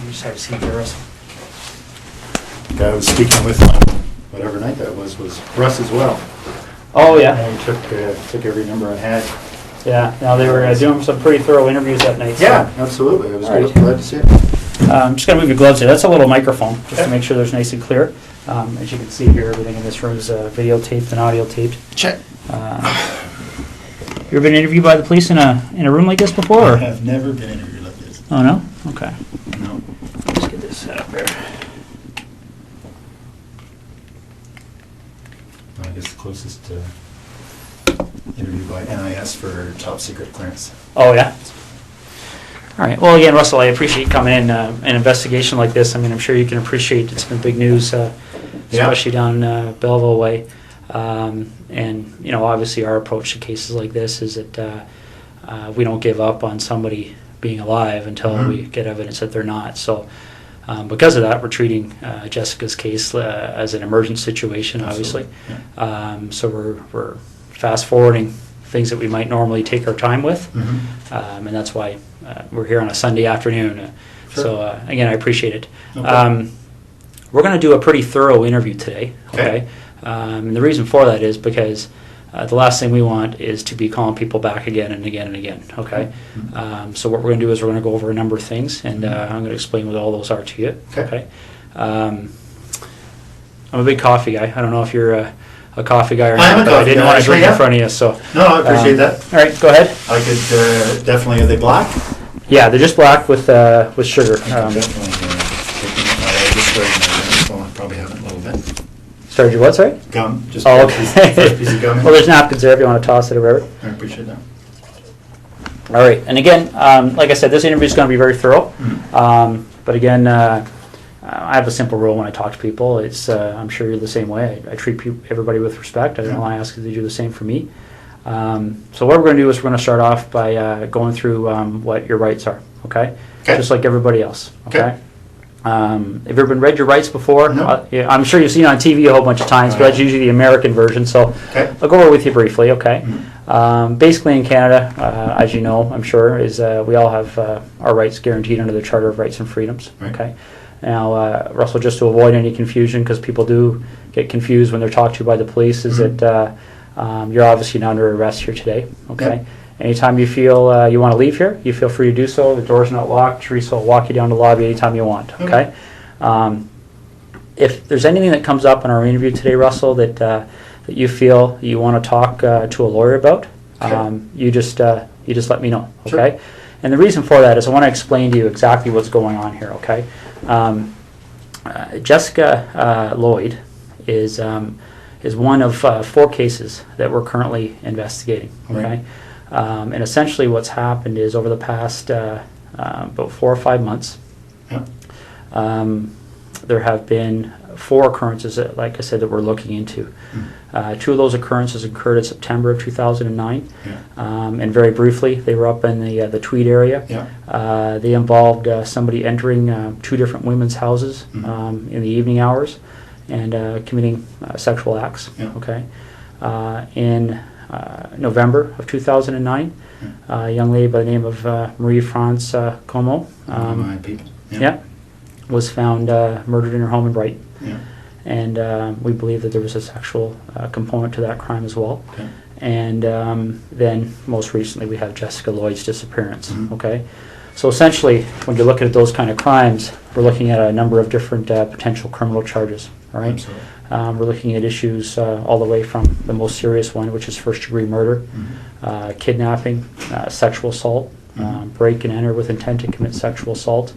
You just have a seat there, Russell. The guy I was speaking with on whatever night that was Russ as well. Oh, yeah. And he took every number I had. Yeah, now they were doing some pretty thorough interviews that night. So. Yeah, absolutely. I was All right. glad to see it. I'm just going to move your gloves here. That's a little microphone, just to make sure there's nice and clear. As you can see here, everything in this room is videotaped and audio taped. Check. You ever been interviewed by the police in a room like this before? I Or? have never been interviewed like this. Oh, no? Okay. No. Let's get this set up here. I guess the closest interview by NIS for top secret clearance. Oh, yeah? All right. Well, again, Russell, I appreciate coming in. An investigation like this, I mean, I'm sure you can appreciate it's been big news, especially down Belleville way. And, you know, obviously our approach to cases like this is that we don't give up on somebody being alive until we get evidence that they're not. So because of that, we're treating Jessica's case as an emergent situation, obviously. Yeah. So we're fast forwarding things that we might normally take our time with. And that's why we're here on a Sunday afternoon. Sure. So again, I appreciate it. Okay. We're going to do a pretty thorough interview today. Okay. And the reason for that is because the last thing we want is to be calling people back again and again and again. Okay. So what we're going to do is we're going to go over a number of things, and I'm going to explain what all those are to you. Okay. I'm a big coffee guy. I don't know if you're a coffee guy or not, but I didn't want to drink in front of you. So no, I appreciate that. All right, go ahead. I could definitely. Are they black? Yeah, they're just black with sugar. Definitely. I just started my probably haven't a little bit. Started your what, sorry? Gum. Just oh, okay. first piece of gum. Well, there's napkins there if you want to toss it or whatever. I appreciate that. All right, and again, like I said, this interview is going to be very thorough. But again, I have a simple rule when I talk to people. It's I'm sure you're the same way. I treat everybody with respect. I don't want to ask you to do the same for me. So what we're going to do is we're going to start off by going through what your rights are. Okay? Just like everybody else. Okay. Have you ever been read your rights before? No. Yeah, I'm sure you've seen it on TV a whole bunch of times, but that's usually the American version. So I'll go over with you briefly. Okay. Basically, in Canada, as you know, I'm sure, is we all have our rights guaranteed under the Charter of Rights and Freedoms. Right. Okay. Now, Russell, just to avoid any confusion, because people do get confused when they're talked to by the police, is that you're obviously not under arrest here today. Okay. Anytime you feel you want to leave here, you feel free to do so. The door's not locked. Teresa will walk you down the lobby anytime you want. Okay. If there's anything that comes up in our interview today, Russell, that you feel you want to talk to a lawyer about, you just let me know. Okay. Sure. And the reason for that is I want to explain to you exactly what's going on here. Okay. Jessica Lloyd is one of 4 cases that we're currently investigating. Okay. Right. And essentially what's happened is over the past about 4 or 5 months, there have been 4 occurrences that, like I said, that we're looking into. 2 of those occurrences occurred in September of 2009. And very briefly, they were up in the Tweed area. They involved somebody entering 2 different women's houses in the evening hours and committing sexual acts. Okay. In November of 2009, a young lady by the name of Marie-France Como was found murdered in her home in Brighton. And we believe that there was a sexual component to that crime as well. And then most recently we have Jessica Lloyd's disappearance. Okay, so essentially when you're looking at those kind of crimes, we're looking at a number of different potential criminal charges. All right. We're looking at issues all the way from the most serious one, which is first-degree murder, kidnapping, sexual assault, break and enter with intent to commit sexual assault,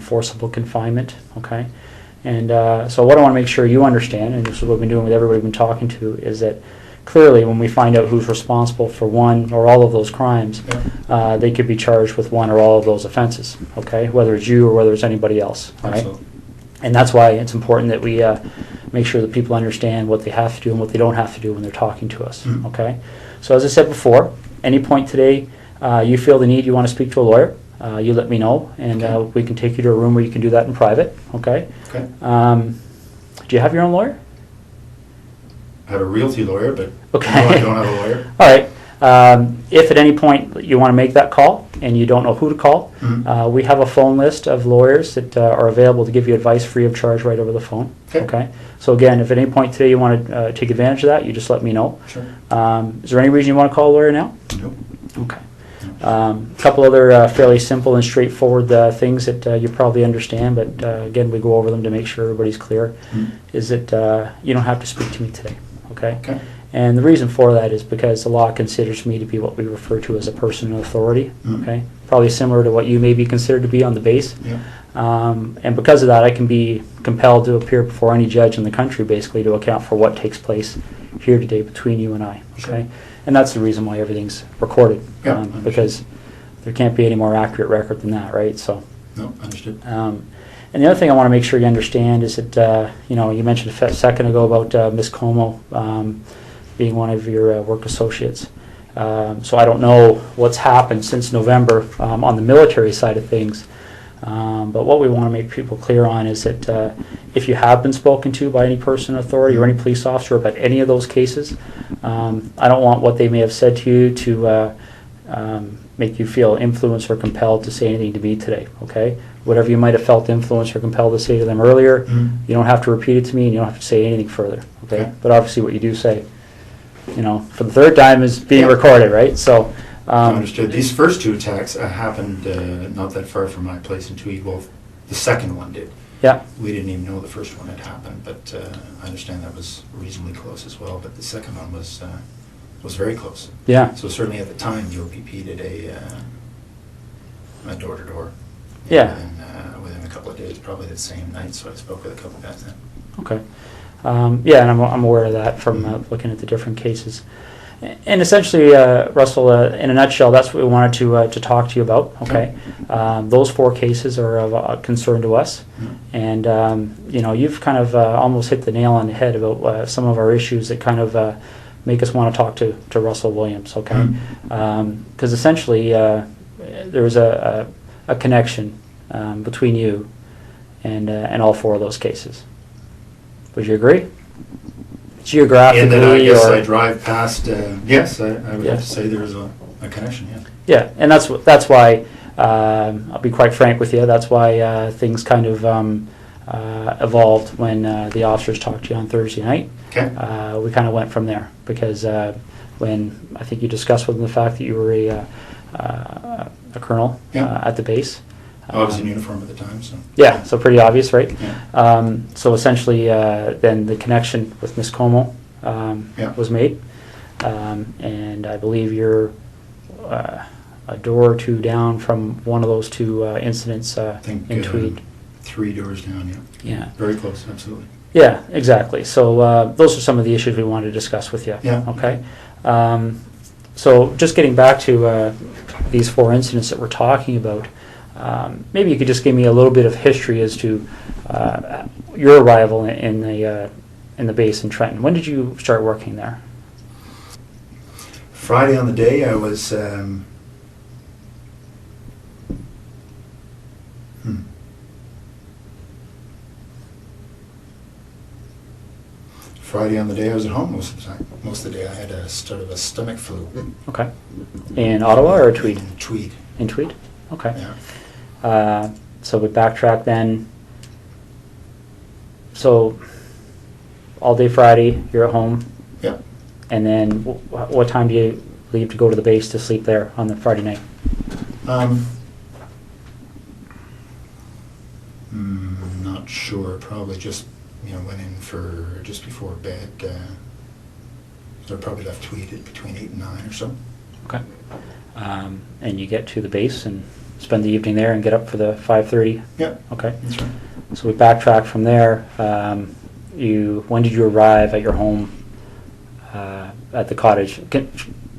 forcible confinement. Okay, and so what I want to make sure you understand, and this is what we've been doing with everybody we've been talking to, is that clearly when we find out who's responsible for one or all of those crimes, they could be charged with one or all of those offenses. Okay, whether it's you or whether it's anybody else. All right. And that's why it's important that we make sure that people understand what they have to do and what they don't have to do when they're talking to us. Okay. So as I said before, any point today you feel the need, you want to speak to a lawyer, you let me know, and we can take you to a room where you can do that in private. Okay. Do you have your own lawyer? I have a realty lawyer, but no, I don't have a lawyer. All right. If at any point you want to make that call and you don't know who to call, we have a phone list of lawyers that are available to give you advice free of charge right over the phone. Okay. So again, if at any point today you want to take advantage of that, you just let me know. Sure. Is there any reason you want to call a lawyer now? Nope. Okay. A couple other fairly simple and straightforward things that you probably understand, but again, we go over them to make sure everybody's clear, is that you don't have to speak to me today, okay? Okay. And the reason for that is because the law considers me to be what we refer to as a person of authority, okay? Probably similar to what you may be considered to be on the base. Yeah. And because of that, I can be compelled to appear before any judge in the country, basically, to account for what takes place here today between you and I, okay? Sure. And that's the reason why everything's recorded, Yeah, because there can't be any more accurate record than that, right? So. No, understood. And the other thing I want to make sure you understand is that, you know, you mentioned a second ago about Ms. Como being one of your work associates. So I don't know what's happened since November on the military side of things. But what we want to make people clear on is that if you have been spoken to by any person in authority or any police officer about any of those cases, I don't want what they may have said to you to make you feel influenced or compelled to say anything to me today, okay? Whatever you might have felt influenced or compelled to say to them earlier, you don't have to repeat it to me and you don't have to say anything further, okay? But obviously what you do say, you know, for the third time is being recorded, right? So. Understood. These first two attacks happened not that far from my place in Tweed. Well, the second one did. Yeah. We didn't even know the first one had happened, but I understand that was reasonably close as well. But the second one was very close. Yeah. So certainly at the time, the OPP did a door-to-door. Yeah. Within a couple of days, probably the same night. So I spoke with a couple of guys then. Okay. Yeah, and I'm aware of that from looking at the different cases. And essentially, Russell, in a nutshell, that's what we wanted to talk to you about. Okay, those four cases are of concern to us, and you know, you've kind of almost hit the nail on the head about some of our issues that kind of make us want to talk to Russell Williams. Okay, because essentially there was a connection between you and all four of those cases. Would you agree? Geographically, and then I guess I drive past. Yes, I would have to say there's a connection. Yeah. Yeah, and that's why I'll be quite frank with you. That's why things kind of evolved when the officers talked to you on Thursday night. Okay. We kind of went from there because when I think you discussed with them the fact that you were a colonel at the base. I was in uniform at the time, so. Yeah, so pretty obvious, right? Yeah. So essentially, then the connection with Ms. Como was made, and I believe you're a door or two down from one of those two incidents in Tweed. 3 doors down, yeah. Yeah. Very close, absolutely. Yeah, exactly. So those are some of the issues we wanted to discuss with you. Yeah. Okay. So just getting back to these four incidents that we're talking about. Maybe you could just give me a little bit of history as to your arrival in the base in Trenton. When did you start working there? Friday on the day I was. Friday on the day I was at home most of the time. Most of the day I had a sort of a stomach flu. Okay. In Ottawa or Tweed? In Tweed. In Tweed? Okay. Yeah. So we backtrack then. So all day Friday, you're at home. Yeah. And then what time do you leave to go to the base to sleep there on the Friday night? Not sure. Probably just went in for just before bed. So I probably left Tweed at between 8 and 9 or so. Okay. And you get to the base and spend the evening there and get up for the 5:30? Yeah. Okay. That's right. So we backtrack from there. When did you arrive at your home at the cottage?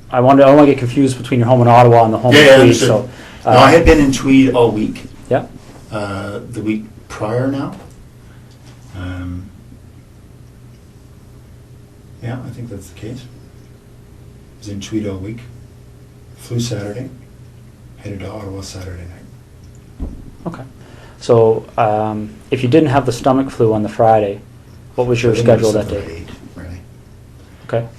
I don't want to get confused between your home in Ottawa and the home in Tweed. So, no, I had been in Tweed all week. Yeah. The week prior now. Yeah, I think that's the case. Was in Tweed all week. Flew Saturday. Headed to Ottawa Saturday night. Okay. So if you didn't have the stomach flu on the Friday, what was your I think it was schedule that 7 or day? 8, really. Okay.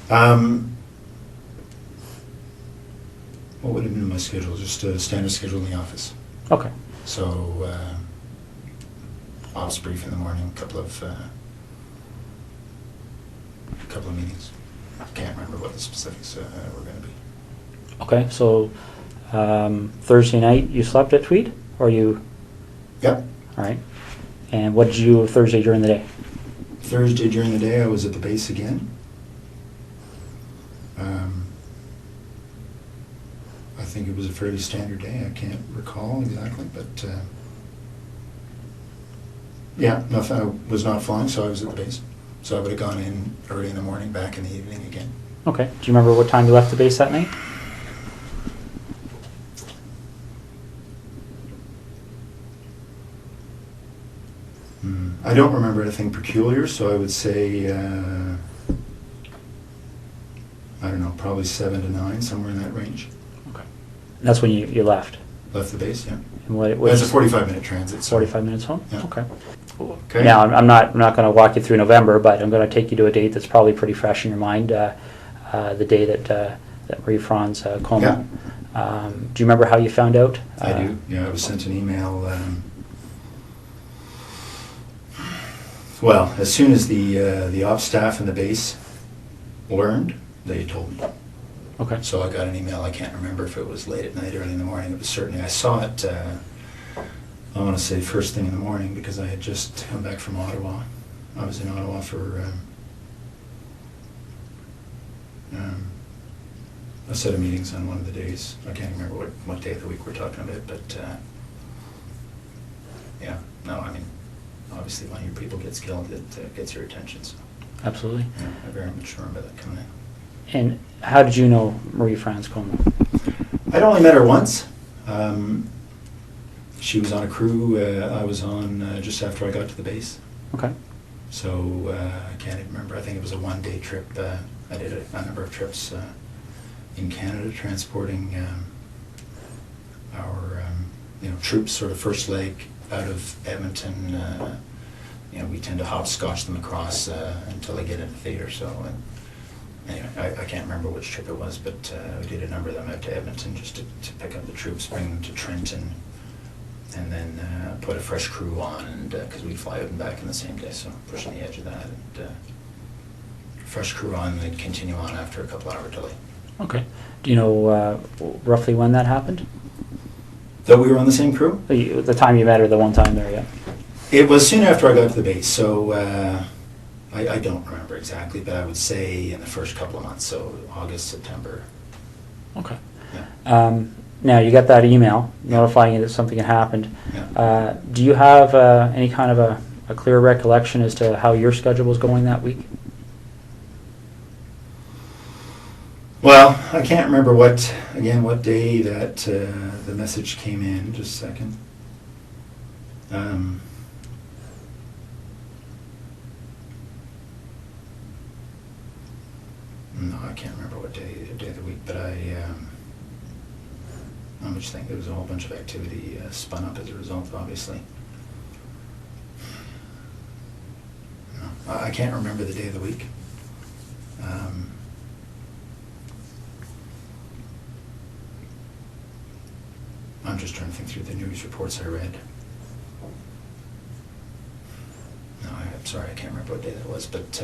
What would have been my schedule? Just a standard schedule in the office. Okay. So, ops brief in the morning, a couple of meetings. I can't remember what the specifics were going to be. Okay, so Thursday night you slept at Tweed, or you? Yep. All right. And what did you do Thursday during the day? Thursday during the day I was at the base again. I think it was a fairly standard day. I can't recall exactly, but yeah, nothing. I was not flying, so I was at the base. So I would have gone in early in the morning, back in the evening again. Okay. Do you remember what time you left the base that night? I don't remember anything peculiar, so I would say, I don't know, probably 7 to 9, somewhere in that range. Okay. And that's when you left? Left the base, yeah. And what That's a 45-minute transit. So 45 minutes home? Yeah. Okay. Okay. Now, I'm not going to walk you through November, but I'm going to take you to a date that's probably pretty fresh in your mind, the day that Marie Franz coma. Yeah. Do you remember how you found out? I do. Yeah, I was sent an email. Well, as soon as the ops staff and the base learned, they told me. Okay. So I got an email. I can't remember if it was late at night, early in the morning. It was certainly, I saw it, I want to say first thing in the morning, because I had just come back from Ottawa. I was in Ottawa for a set of meetings on one of the days. I can't remember what day of the week we're talking about, but yeah, no, I mean, obviously when your people gets killed, it gets your attention. So Absolutely. yeah, I very much remember that coming in. And how did you know Marie Franz coma? I'd only met her once. She was on a crew I was on just after I got to the base. Okay. So I can't even remember. I think it was a one-day trip. I did a number of trips in Canada, transporting our troops, sort of first leg out of Edmonton. We tend to hopscotch them across until they get into theater. So anyway, I can't remember which trip it was, but we did a number of them out to Edmonton just to pick up the troops, bring them to Trenton, and then put a fresh crew on, and because we'd fly out and back in the same day, so pushing the edge of that, and fresh crew on, and then continue on after a couple hour delay. Okay. Do you know roughly when that happened? That we were on the same crew? The time you met her, the one time there, yeah? It was soon after I got to the base, so I don't remember exactly, but I would say in the first couple of months, so August, September. Okay. Yeah. Now, you got that email notifying you that something had happened. Yeah. Do you have any kind of a clear recollection as to how your schedule was going that week? Well, I can't remember what day that the message came in. Just a second. No, I can't remember what day of the week, but I'm just thinking there was a whole bunch of activity spun up as a result, obviously. No, I can't remember the day of the week. I'm just trying to think through the news reports I read. No, I'm sorry, I can't remember what day that was, but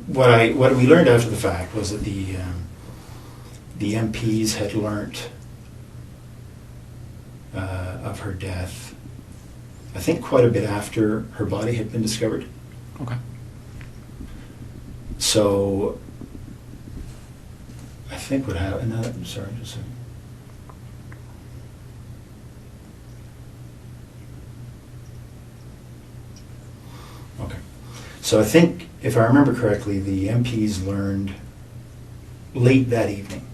what we learned after the fact was that the MPs had learnt of her death, I think quite a bit after her body had been discovered. Okay. So I think what happened, sorry, just a second. Okay. So I think, if I remember correctly, the MPs learned late that evening.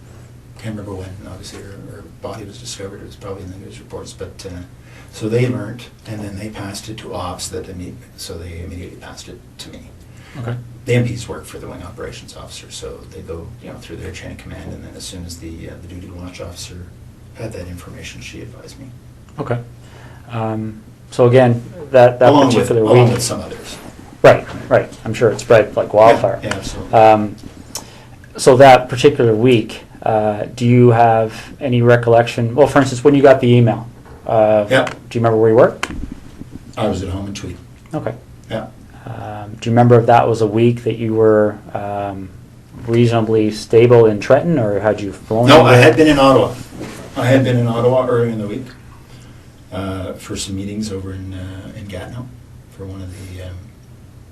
Can't remember when, obviously, her body was discovered. It was probably in the news reports. But so they learned, and then they passed it to ops, so they immediately passed it to me. Okay. The MPs work for the wing operations officer, so they go through their chain of command, and then as soon as the duty watch officer had that information, she advised me. Okay. So again, that along particular with, week. along with some others. Right, right. I'm sure it spread like wildfire. Yeah, absolutely. So that particular week, do you have any recollection? Well, for instance, when you got the email, Yeah. do you remember where you were? I was at home in Tweed. Okay. Yeah. Do you remember if that was a week that you were reasonably stable in Trenton, or had you flown? No, over I there? had been in Ottawa. I had been in Ottawa early in the week for some meetings over in Gatineau for one of the,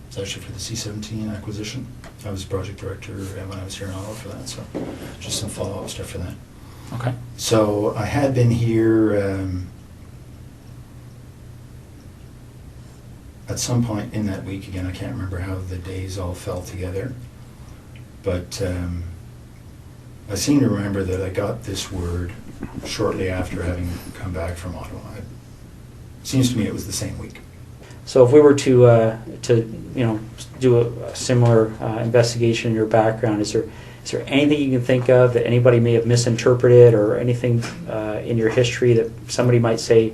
it's actually for the C-17 acquisition. I was project director when I was here in Ottawa for that, so just some follow-up stuff for that. Okay. So I had been here at some point in that week. Again, I can't remember how the days all fell together, but I seem to remember that I got this word shortly after having come back from Ottawa. It seems to me it was the same week. So if we were to do a similar investigation in your background, is there anything you can think of that anybody may have misinterpreted, or anything in your history that somebody might say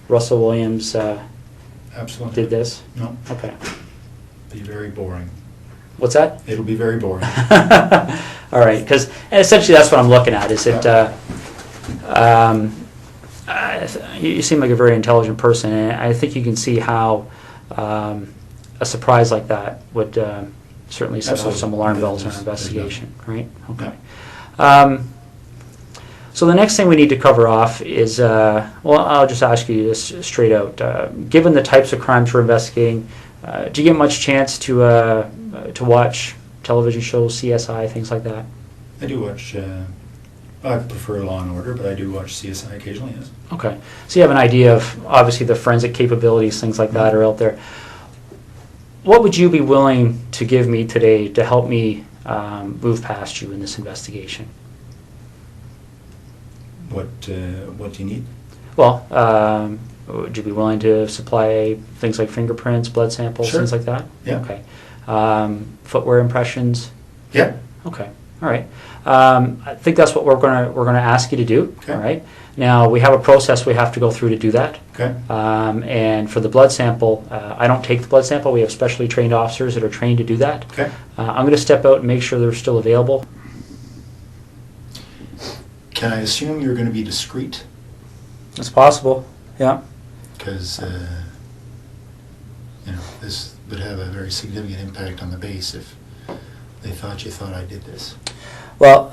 Russell Williams Absolutely. did this? No. Okay. Be very boring. What's that? It'll be very boring. All right, because essentially that's what I'm looking at. Is it? You seem like a very intelligent person, and I think you can see how a surprise like that would certainly set off Absolutely. some alarm bells in our There's investigation, right? Okay. Yeah. So the next thing we need to cover off is, well, I'll just ask you this straight out. Given the types of crimes we're investigating, do you get much chance to watch television shows, CSI, things like that? I do watch, I prefer Law and Order, but I do watch CSI occasionally, yes. Okay. So you have an idea of, obviously, the forensic capabilities, things like that are out there. What would you be willing to give me today to help me move past you in this investigation? What do you need? Well, would you be willing to supply things like fingerprints, blood samples, Sure. things like that? Yeah. Okay. Footwear impressions? Yeah. Okay. All right. I think that's what we're gonna ask you to do. Okay. All right. Now we have a process we have to go through to do that. Okay. And for the blood sample, I don't take the blood sample. We have specially trained officers that are trained to do that. Okay. I'm going to step out and make sure they're still available. Can I assume you're going to be discreet? It's possible. Yeah. Because, this would have a very significant impact on the base if they thought you thought I did this. Well,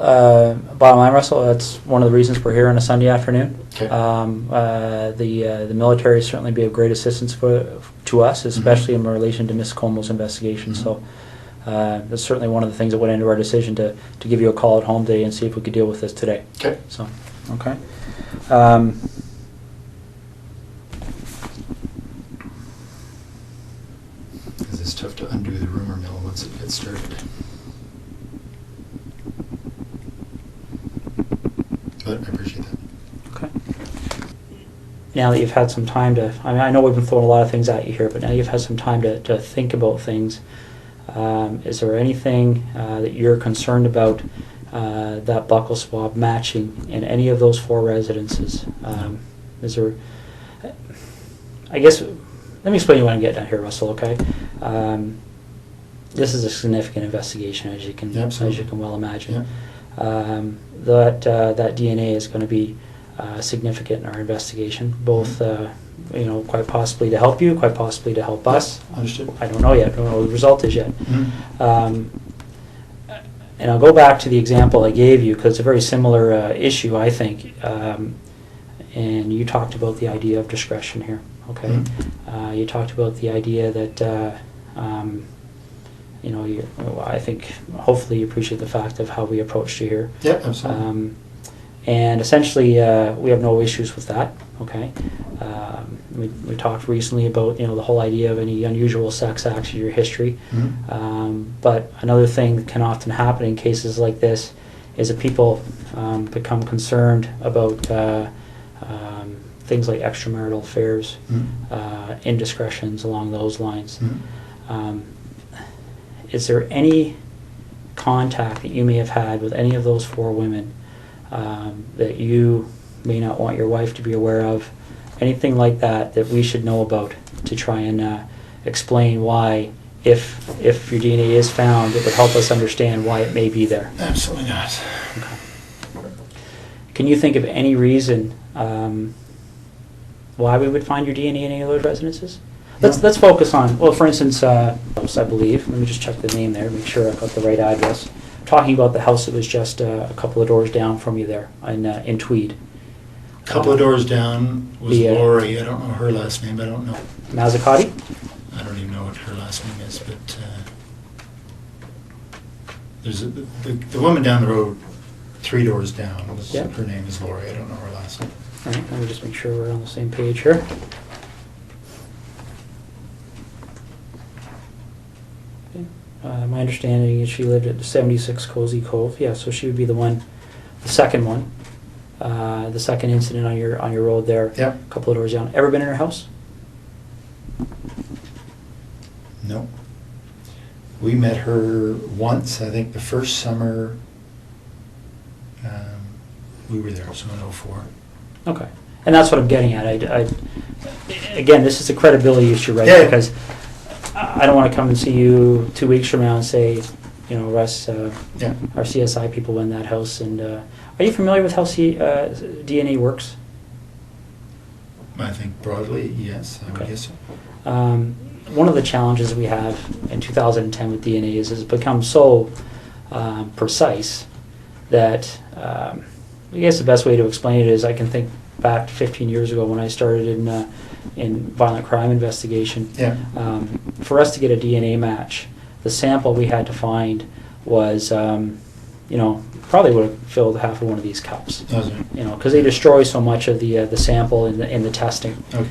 bottom line, Russell, that's one of the reasons we're here on a Sunday afternoon. Okay. The military certainly be of great assistance to us, especially in relation to Miss Como's investigation. Mhm. So that's certainly one of the things that went into our decision to give you a call at home today and see if we could deal with this today. Okay. So, okay. Because it's tough to undo the rumor mill once it gets started. But I appreciate that. Okay. Now that you've had some time to, I know we've been throwing a lot of things at you here, but now you've had some time to think about things. Is there anything that you're concerned about that buccal swab matching in any of those 4 residences? Is there, I guess, let me explain you what I'm getting at here, Russell, okay? This is a significant investigation, as you can well imagine. Yeah. That DNA is going to be significant in our investigation, both quite possibly to help you, quite possibly to help us. Understood. I don't know yet. I don't know what the result is yet. Mm-hmm. And I'll go back to the example I gave you because it's a very similar issue, I think. And you talked about the idea of discretion here. Okay. Mm-hmm. You talked about the idea that I think hopefully you appreciate the fact of how we approached you here. Yeah, absolutely. And essentially, we have no issues with that. Okay. We talked recently about the whole idea of any unusual sex acts in your history. Mm-hmm. But another thing that can often happen in cases like this is that people become concerned about things like extramarital affairs, indiscretions along those lines. Mm-hmm. Is there any contact that you may have had with any of those 4 women that you may not want your wife to be aware of? Anything like that that we should know about to try and explain why if your DNA is found, it would help us understand why it may be there. Absolutely not. Okay. Can you think of any reason why we would find your DNA in any of those residences? Let's focus on, well, for instance, I believe, let me just check the name there, make sure I've got the right address. Talking about the house that was just a couple of doors down from you there in Tweed. A couple of doors down was Lori. I don't know her last name. I don't know. Mazzacati? I don't even know what her last name is, but there's the woman down the road, 3 doors down. Yep. Her name is Lori. I don't know her last name. All right, let me just make sure we're on the same page here. Okay. My understanding is she lived at 76 Cozy Cove. Yeah, so she would be the one, the second one, the second incident on your road there. Yeah. A couple of doors down. Ever been in her house? No. We met her once, I think the first summer we were there, so in 2004. Okay. And that's what I'm getting at. Again, this is a credibility issue, right? Yeah. Because I don't want to come and see you 2 weeks from now and say, you know, Russ, our CSI people went in that house. And are you familiar with how DNA works? I think broadly, yes. I would guess so. One of the challenges we have in 2010 with DNA is it's become so precise that I guess the best way to explain it is I can think back 15 years ago when I started in violent crime investigation. Yeah. For us to get a DNA match, the sample we had to find was, you know, probably would have filled half of one of these cups. Okay. You know, because they destroy so much of the sample in the testing. Okay.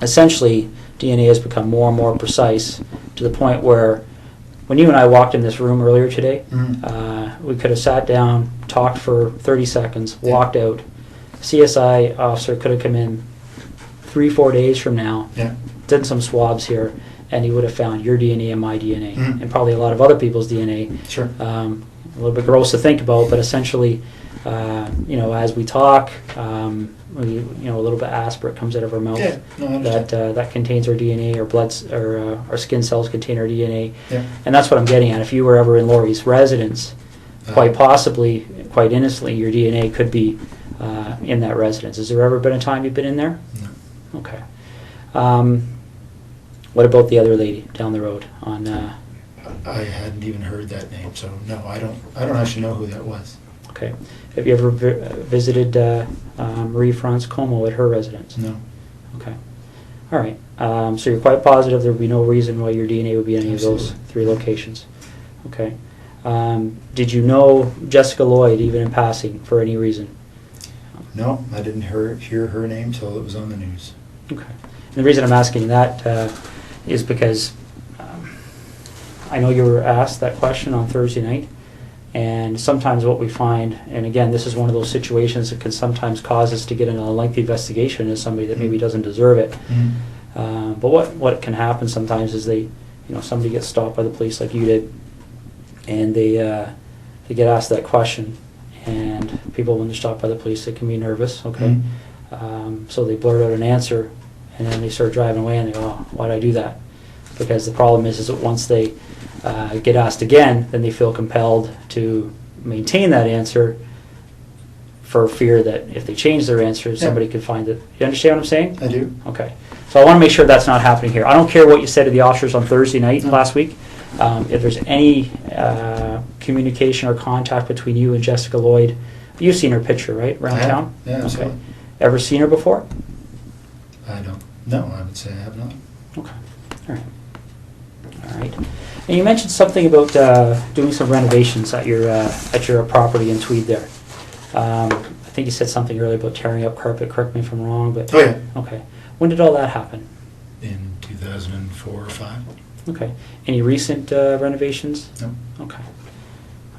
Essentially, DNA has become more and more precise to the point where when you and I walked in this room earlier today, we could have sat down, talked for 30 seconds, walked out. CSI officer could have come in 3-4 days from now, did some swabs here, and he would have found your DNA and my DNA, and probably a lot of other people's DNA. Sure. A little bit gross to think about, but essentially, you know, as we talk, you know, a little bit aspirate comes out of our mouth that contains our DNA, or or our skin cells contain our DNA, and that's what I'm getting at. If you were ever in Lori's residence, quite possibly, quite innocently, your DNA could be in that residence. Has there ever been a time you've been in there? No. Okay. What about the other lady down the road on? I hadn't even heard that name, so no, I don't actually know who that was. Okay. Have you ever visited Marie France Como at her residence? No. Okay. All right. So you're quite positive there would be no reason why your DNA would be in any of those 3 locations. Okay. Did you know Jessica Lloyd even in passing for any reason? No, I didn't hear her name till it was on the news. Okay. And the reason I'm asking that is because I know you were asked that question on Thursday night, and sometimes what we find, and again, this is one of those situations that can sometimes cause us to get in a lengthy investigation as somebody that maybe doesn't deserve it. But what can happen sometimes is somebody gets stopped by the police like you did, and they get asked that question, and people, when they're stopped by the police, they can be nervous, okay? So they blurt out an answer, and then they start driving away, and they go, oh, why'd I do that? Because the problem is that once they get asked again, then they feel compelled to maintain that answer for fear that if they change their answer, somebody could find it. You understand what I'm saying? I do. Okay. So I want to make sure that's not happening here. I don't care what you said to the officers on Thursday night last week. If there's any communication or contact between you and Jessica Lloyd, you've seen her picture, right, around town? Yeah, absolutely. Okay. Ever seen her before? I don't. No, I would say I have not. Okay. All right. All right. And you mentioned something about doing some renovations at your property in Tweed there. I think you said something earlier about tearing up carpet. Correct me if I'm wrong, but oh yeah. Okay. When did all that happen? In 2004 or 5. Okay. Any recent renovations? No. Okay.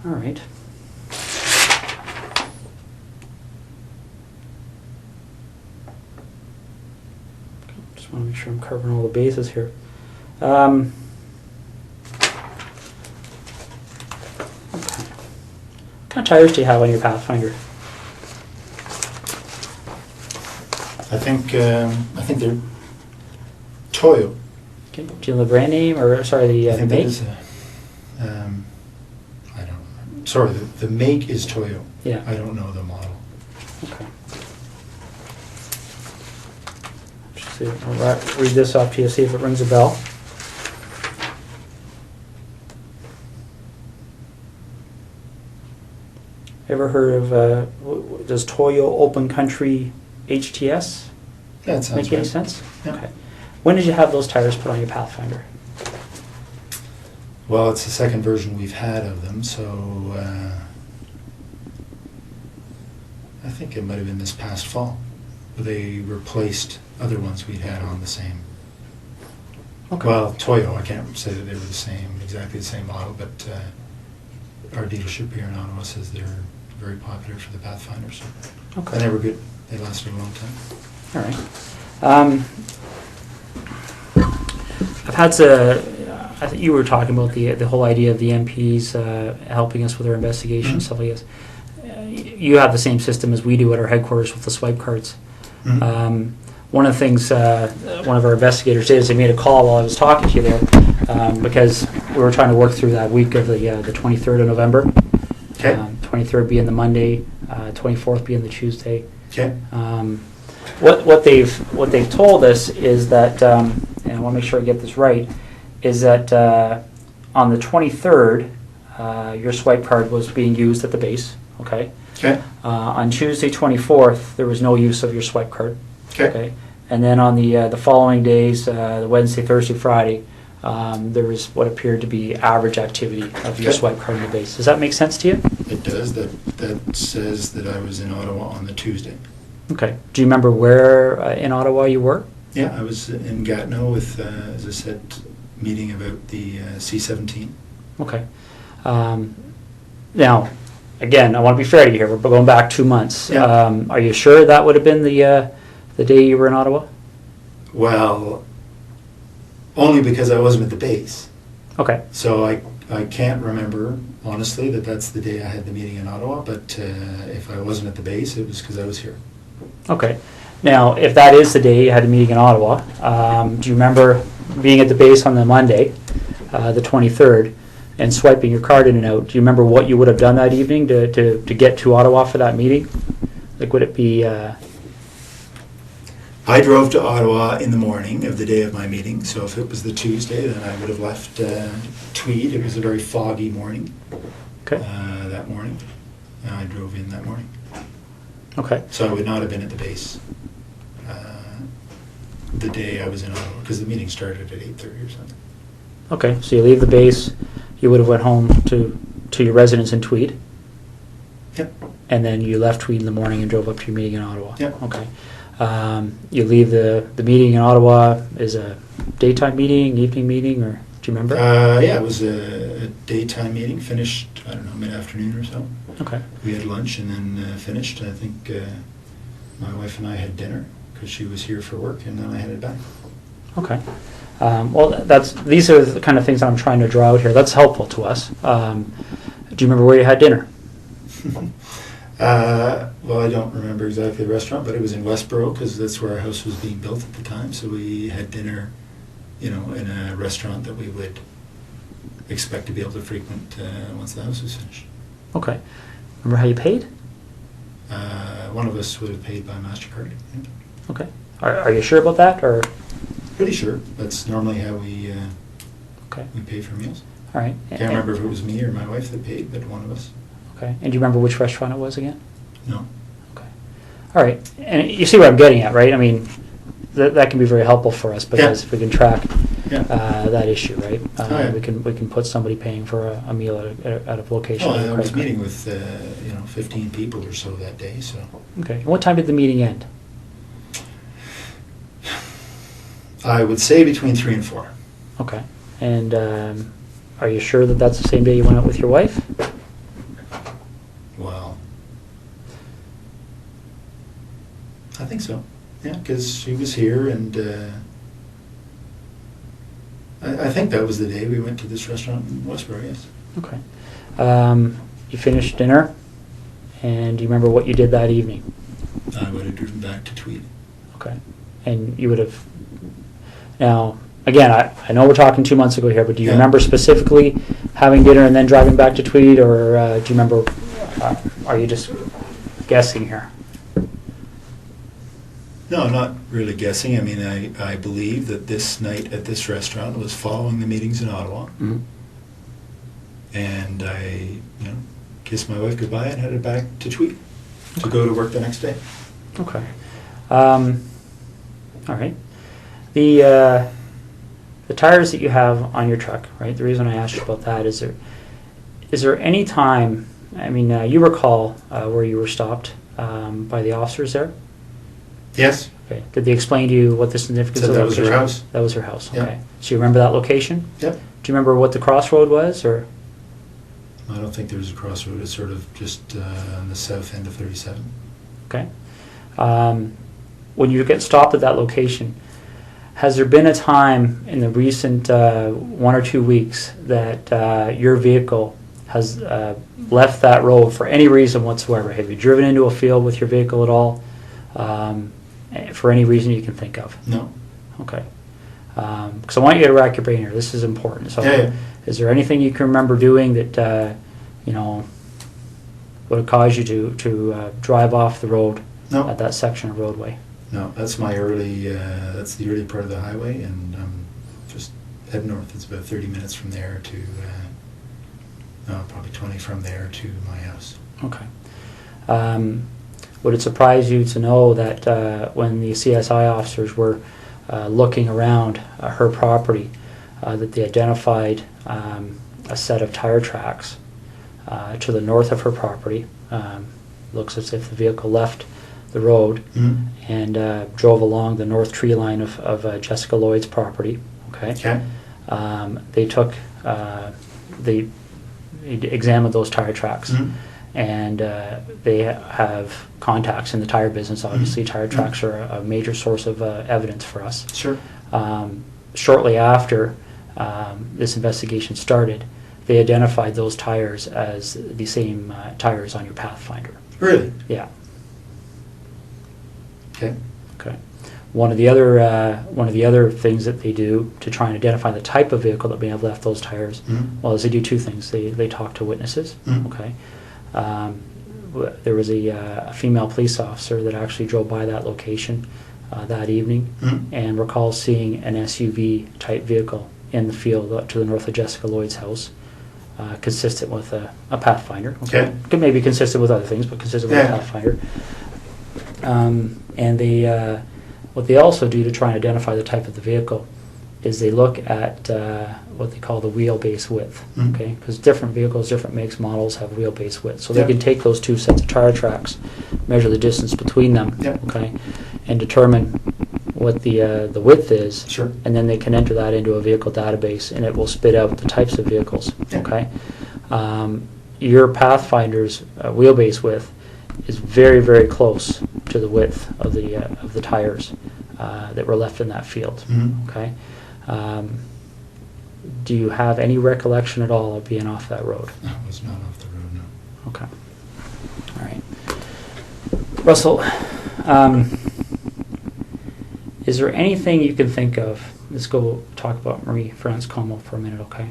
All right. Just want to make sure I'm covering all the bases here. Okay. What kind of tires do you have on your Pathfinder? I think they're Toyo. Okay. Do you know the brand name, or sorry, the I think that make? is I don't remember. Sorry, the make is Toyo. Yeah. I don't know the model. Okay. Just see, I'll read this off to you, see if it rings a bell. Ever heard of, does Toyo Open Country HTS That sounds make any right. sense? Yeah. Okay. When did you have those tires put on your Pathfinder? Well, it's the second version we've had of them, so I think it might have been this past fall. They replaced other ones we'd had on the same. Okay. Well, Toyo, I can't say that they were exactly the same model, but our dealership here in Ottawa says they're very popular for the Pathfinder. So. Okay. And they were good. They lasted a long time. All right. I've had to. I think you were talking about the whole idea of the MPs helping us with our investigation, stuff like this. You have the same system as we do at our headquarters with the swipe cards. One of the things one of our investigators did is they made a call while I was talking to you there because we were trying to work through that week of the 23rd of November. Okay. 23rd being the Monday, 24th being the Tuesday. Okay. What they've told us is that, and I want to make sure I get this right, is that on the 23rd, your swipe card was being used at the base. Okay. Okay. On Tuesday 24th, there was no use of your swipe card. Okay. And then on the following days, the Wednesday, Thursday, Friday, there was what appeared to be average activity of your Okay. swipe card in the base. Does that make sense to you? It does. That says that I was in Ottawa on the Tuesday. Okay. Do you remember where in Ottawa you were? Yeah, I was in Gatineau with, as I said, meeting about the C-17. Okay. Now, again, I want to be fair to you here. We're going back 2 months. Yeah. Are you sure that would have been the day you were in Ottawa? Well, only because I wasn't at the base. Okay. So I can't remember, honestly, that's the day I had the meeting in Ottawa, but if I wasn't at the base, it was because I was here. Okay. Now, if that is the day you had a meeting in Ottawa, do you remember being at the base on the Monday, the 23rd, and swiping your card in and out? Do you remember what you would have done that evening to get to Ottawa for that meeting? Like, would it be... I drove to Ottawa in the morning of the day of my meeting, so if it was the Tuesday, then I would have left Tweed. It was a very foggy morning. Okay. That morning. I drove in that morning. Okay. So I would not have been at the base the day I was in Ottawa, because the meeting started at 8:30 or something. Okay, so you leave the base, you would have went home to your residence in Tweed, Yep. and then you left Tweed in the morning and drove up to your meeting in Ottawa. Yep. Okay. You leave the meeting in Ottawa is a daytime meeting, evening meeting, or do you remember? Yeah, it was a daytime meeting, finished, I don't know, mid-afternoon or so. Okay. We had lunch and then finished. I think my wife and I had dinner because she was here for work, and then I headed back. Okay. Well, these are the kind of things I'm trying to draw out here. That's helpful to us. Do you remember where you had dinner? Well, I don't remember exactly the restaurant, but it was in Westboro because that's where our house was being built at the time. So we had dinner, in a restaurant that we would expect to be able to frequent once the house was finished. Okay. Remember how you paid? One of us would have paid by MasterCard. Yeah. Okay. Are you sure about that, or? Pretty sure. That's normally how we Okay. pay for meals. All right. Can't remember if it was me or my wife that paid, but one of us. Okay. And do you remember which restaurant it was again? No. Okay. All right. And you see what I'm getting at, right? I mean, that can be very helpful for us because if we can track that issue, right? Yeah. We can put somebody paying for a meal at a location. Well, with a I was credit card. meeting with 15 people or so that day. So Okay. And what time did the meeting end? I would say between 3 and 4. Okay. And are you sure that that's the same day you went out with your wife? Well, I think so. Yeah, because she was here, and I think that was the day we went to this restaurant in Westboro. Yes. Okay. You finished dinner, and do you remember what you did that evening? I would have driven back to Tweed. Okay. And you would have... Now, again, I know we're talking 2 months ago here, but do you Yeah. remember specifically having dinner and then driving back to Tweed, or do you remember, are you just guessing here? No, I'm not really guessing. I mean, I believe that this night at this restaurant was following the meetings in Ottawa. Mm-hmm. And I, kissed my wife goodbye and headed back to Tweed to go to work the next day. Okay. All right. The tires that you have on your truck, right? The reason I asked you about that is there any time, I mean, you recall where you were stopped by the officers there? Yes. Okay. Did they explain to you what the significance Said of that was her location? house. That was her house. Yeah. Okay. So you remember that location? Yep. Do you remember what the crossroad was, or? I don't think there was a crossroad. It's sort of just on the south end of 37. Okay. When you get stopped at that location, has there been a time in the recent 1 or 2 weeks that your vehicle has left that road for any reason whatsoever? Have you driven into a field with your vehicle at all, for any reason you can think of? No. Okay. Because I want you to rack your brain here. This is important. So, Yeah. is there anything you can remember doing that would have caused you to drive off the road No. at that section of roadway? No, that's my early. That's the early part of the highway, and just head north. It's about 30 minutes from there to. Probably 20 from there to my house. Okay. Would it surprise you to know that when the CSI officers were looking around her property, that they identified a set of tire tracks to the north of her property? Looks as if the vehicle left the road and drove along the north tree line of Jessica Lloyd's property. Okay. Okay. They took they examined those tire tracks, and they have contacts in the tire business. Obviously, tire tracks are a major source of evidence for us. Sure. Shortly after this investigation started, they identified those tires as the same tires on your Pathfinder. Really? Yeah. Okay. Okay. One of the other things that they do to try and identify the type of vehicle that may have left those tires, well, is they do two things. They talk to witnesses. Okay. There was a female police officer that actually drove by that location that evening and recalls seeing an SUV type vehicle in the field to the north of Jessica Lloyd's house, consistent with a Pathfinder. Okay. Could maybe consistent with other things, but consistent with a Pathfinder. And they what they also do to try and identify the type of the vehicle is they look at what they call the wheelbase width. Okay, because different vehicles, different makes, models have wheelbase width, so they can take those two sets of tire tracks, measure the distance between them. Okay, and determine what the width is. Sure. And then they can enter that into a vehicle database, and it will spit out the types of vehicles. Yeah. Okay, your Pathfinder's wheelbase width is very, very close to the width of the tires that were left in that field. Okay. Do you have any recollection at all of being off that road? I was not off the road, no. Okay. All right. Russell, is there anything you can think of? Let's go talk about Marie-France Como for a minute, okay?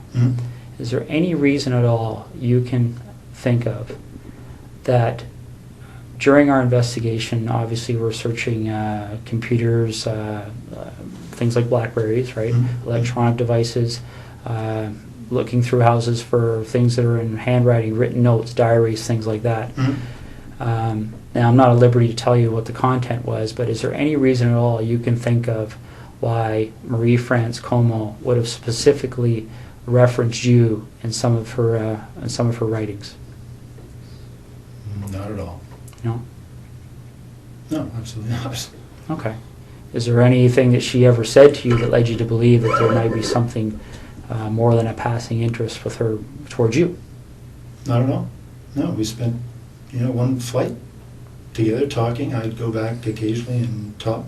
Is there any reason at all you can think of that during our investigation, obviously we're searching computers, things like Blackberries, right? Electronic devices, looking through houses for things that are in handwriting, written notes, diaries, things like that. Now, I'm not at liberty to tell you what the content was, but is there any reason at all you can think of why Marie-France Como would have specifically referenced you in some of her writings? Not at all. No? No, absolutely not. Okay. Is there anything that she ever said to you that led you to believe that there might be something more than a passing interest with her towards you? Not at all. No, we spent, one flight together talking. I'd go back occasionally and talk.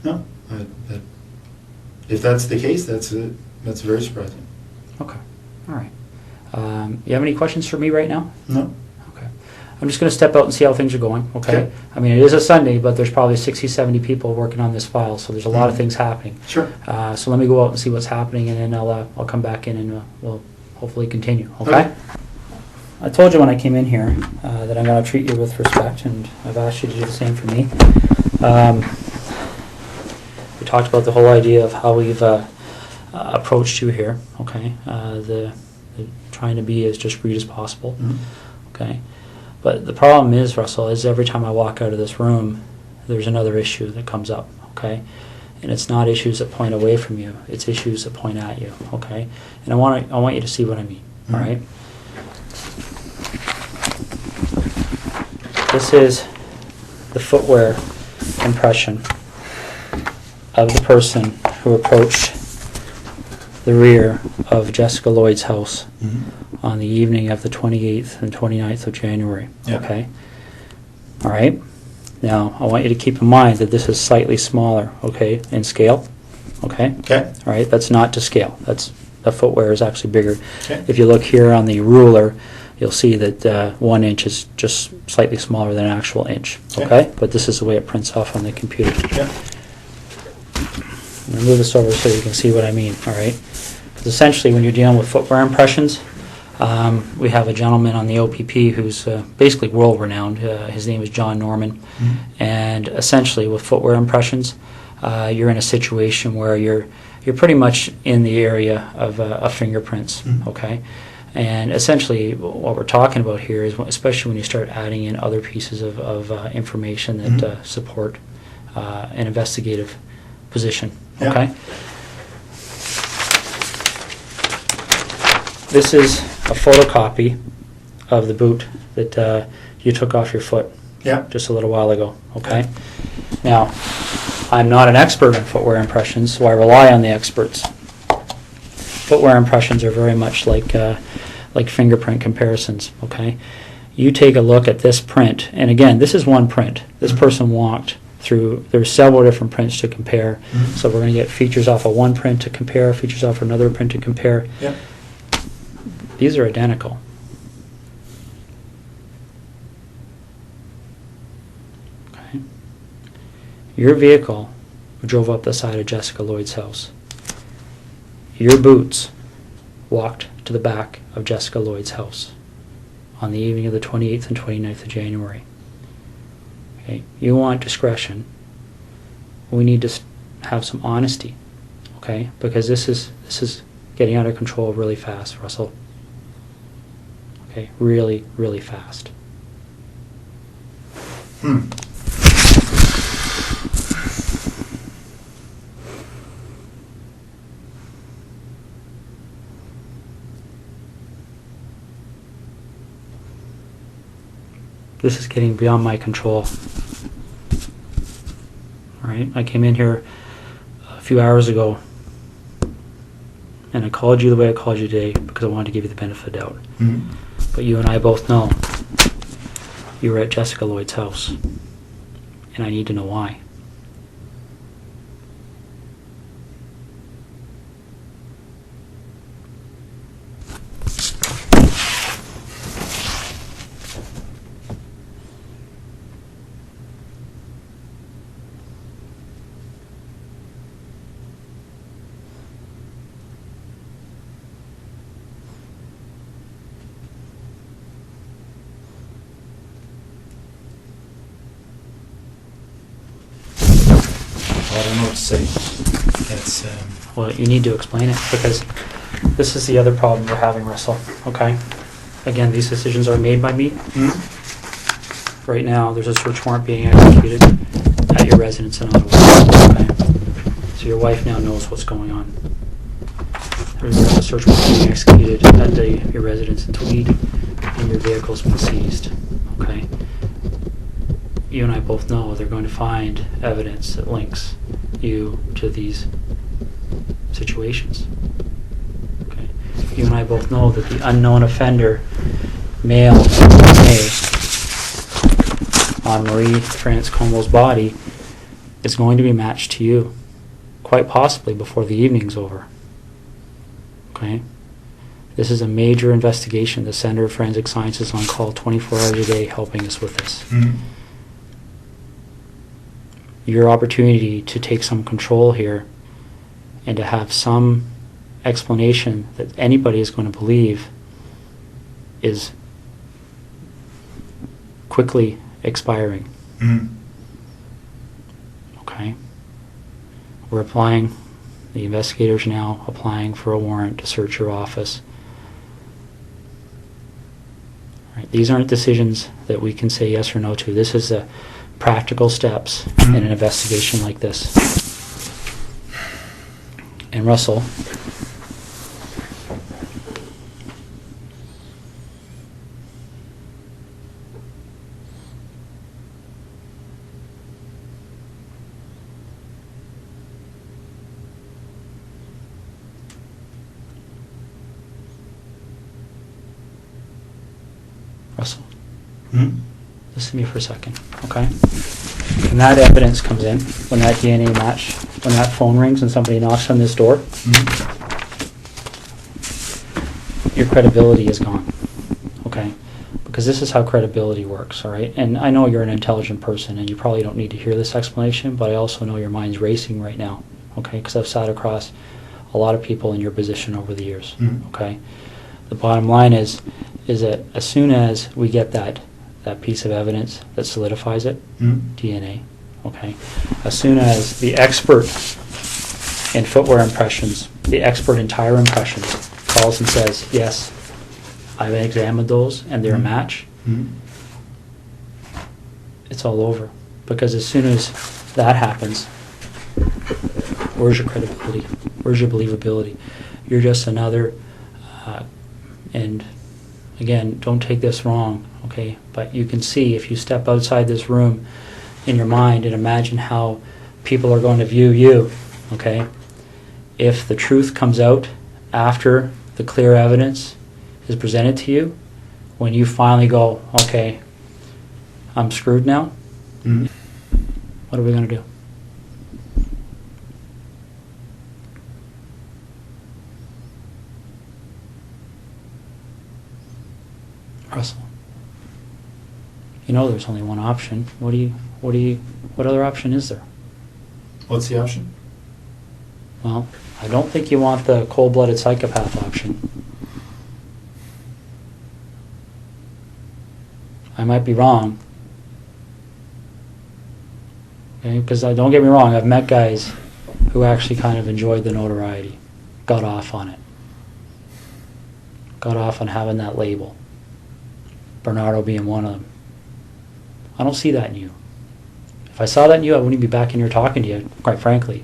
No, if that's the case, that's very surprising. Okay. All right. You have any questions for me right now? No. Okay. I'm just going to step out and see how things are going, okay? Okay. I mean, it is a Sunday, but there's probably 60, 70 people working on this file, so there's a lot of things happening. Sure. So let me go out and see what's happening, and then I'll come back in and we'll hopefully continue, okay? I told you when I came in here that I'm going to treat you with respect, and I've asked you to do the same for me. We talked about the whole idea of how we've approached you here, okay? The trying to be as discreet as possible, okay? But the problem is, Russell, is every time I walk out of this room, there's another issue that comes up, okay? And it's not issues that point away from you, it's issues that point at you, okay? And I want you to see what I mean, all right? This is the footwear impression of the person who approached the rear of Jessica Lloyd's house on the evening of the 28th and 29th of January, okay? All right? Now, I want you to keep in mind that this is slightly smaller, okay, in scale, okay? Okay. All right, that's not to scale. That's, the footwear is actually bigger. Okay. If you look here on the ruler, you'll see that 1 inch is just slightly smaller than an actual inch, okay? But this is the way it prints off on the computer. Yeah. I'm going to move this over so you can see what I mean, all right? Because essentially when you're dealing with footwear impressions, we have a gentleman on the OPP who's basically world-renowned. His name is John Norman. And essentially with footwear impressions, you're in a situation where you're pretty much in the area of fingerprints, okay? And essentially what we're talking about here is, especially when you start adding in other pieces of information that support an investigative position, okay? This is a photocopy of the boot that you took off your foot just a little while ago, okay? Now, I'm not an expert in footwear impressions, so I rely on the experts. Footwear impressions are very much like fingerprint comparisons, okay? You take a look at this print, and again, this is one print. This person walked through, there's several different prints to compare, so we're going to get features off of one print to compare, features off another print to compare. These are identical. Okay. Your vehicle drove up the side of Jessica Lloyd's house. Your boots walked to the back of Jessica Lloyd's house on the evening of the 28th and 29th of January. Okay. You want discretion. We need to have some honesty, okay? Because this is getting out of control really fast, Russell. Okay, really, really fast. This is getting beyond my control. All right, I came in here a few hours ago and I called you the way I called you today because I wanted to give you the benefit of the doubt. But you and I both know you were at Jessica Lloyd's house, and I need to know why. I don't know what to say. It's Well, you need to explain it, because this is the other problem we're having, Russell, okay? Again, these decisions are made by me. Right now, there's a search warrant being executed at your residence in Ottawa, okay? So your wife now knows what's going on. There's a search warrant being executed at your residence in Tweed, and your vehicle's been seized, okay? You and I both know they're going to find evidence that links you to these situations. Okay. You and I both know that the unknown offender mailed DNA on Marie Transcomo's body is going to be matched to you, quite possibly before the evening's over. Okay? This is a major investigation. The Center of Forensic Science is on call 24 hours a day helping us with this. Your opportunity to take some control here and to have some explanation that anybody is going to believe is quickly expiring. Okay? We're applying, the investigators now applying for a warrant to search your office. Right? These aren't decisions that we can say yes or no to. This is the practical steps in an investigation like this. And Russell, listen to me for a second, okay? When that evidence comes in, when that DNA match, when that phone rings and somebody knocks on this door, your credibility is gone, okay? Because this is how credibility works, all right? And I know you're an intelligent person and you probably don't need to hear this explanation, but I also know your mind's racing right now, okay? Because I've sat across a lot of people in your position over the years, okay? The bottom line is that as soon as we get that piece of evidence that solidifies it, DNA, okay? As soon as the expert in footwear impressions, the expert in tire impressions calls and says, yes, I've examined those and they're a match, it's all over. Because as soon as that happens, where's your credibility? Where's your believability? You're just another, and again, don't take this wrong, okay? But you can see if you step outside this room in your mind and imagine how people are going to view you, okay? If the truth comes out after the clear evidence is presented to you, when you finally go, okay, I'm screwed now, what are we going to do? Russell, you know there's only one option. What other option is there? What's the option? Well, I don't think you want the cold-blooded psychopath option. I might be wrong. Okay, because don't get me wrong, I've met guys who actually kind of enjoyed the notoriety, got off on it, got off on having that label. Bernardo being one of them. I don't see that in you. If I saw that in you, I wouldn't be back in here talking to you, quite frankly.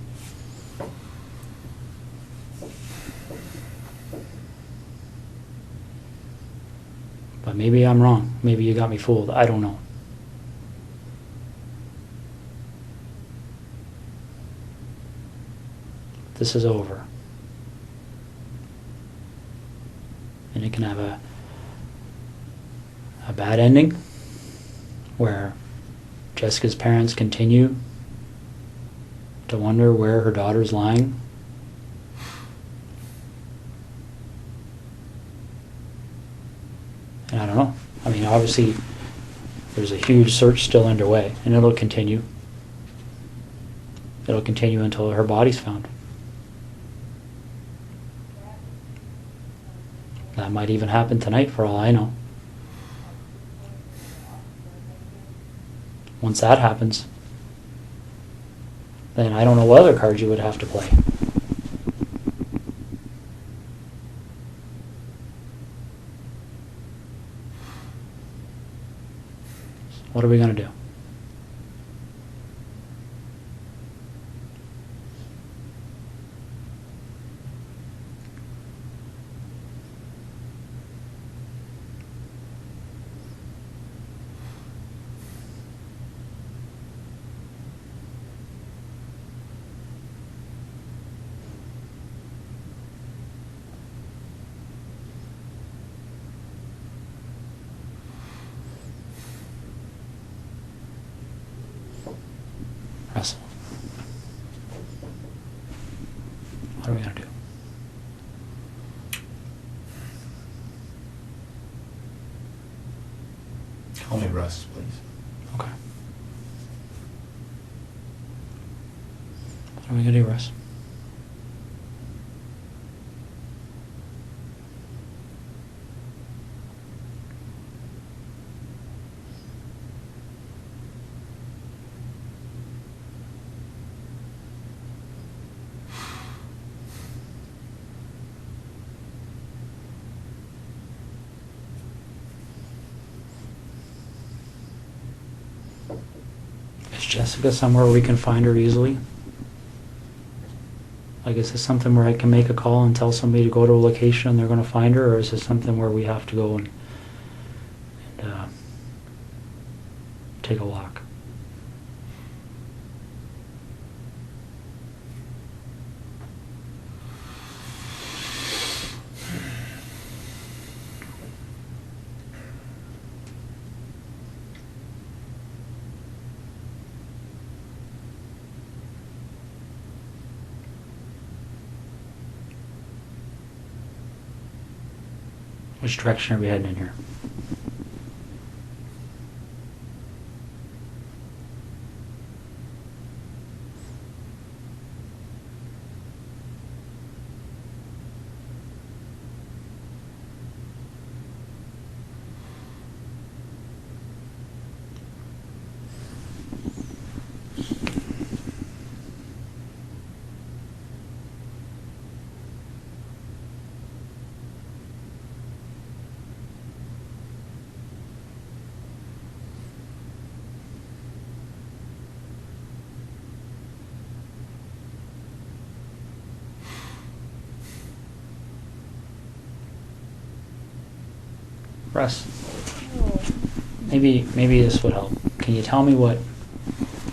But maybe I'm wrong. Maybe you got me fooled. I don't know. This is over. And it can have a bad ending where Jessica's parents continue to wonder where her daughter's lying. And I don't know. I mean, obviously there's a huge search still underway and it'll continue. It'll continue until her body's found. That might even happen tonight for all I know. Once that happens, then I don't know what other cards you would have to play. What are we going to do? Russell, what are we going to do? requests, please. Okay. What are we gonna do, Russ? Is Jessica somewhere we can find her easily? Like, is this something where I can make a call and tell somebody to go to a location and they're going to find her, or is this something where we have to go and take a walk? Which direction are we heading in here? Russ, maybe this would help. Can you tell me what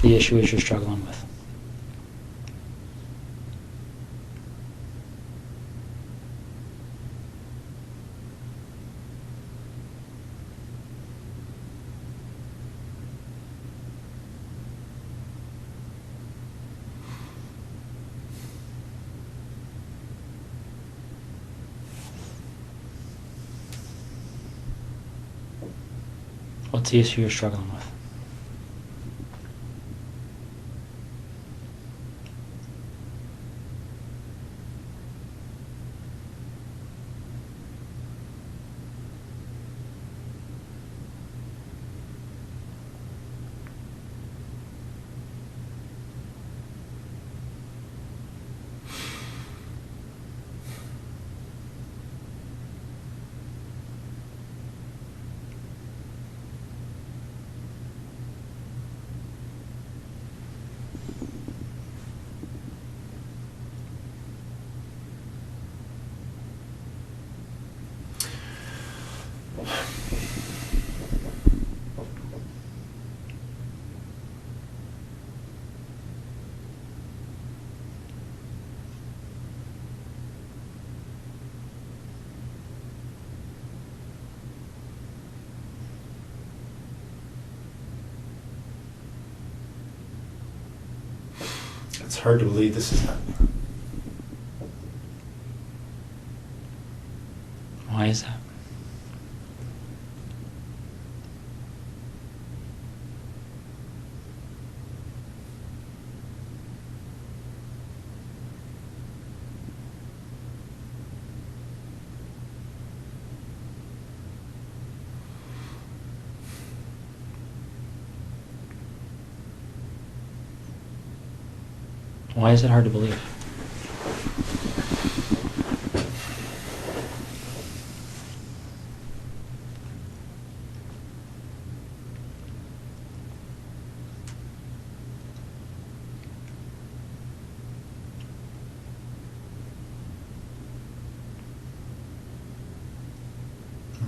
the issue is you're struggling with? What's the issue you're struggling with? It's hard to believe this is happening. Why is that? Why is it hard to believe?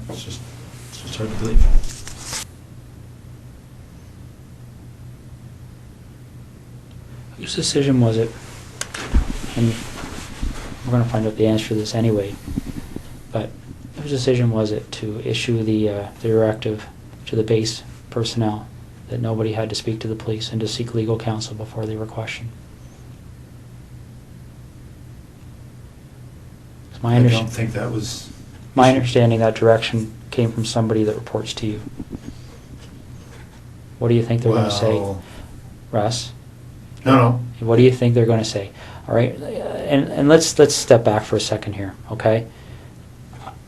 It's just hard to believe. Whose decision was it? And we're going to find out the answer to this anyway. But whose decision was it to issue the directive to the base personnel that nobody had to speak to the police and to seek legal counsel before they were questioned? I don't think that was... My understanding, that direction came from somebody that reports to you. What do you think they're going to say, Well, Russ? no. What do you think they're going to say? All right, and let's step back for a second here, okay?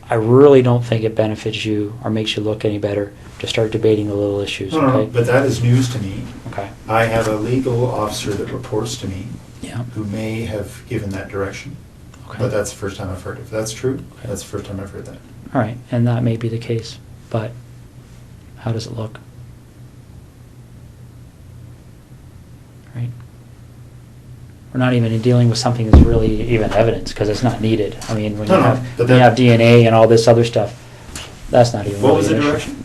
I really don't think it benefits you or makes you look any better to start debating the little issues, No, okay? but that is news to me. Okay. I have a legal officer that reports to me Yeah. who may have given that direction. Okay. But that's the first time I've heard it. If that's true, Okay. that's the first time I've heard that. All right, and that may be the case, but how does it look? Right? We're not even dealing with something that's really even evidence because it's not needed. I mean, when No, you no, have but when you that- have DNA and all this other stuff, that's not even. What really was the an issue. direction?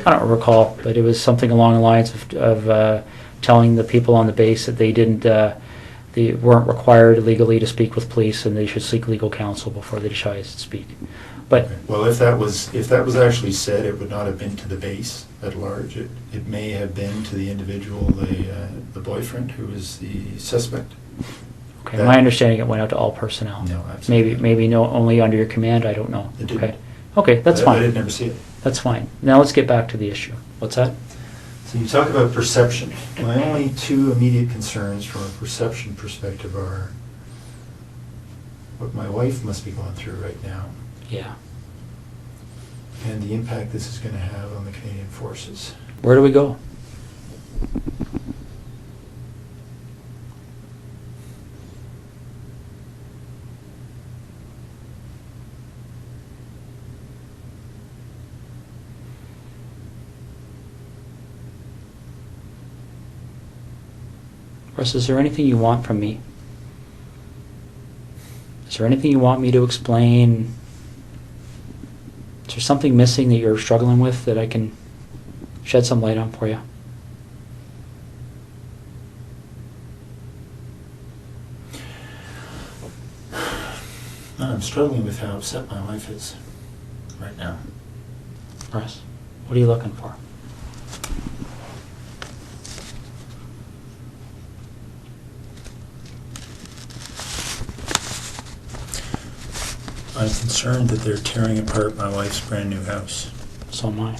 I don't recall, but it was something along the lines of telling the people on the base that they weren't required legally to speak with police and they should seek legal counsel before they decided to speak. But Okay. Well, if that was actually said, it would not have been to the base at large. It may have been to the individual, the boyfriend who is the suspect. okay, That- my understanding it went out to all personnel. No, absolutely. Maybe no, only under your command. I don't know. It didn't. Okay, okay, that's I fine. did never see it. That's fine. Now let's get back to the issue. What's that? So you talk about perception. My only two immediate concerns from a perception perspective are what my wife must be going through right now Yeah. and the impact this is going to have on the Canadian Forces. Where do we go? Russ, is there anything you want from me? Is there anything you want me to explain? Is there something missing that you're struggling with that I can shed some light on for you? I'm struggling with how upset my wife is right now. Russ, what are you looking for? I'm concerned that they're tearing apart my wife's brand new house. So am I.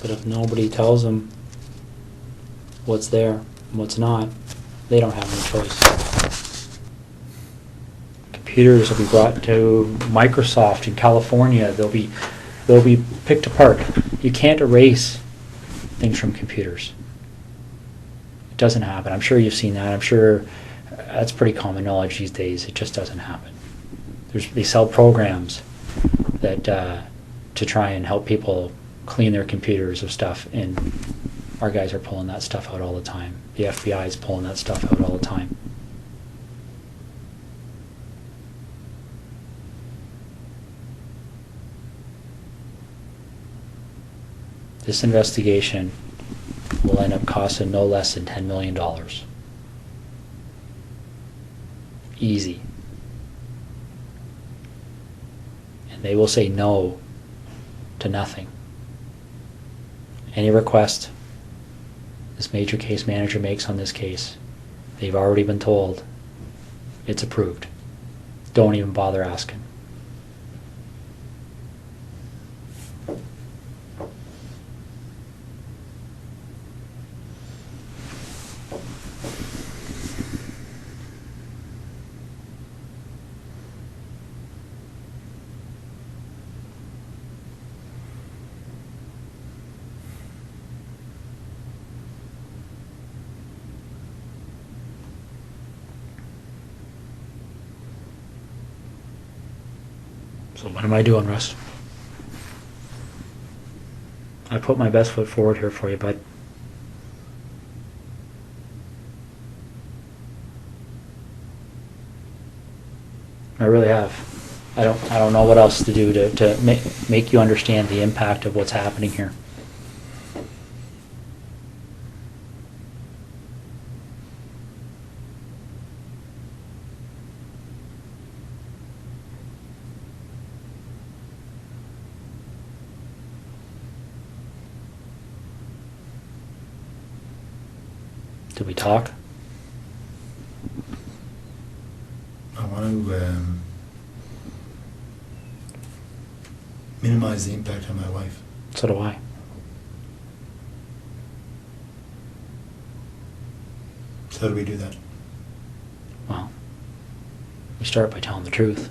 But if nobody tells them what's there and what's not, they don't have any choice. Computers will be brought to Microsoft in California. They'll be picked apart. You can't erase things from computers. It doesn't happen. I'm sure you've seen that. I'm sure that's pretty common knowledge these days. It just doesn't happen. They sell programs that to try and help people clean their computers of stuff, and our guys are pulling that stuff out all the time. The FBI is pulling that stuff out all the time. This investigation will end up costing no less than $10 million. Easy. And they will say no to nothing. Any request this major case manager makes on this case, they've already been told it's approved. Don't even bother asking. So what am I doing, Russ? I put my best foot forward here for you, bud. I really have. I don't know what else to do to make you understand the impact of what's happening here. Did we talk? I want to minimize the impact on my wife. So do I. So how do we do that? Well, we start by telling the truth.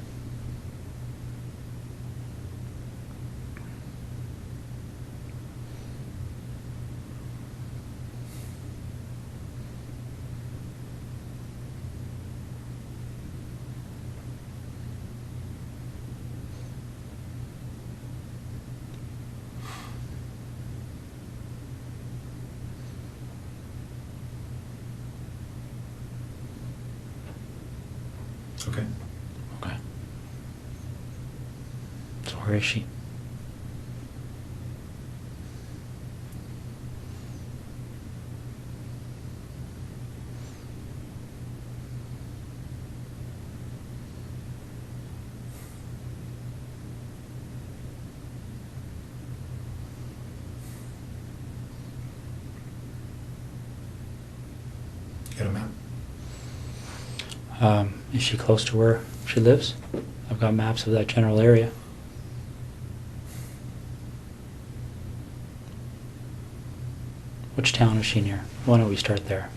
Okay. Okay. So where is she? Got a map? Is she close to where she lives? I've got maps of that general area. Which town is she near? Why don't we start there?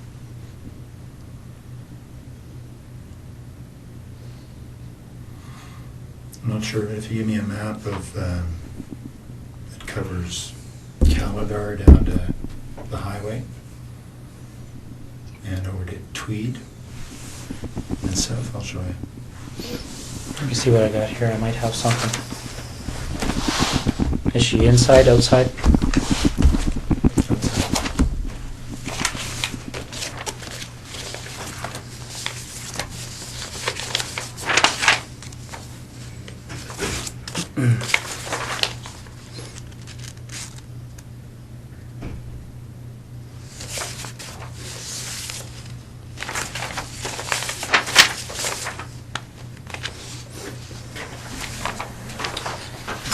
I'm not sure if you give me a map of that covers Calabar down to the highway and over to Tweed and south, I'll show you. Let me see what I got here. I might have something. Is she inside, outside?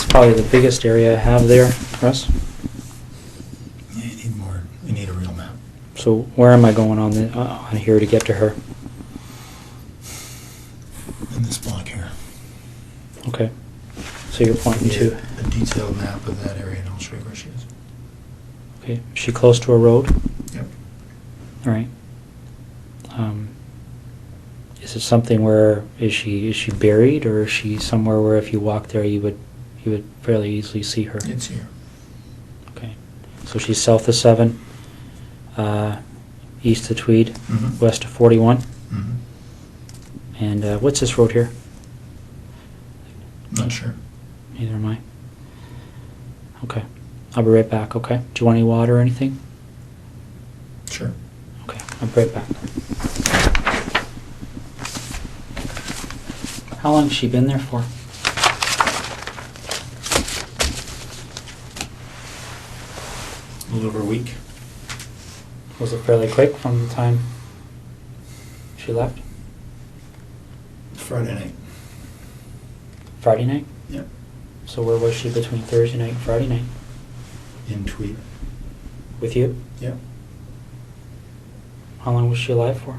Probably the biggest area I have there, Russ. Yeah, you need more. You need a real map. So where am I going on here to get to her? In this block here. Okay. So you're pointing to a detailed map of that area, and I'll show you where she is. Okay. Is she close to a road? Yep. All right. Is it something where is she buried, or is she somewhere where if you walk there you would fairly easily see her? It's here. Okay. So she's south of 7, east of Tweed, west of 41. And what's this road here? Not sure. Neither am I. Okay. I'll be right back, okay? Do you want any water or anything? Sure. Okay, I'll be right back. How long has she been there for? A little over a week. Was it fairly quick from the time she left? Friday night. Friday night? Yep. So where was she between Thursday night and Friday night? In Tweed. With you? Yep. How long was she alive for?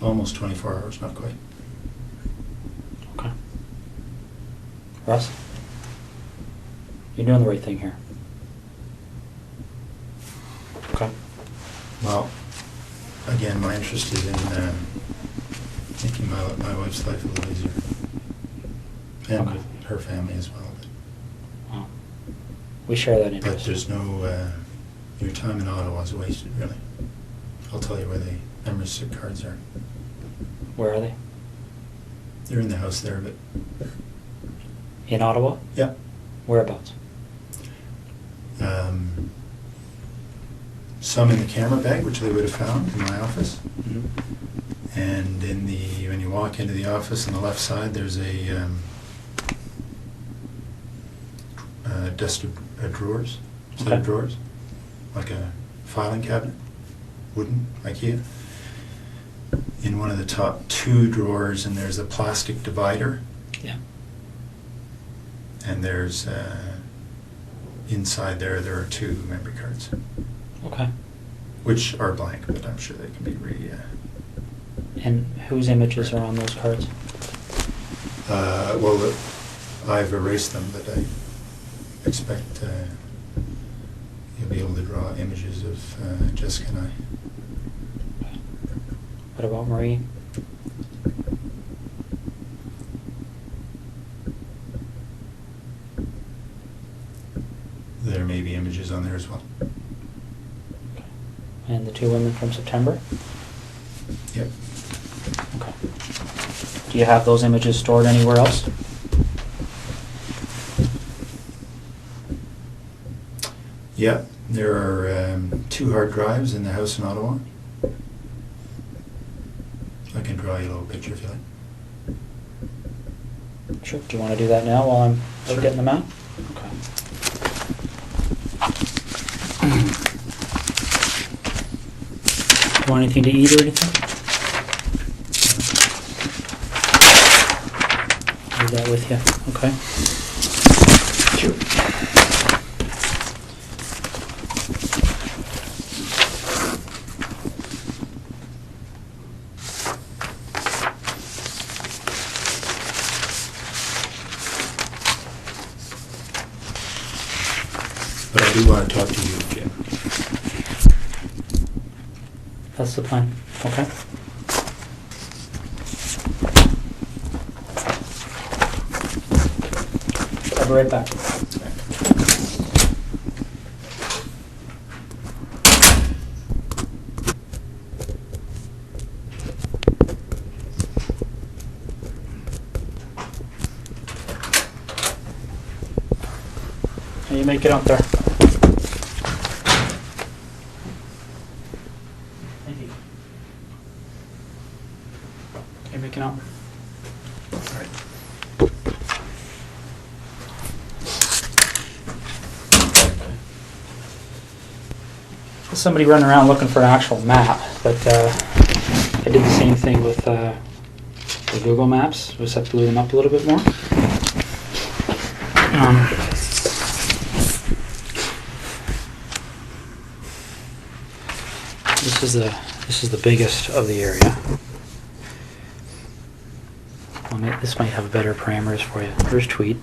Almost 24 hours, not quite. Okay. Russ? You're doing the right thing here. Okay. Well, again, my interest is in making my wife's life a little easier. And Okay. her family as well. Well, we share that But interest. there's no, your time in Ottawa is wasted, really. I'll tell you where the membership cards are. Where are they? They're in the house there, but In Ottawa? yeah. Whereabouts? Some in the camera bag, which they would have found in my office. Mm-hmm. And when you walk into the office on the left side, there's a desk of drawers, set Okay. of drawers, like a filing cabinet, wooden, IKEA. In one of the top 2 drawers, and there's a plastic divider, Yeah. and there's inside there are 2 memory cards, Okay. which are blank, but I'm sure they can be And whose images are on those cards? well, I've erased them, but I expect be able to draw images of Jessica and I. What about Marie? There may be images on there as well. And the 2 women from September? Yep. Okay. Do you have those images stored anywhere else? Yeah, there are 2 hard drives in the house in Ottawa. I can draw you a little picture if you like. Sure. Do you want to do that now while I'm Sure. getting them out? Okay. Want anything to eat or anything? Leave that with you. Okay. Sure. But I do want to talk to you, Jim. That's the plan. Okay. I'll be right back. How you make it up there? Thank you. Okay, make it up. All right. Somebody running around looking for an actual map, but I did the same thing with the Google Maps. Just have to blew them up a little bit more. This is the biggest of the area. Well, this might have better parameters for you. Here's Tweed.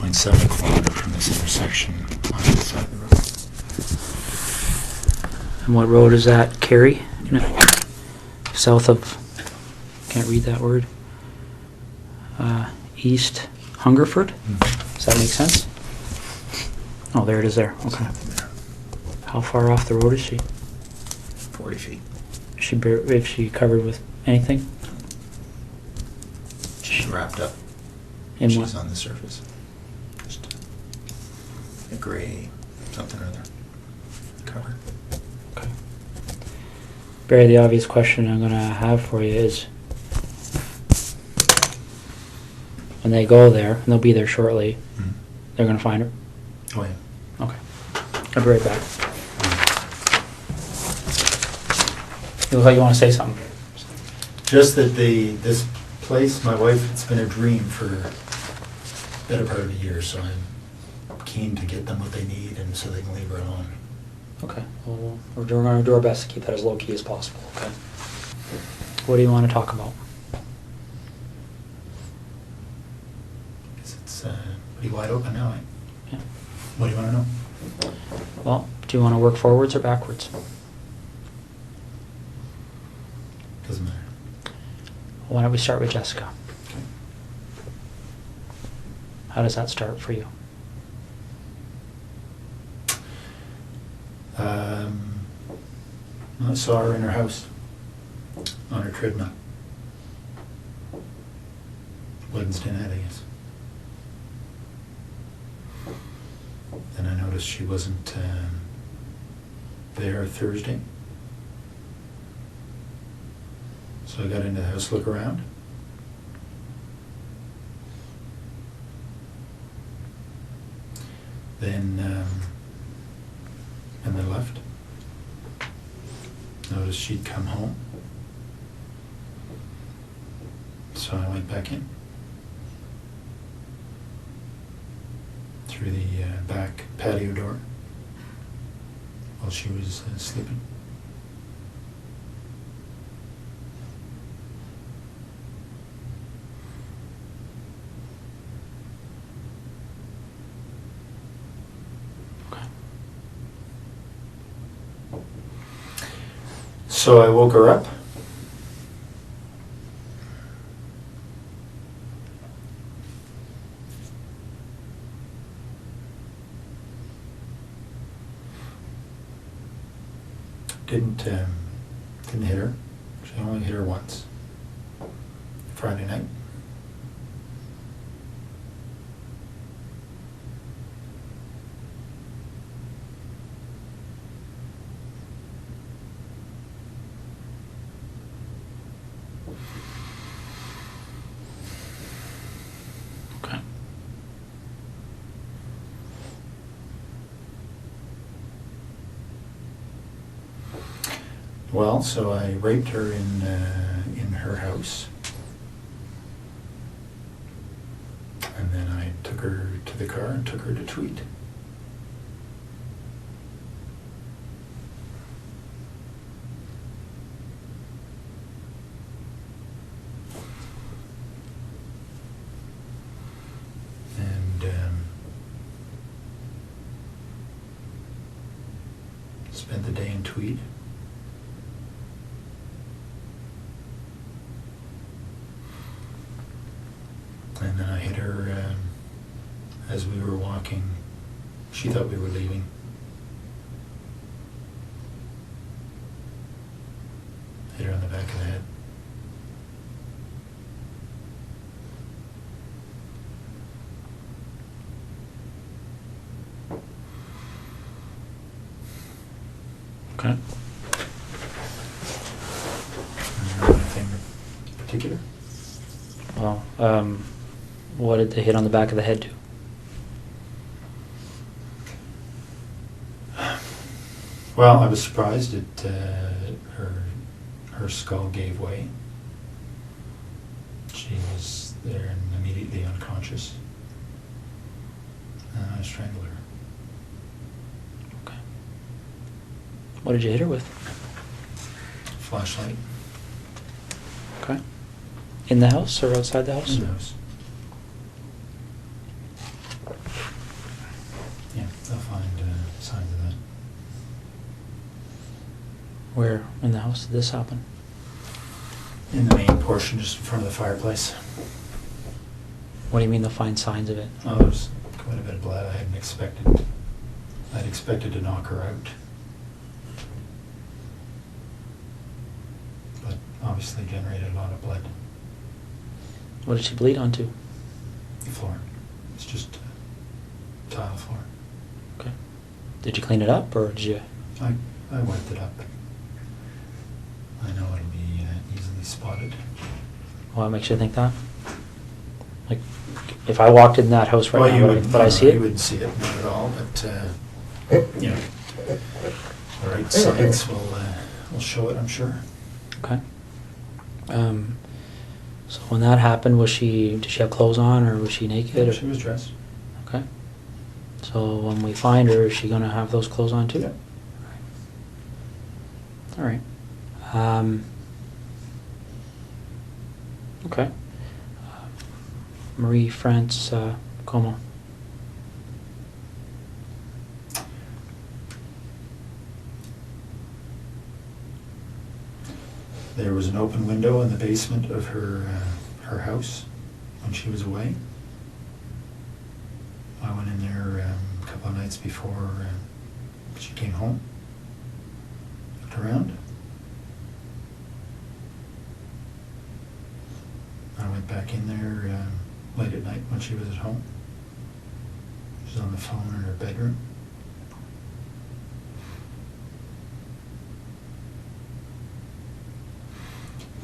.7 kilometer from this intersection on the side of the road. And what road is that? Kerry? South of, can't read that word. East Hungerford? Does that make sense? Oh, there it is there. Okay. How far off the road is she? 40 feet. Is she covered with anything? She's wrapped up. In She's what? on the surface. Just a gray something or other cover. Okay. Barry, the obvious question I'm going to have for you is, when they go there, and they'll be there shortly, they're going to find her? Oh, yeah. Okay. I'll be right back. You look like you want to say something. Just that this place, my wife, it's been a dream for the better part of a year, so I'm keen to get them what they need and so they can leave her alone. Okay. Well, we're going to do our best to keep that as low-key as possible, okay? What do you want to talk about? It's pretty wide open now, eh? Yeah. What do you want to know? Well, do you want to work forwards or backwards? Doesn't matter. Why don't we start with Jessica? Okay. How does that start for you? I saw her in her house on her treadmill. Wednesday night, I guess. Then I noticed she wasn't there Thursday. So I got into the house to look around. Then left. Noticed she'd come home. So I went back in. Through the back patio door. while she was sleeping. Okay. So I woke her up. Didn't hit her. She only hit her once. Friday night. Okay. Well, so I raped her in her house, and then I took her to the car and took her to Tweed. And spent the day in Tweed. And then I hit her as we were walking. She thought we were leaving. Hit her on the back of the head. Okay. Anything particular? Well, what did the hit on the back of the head do? Well, I was surprised that her skull gave way. She was there and immediately unconscious. And I strangled her. Okay. What did you hit her with? Flashlight. Okay. In the house or outside the house? In the house. Yeah, they'll find signs of that. Where in the house did this happen? In the main portion, just in front of the fireplace. What do you mean they'll find signs of it? Oh, there's quite a bit of blood. I hadn't expected. I'd expected to knock her out. But obviously generated a lot of blood. What did she bleed onto? The floor. It's just tile floor. Okay. Did you clean it up or did you? I wiped it up. I know it'll be easily spotted. What makes you think that? Like, if I walked in that house right Well, now, you would wouldn't, I see it? You wouldn't see it, not at all, but, you know, the right signs will show it, I'm sure. Okay. So when that happened, did she have clothes on or was she naked? Yeah, or? she was dressed. Okay. So when we find her, is she going to have those clothes on too? Yeah. All right. Okay. Marie France Como. There was an open window in the basement of her house when she was away. I went in there a couple of nights before she came home. Looked around. I went back in there late at night when she was at home. She was on the phone in her bedroom.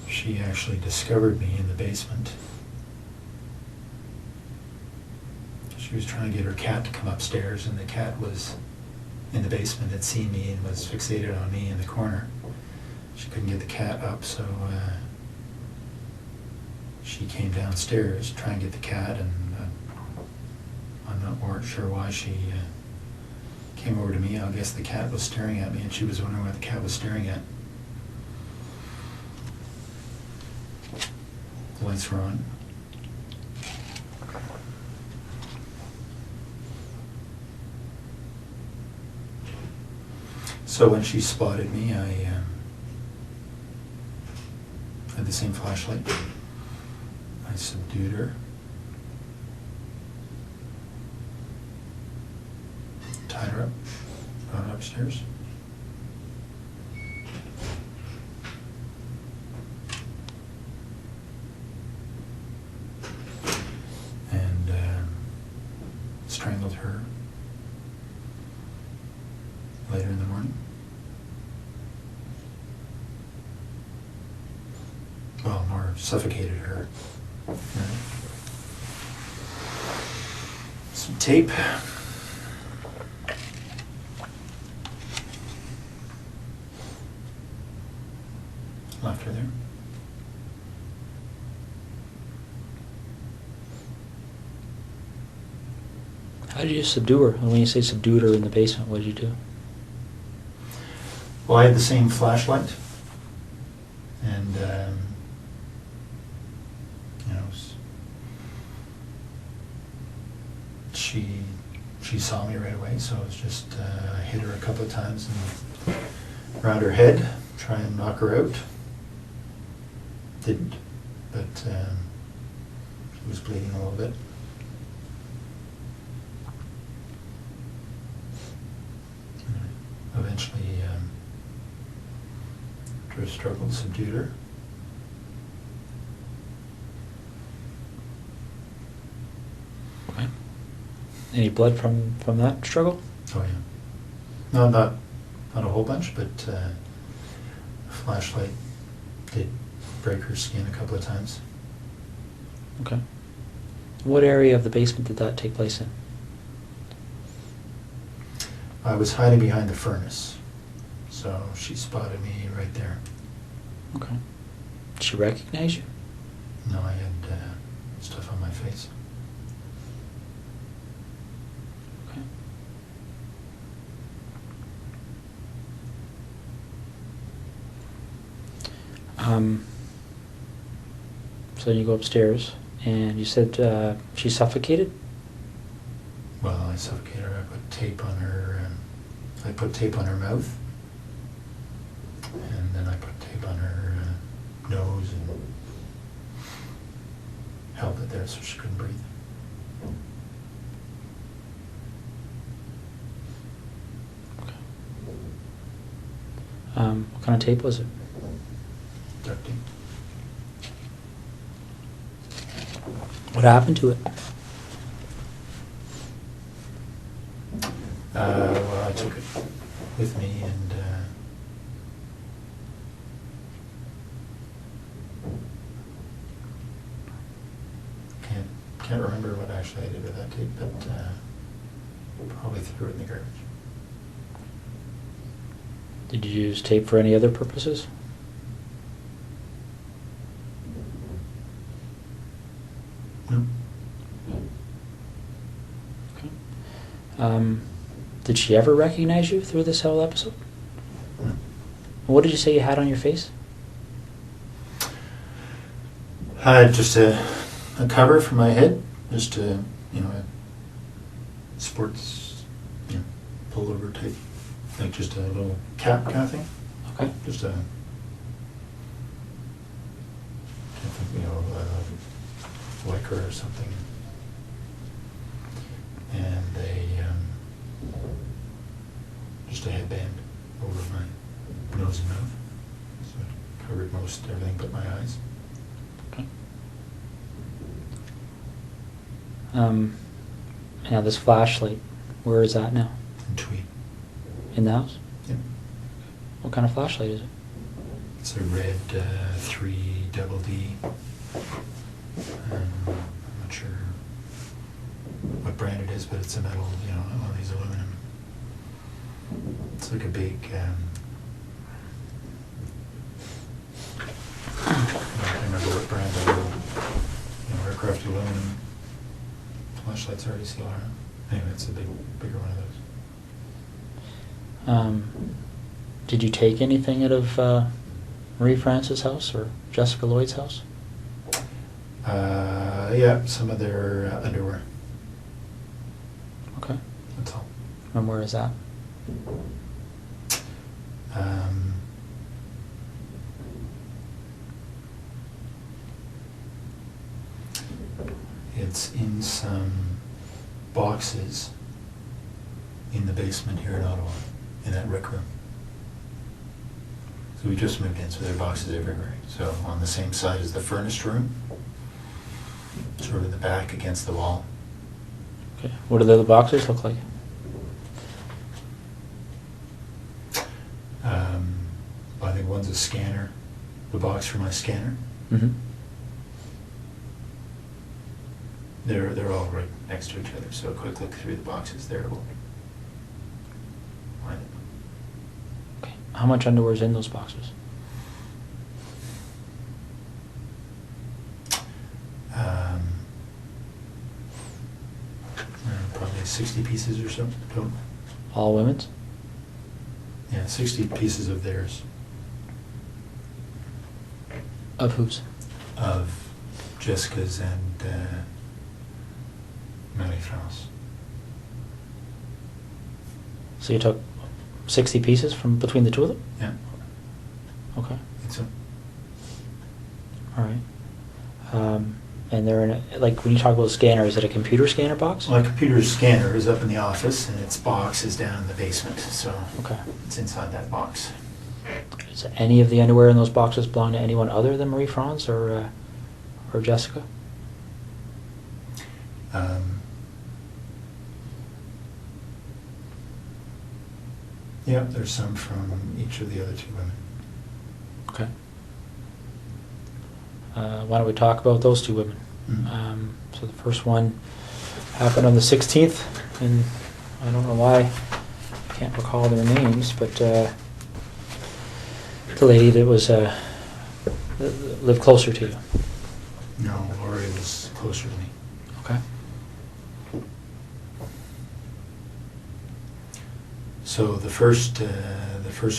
She actually discovered me in the basement. She was trying to get her cat to come upstairs, and the cat was in the basement, had seen me and was fixated on me in the corner. She couldn't get the cat up, so she came downstairs to try and get the cat, and I'm not sure why she came over to me. I guess the cat was staring at me, and she was wondering what the cat was staring at. The lights were on. So when she spotted me, I had the same flashlight. I subdued her. Tied her up, brought her upstairs. And strangled her later in the morning. Well, more suffocated her. Right. Some tape. Left her there. How did you subdue her? And when you say subdued her in the basement, what did you do? Well, I had the same flashlight, and you know, she saw me right away. So it was just I hit her a couple of times and around her head, try and knock her out. Didn't, but she was bleeding a little bit. Eventually, after a struggle, subdued her. Okay. Any blood from that struggle? Oh yeah. No, not a whole bunch, but a flashlight did break her skin a couple of times. Okay. What area of the basement did that take place in? I was hiding behind the furnace, so she spotted me right there. Okay. Did she recognize you? No, I had stuff on my face. Okay. So then you go upstairs, and you said she suffocated? Well, I suffocated her. I put tape on her. I put tape on her mouth, and then I put tape on her nose and held it there so she couldn't breathe. Okay. What kind of tape was it? Duct tape. What happened to it? Well, I took it with me and can't remember what actually I did with that tape, but probably threw it in the garbage. Did you use tape for any other purposes? No. Okay. Did she ever recognize you through this whole episode? No. What did you say you had on your face? I had just a cover for my head, just a, a sports, pullover type, like just a little cap kind of thing. Okay. Just a, lycra or something. And just a headband over my nose and mouth. So it covered most everything but my eyes. Okay. Now this flashlight, where is that now? And tweed. In the house? Yep. What kind of flashlight is it? It's a red 3 double D. I'm not sure what brand it is, but it's a metal, one of these aluminum. It's like a big, I can't remember what brand of aircraft aluminum flashlights are. You see a lot of them. Anyway, it's a bigger one of those. Did you take anything out of Marie France's house or Jessica Lloyd's house? Yeah, some of their underwear. Okay. That's all. And where is that? It's in some boxes in the basement here in Ottawa, in that rec room. So we just moved in, so there are boxes everywhere. So on the same side as the furnace room, sort of in the back against the wall. Okay. What do the other boxes look like? I think one's a scanner, the box for my scanner. Mm-hmm. They're all right next to each other, so a quick look through the boxes there will find it. Okay. How much underwear is in those boxes? Probably 60 pieces or so total. All women's? Yeah, 60 pieces of theirs. Of whose? Of Jessica's and Marie-France. So you took 60 pieces from between the two of them? Yeah, Okay. I think so. All right. And they're in a, like when you talk about a scanner, is it a computer scanner box? My computer scanner is up in the office and its box is down in the basement, so Okay. it's inside that box. Does any of the underwear in those boxes belong to anyone other than Marie France or Jessica? Yeah, there's some from each of the other two women. Okay. Why don't we talk about those two women? Mhm. So the first one happened on the 16th, and I don't know why I can't recall their names, but the lady that was lived closer to you. No, Lori was closer to me. Okay. So the first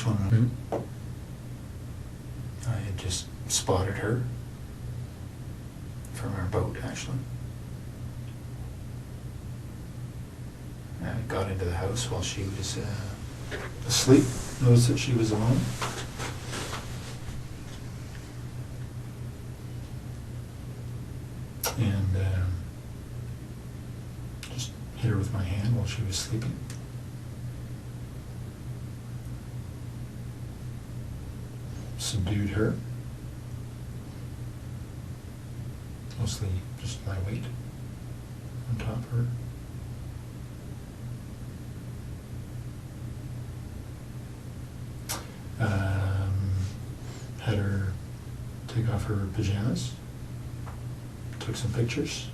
one, Mhm. I had just spotted her from our boat, actually. I got into the house while she was asleep, noticed that she was alone. And just hit her with my hand while she was sleeping. Subdued her. Mostly just my weight on top of her. Had her take off her pajamas. Took some pictures.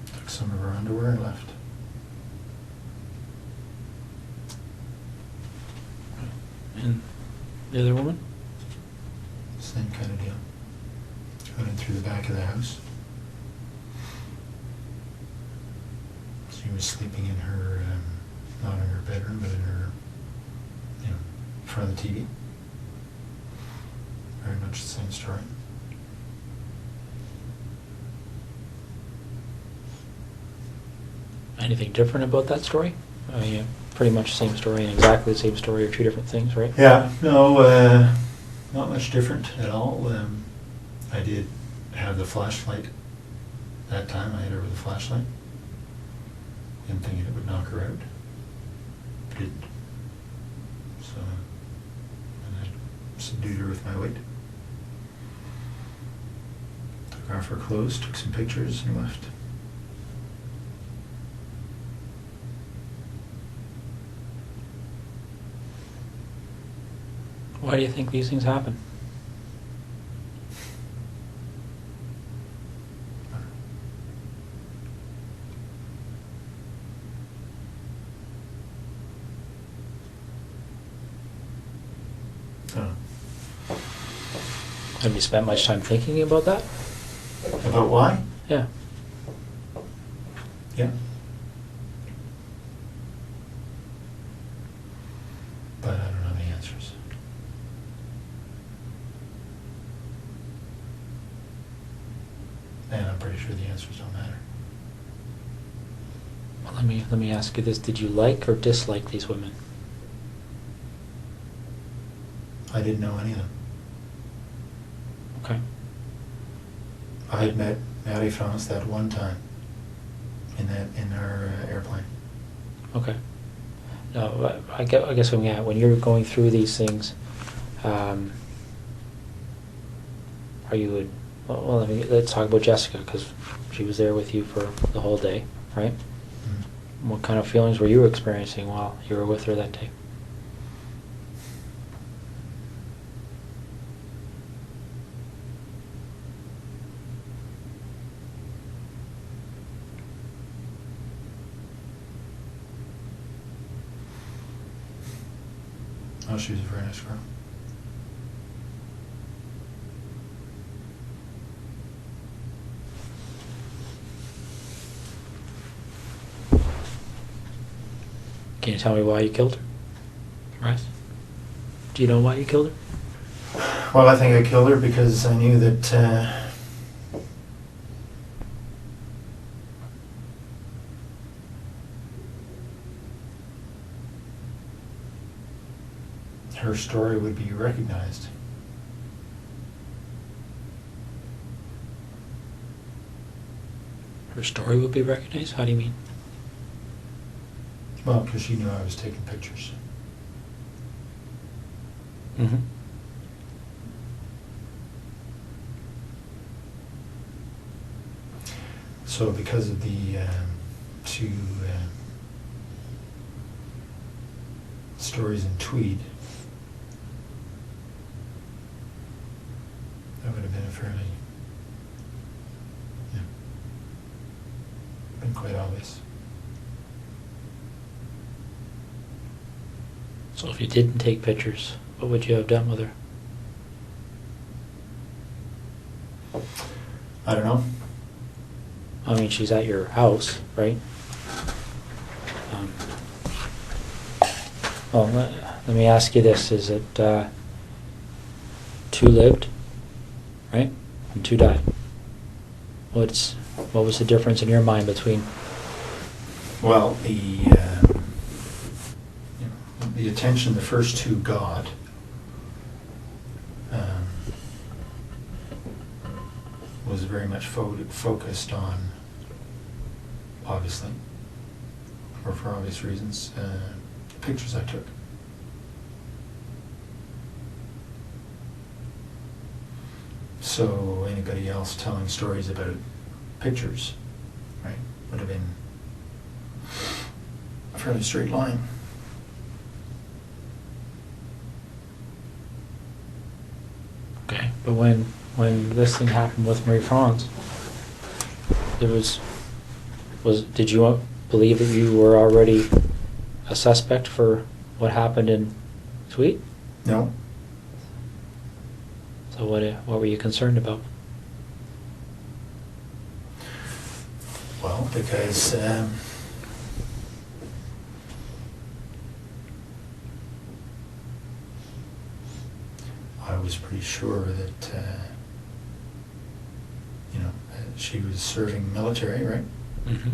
Took some of her underwear and left. And the other woman? Same kind of deal. Got in through the back of the house. She was sleeping in her, not in her bedroom, but in her, in front of the TV. Very much the same story. Anything different about that story? I mean, pretty much the same story and exactly the same story are two different things, right? Yeah, no, not much different at all. I did have the flashlight that time. I hit her with a flashlight. Didn't think it would knock her out. Didn't. So, and I subdued her with my weight. Took off her clothes, took some pictures, and left. Why do you think these things happen? Have you spent much time thinking about that? About why? Yeah. Yeah. Let me ask you this: did you like or dislike these women? I didn't know any of them. Okay. I had met Maddie France that one time in our airplane. Okay. No, I guess when you're going through these things, are you? Well, let's talk about Jessica, because she was there with you for the whole day, right? Mm-hmm. What kind of feelings were you experiencing while you were with her that day? Oh, she was a very nice girl. Can you tell me why you killed her? Right? Do you know why you killed her? Well, I think I killed her because I knew that her story would be recognized. Her story would be recognized? How do you mean? Well, because she knew I was taking pictures. Mm-hmm. So because of the two stories in Tweed, that would have been a fairly, yeah, been quite obvious. So if you didn't take pictures, what would you have done with her? I don't know. I mean, she's at your house, right? Well, let me ask you this. Is it 2 lived, right? And 2 died. What was the difference in your mind between? Well, the attention the first 2 got was very much focused on, obviously, or for obvious reasons, the pictures I took. So anybody else telling stories about pictures, right, would have been a fairly straight line. Okay, but when this thing happened with Marie France, did you believe that you were already a suspect for what happened in Tweed? No. So what were you concerned about? Well, because I was pretty sure that she was serving military, right? Mm-hmm.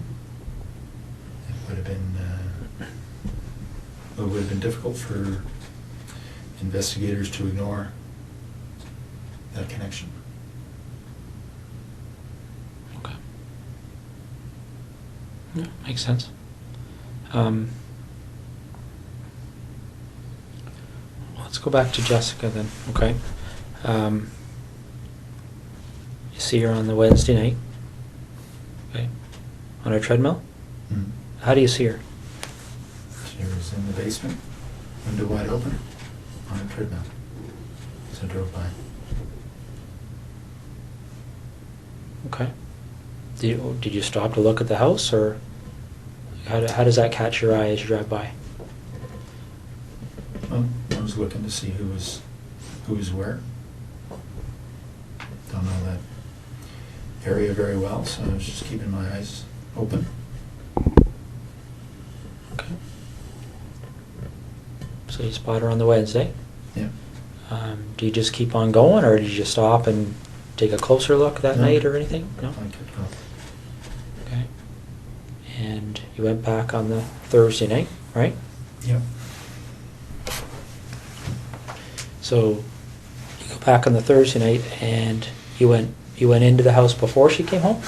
It would have been difficult for investigators to ignore that connection. Okay. Yeah, makes sense. Let's go back to Jessica then, okay? You see her on the Wednesday night, okay? On her treadmill? Mm-hmm. How do you see her? She was in the basement, window wide open, on a treadmill. So I drove by. Okay. Did you stop to look at the house, or how does that catch your eye as you drive by? Well, I was looking to see who was where. Don't know that area very well, so I was just keeping my eyes open. Okay. So you spot her on the Wednesday. Yeah. Do you just keep on going, or did you stop and take a closer look that No. night or anything? No? I kept going. Okay. and you went back on the Thursday night, right? Yep. So you go back on the Thursday night, and you went into the house before she came home?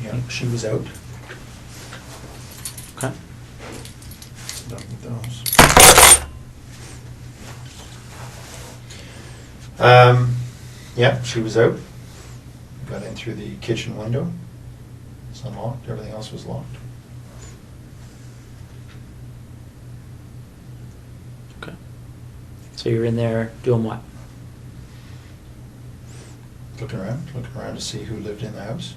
Yeah, she was out. Okay. Done with those. Yeah, she was out. Got in through the kitchen window. It's unlocked. Everything else was locked. Okay. So you're in there doing what? Looking around to see who lived in the house.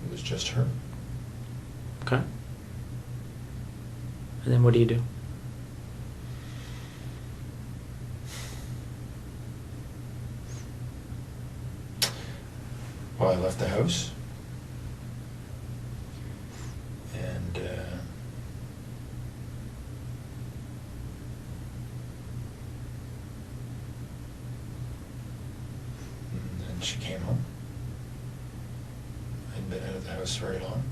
It was just her. Okay. And then what do you do? Well, I left the house. And then she came home. I hadn't been out of the house very long.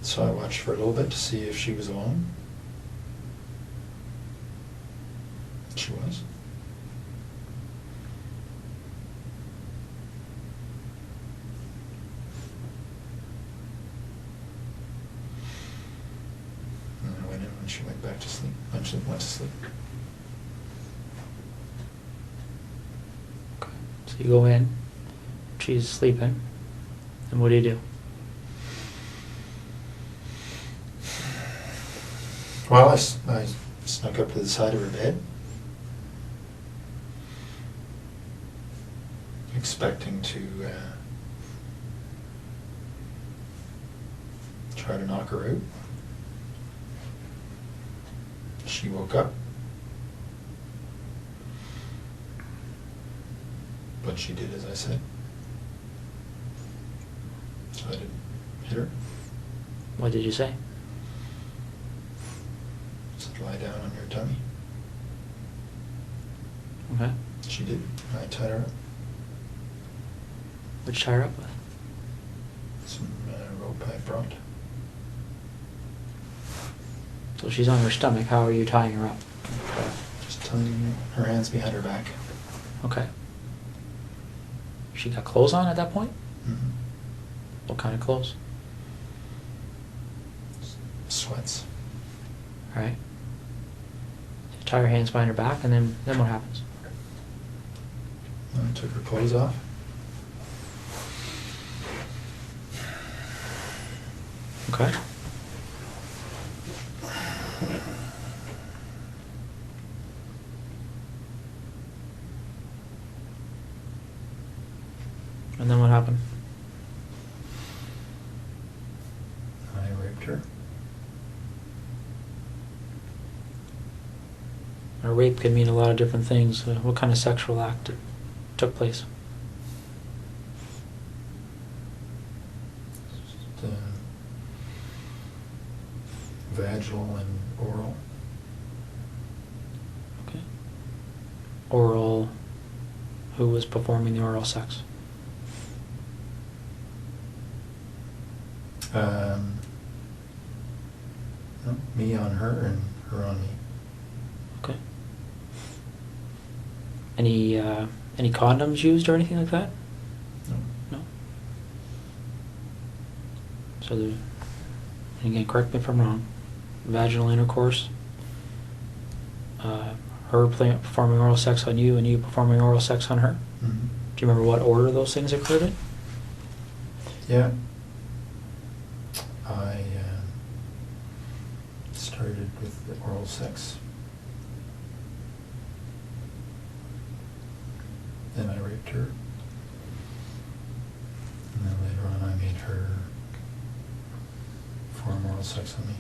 So I watched for a little bit to see if she was alone. She was. And I went in when she went back to sleep. When she went to sleep. Okay. So you go in, she's sleeping, and what do you do? Well, I snuck up to the side of her bed, expecting to try to knock her out. She woke up, but she did as I said, so I didn't hit her. What did you say? Said, lie down on your tummy. Okay. She did. I tied her up. What'd you tie her up with? Some rope I brought. So she's on her stomach. How are you tying her up? Just tying her hands behind her back. Okay. She got clothes on at that point? Mm-hmm. What kind of clothes? Sweats. All right. You tie her hands behind her back, and then what happens? I took her clothes off. Okay. And then what happened? I raped her. A rape can mean a lot of different things. What kind of sexual act took place? Just, vaginal and oral. Okay. Oral. Who was performing the oral sex? No, me on her and her on me. Okay. Any condoms used or anything like that? No. No. So and again, correct me if I'm wrong. Vaginal intercourse. Her performing oral sex on you, and you performing oral sex on her. Mm-hmm. Do you remember what order those things occurred in? Yeah. I started with the oral sex. Then I raped her. And then later on I made her perform oral sex on me.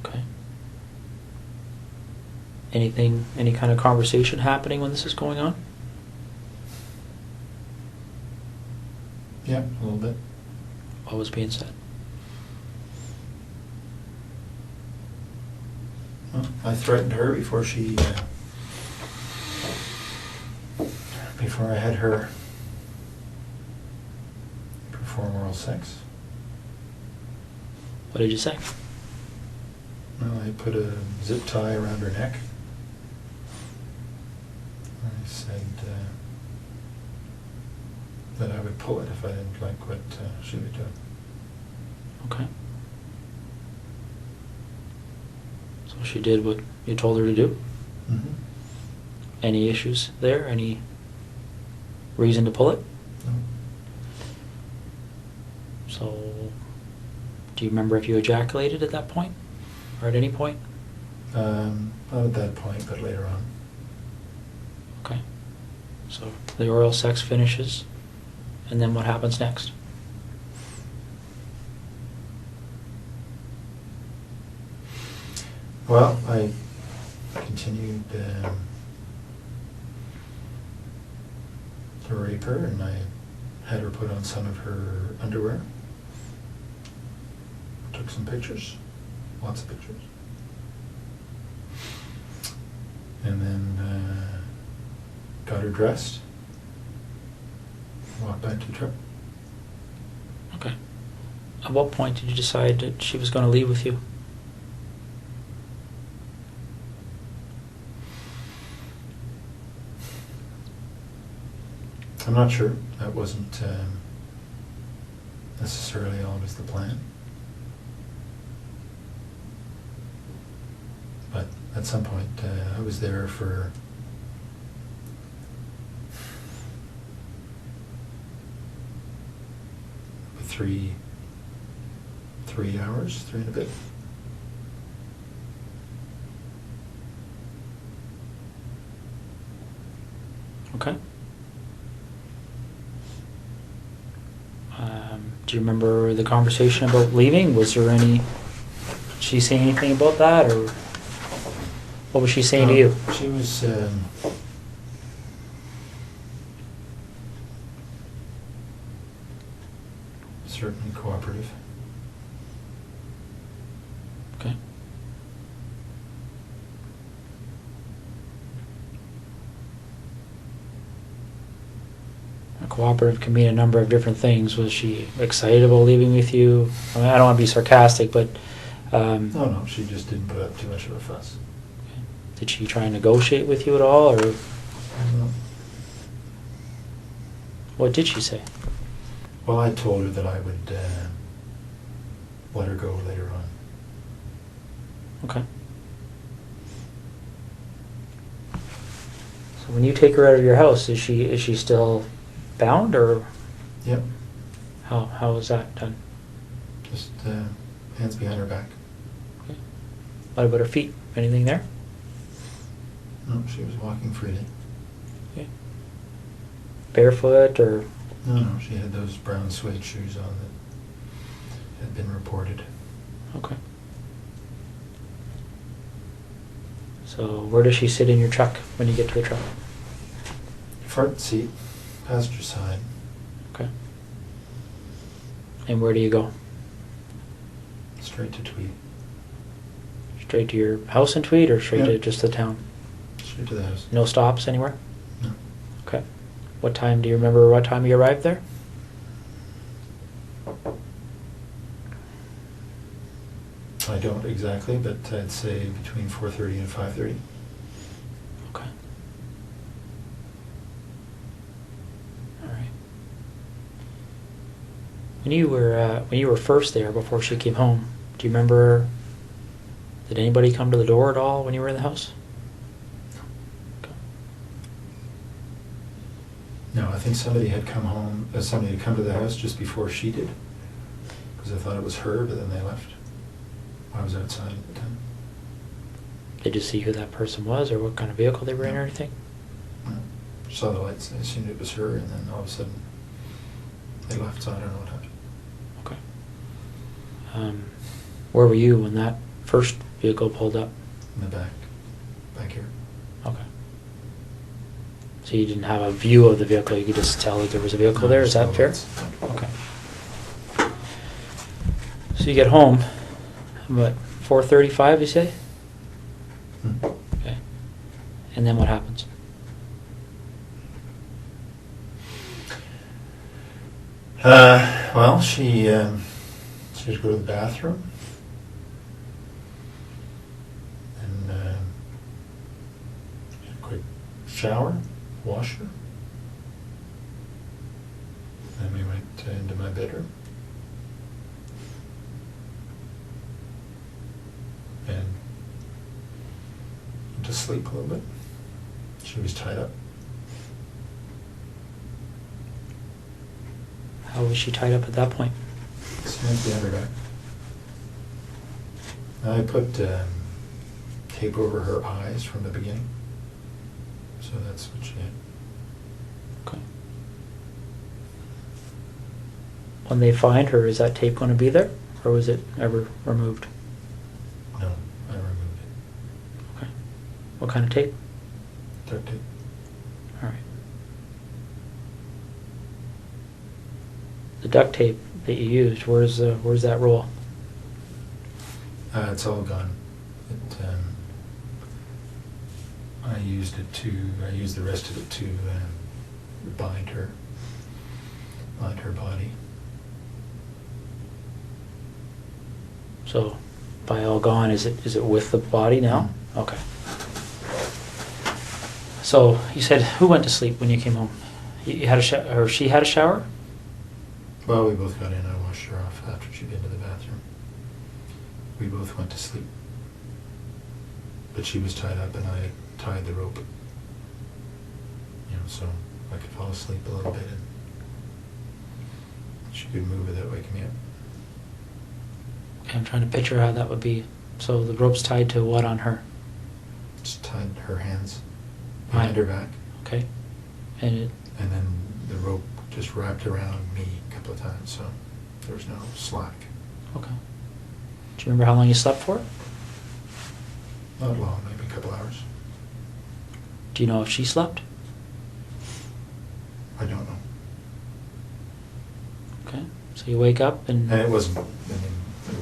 Okay. Any kind of conversation happening when this is going on? Yeah, a little bit. What was being said? Well, I threatened her before she before I had her perform oral sex. What did you say? Well, I put a zip tie around her neck. I said that I would pull it if I didn't like what she would do. Okay. So she did what you told her to do? Mm-hmm. Any issues there? Any reason to pull it? No. So, do you remember if you ejaculated at that point? Or at any point? Not at that point, but later on. Okay. So, the oral sex finishes, and then what happens next? Well, I continued to rape her, and I had her put on some of her underwear. Took some pictures, lots of pictures. And then got her dressed, walked back to the truck. Okay. At what point did you decide that she was going to leave with you? I'm not sure. That wasn't necessarily always the plan. But at some point, I was there for three hours, 3 and a bit. Okay. Do you remember the conversation about leaving? Was there any... Did she say anything about that, or what was she saying to you? She was certainly cooperative. Okay. Cooperative can mean a number of different things. Was she excited about leaving with you? I mean, I don't want to be sarcastic, but... No, she just didn't put up too much of a fuss. Did she try and negotiate with you at all, or No. what did she say? Well, I told her that I would let her go later on. Okay. So when you take her out of your house, is she still bound, or Yep. how is that done? Just hands behind her back. Okay. What about her feet? Anything there? No, she was walking freely. Okay. Barefoot, or... No, she had those brown suede shoes on that had been reported. Okay. So where does she sit in your truck when you get to the truck? Front seat, passenger side. Okay. And where do you go? Straight to Tweed. Straight to your house in Tweed, or straight to Yep. just the town? Straight to the house. No stops anywhere? No. Okay. What time, do you remember what time you arrived there? I don't exactly, but I'd say between 4:30 and 5:30. Okay. All right. When you were first there before she came home, do you remember, did anybody come to the door at all when you were in the house? Okay. No, I think somebody had come home, somebody had come to the house just before she did, because I thought it was her, but then they left. I was outside at the time. Did you see who that person was, or what kind of vehicle they were in, or anything? No. Saw the lights, I assumed it was her, and then all of a sudden they left, so I don't know what happened. Okay. Where were you when that first vehicle pulled up? In the back here. Okay. So you didn't have a view of the vehicle, you could just tell that there was a vehicle there, is that fair? Okay. So you get home, what, 4:35 you say? Hmm. Okay. And then what happens? Well, she had to go to the bathroom. And had a quick shower, wash her. Then we went into my bedroom. And went to sleep a little bit. She was tied up. How was she tied up at that point? Hands behind her back. I put tape over her eyes from the beginning. So that's what she had. Okay. When they find her, is that tape going to be there, or was it ever removed? No, I removed it. Okay. What kind of tape? Duct tape. All right. The duct tape that you used, where's that roll? It's all gone. I used the rest of it to bind her body. So, by all gone, is it with the body now? Mhm. Okay. So you said, who went to sleep when you came home? You had a shower, or she had a shower? Well, we both got in. I washed her off after she'd been to the bathroom. We both went to sleep. But she was tied up and I had tied the rope. So I could fall asleep a little bit and she could move without waking me up. I'm trying to picture how that would be. So the rope's tied to what on her? Just tied her hands behind her back. Okay. And then the rope just wrapped around me a couple of times, so there was no slack. okay. Do you remember how long you slept for? Not long, maybe a couple hours. Do you know if she slept? I don't know. Okay. So you wake up and And it wasn't, we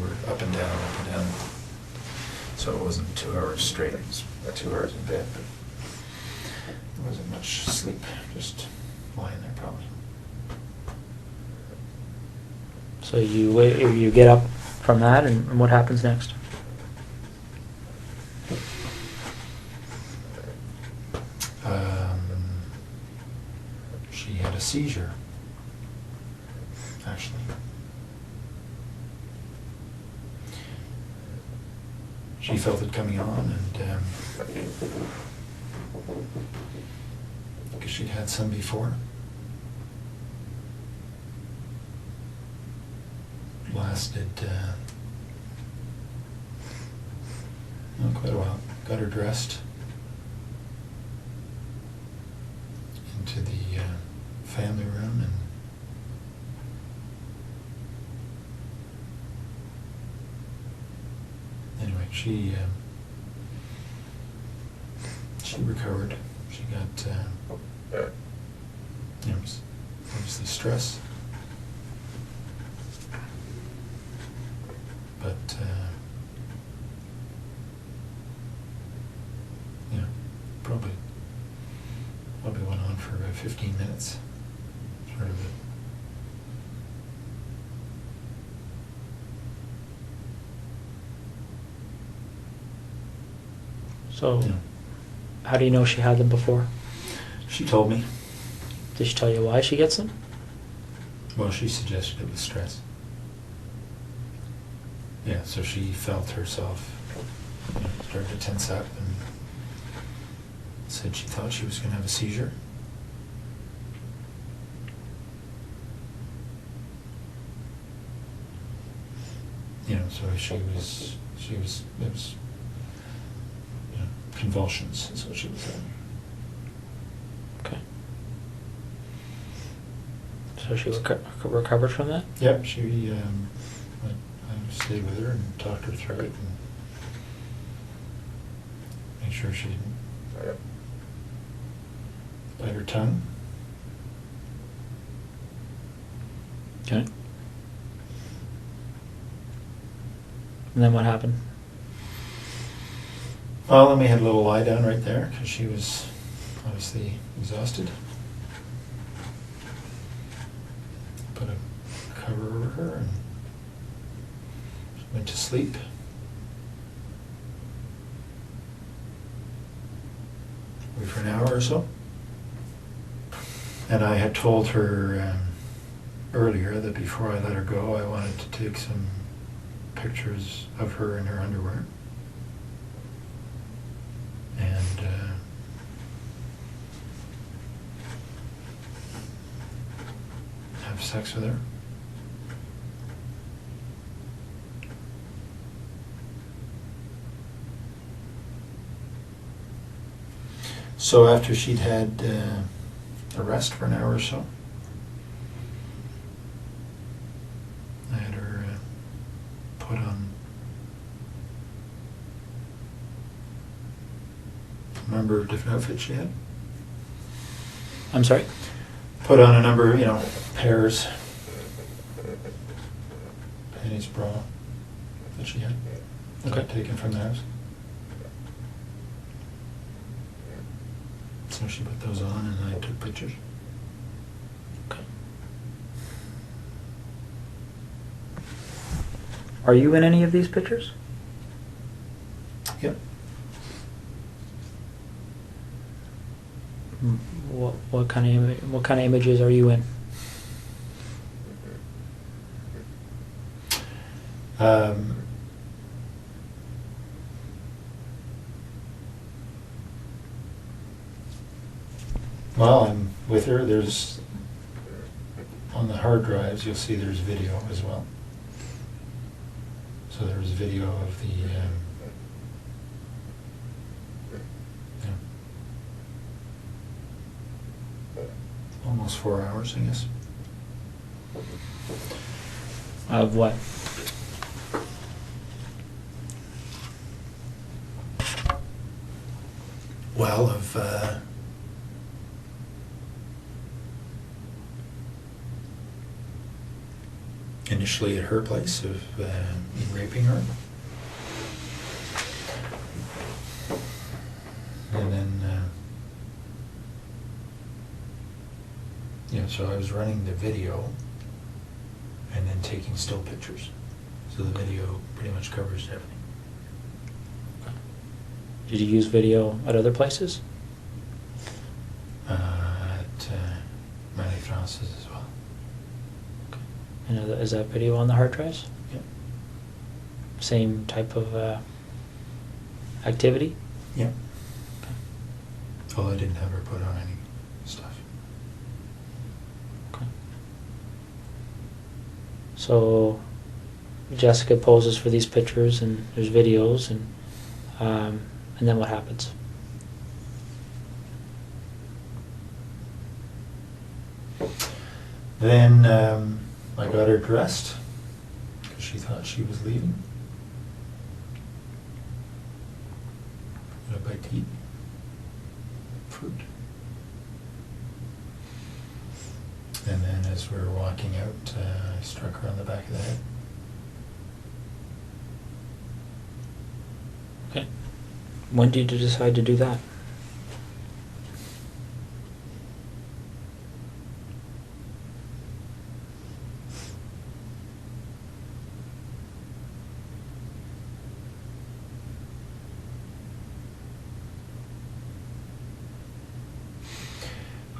were up and down. So it wasn't 2 hours straight, it was 2 hours in bed, but there wasn't much sleep, just lying there probably. so you get up from that, and what happens next? She had a seizure, actually. She felt it coming on, and because she'd had some before. Lasted quite a while. Got her dressed, into the family room, and anyway, she recovered. She got obviously stress, but probably went on for about 15 minutes. Sort of it. So, how do you know she had them before? She told me. Did she tell you why she gets them? Well, she suggested it was stress. Yeah, so she felt herself start to tense up and said she thought she was going to have a seizure. So it was convulsions is what she was having. Okay. So she recovered from that? Yep, I stayed with her and talked her through it and made sure she didn't bite her tongue. Okay. And then what happened? Well, then we had a little lie down right there because she was obviously exhausted. Put a cover over her, and she went to sleep. Wait for an hour or so. And I had told her earlier that before I let her go, I wanted to take some pictures of her in her underwear. And have sex with her. So after she'd had a rest for an hour or so, I had her put on, a number of different outfits she had. I'm sorry? Put on a number, pairs, panties, bra that she had. That Okay. I'd taken from the house. So she put those on and I took pictures. Okay. Are you in any of these pictures? Yep. What kind of images are you in? Well, I'm with her. There's, on the hard drives, you'll see there's video as well. So there's video of the, almost 4 hours, I guess. Of what? Well, of initially at her place of me raping her, and then so I was running the video and then taking still pictures. So the video pretty much covers everything. Did you use video at other places? At Manny Francis as well. And is that video on the hard drives? Yep. Same type of activity? Yep. Okay. Although I didn't have her put on any stuff. Okay. So Jessica poses for these pictures, and there's videos, and then what happens? Then I got her dressed because she thought she was leaving. Got a bite to eat. Fruit. And then as we were walking out, I struck her on the back of the head. Okay. When did you decide to do that?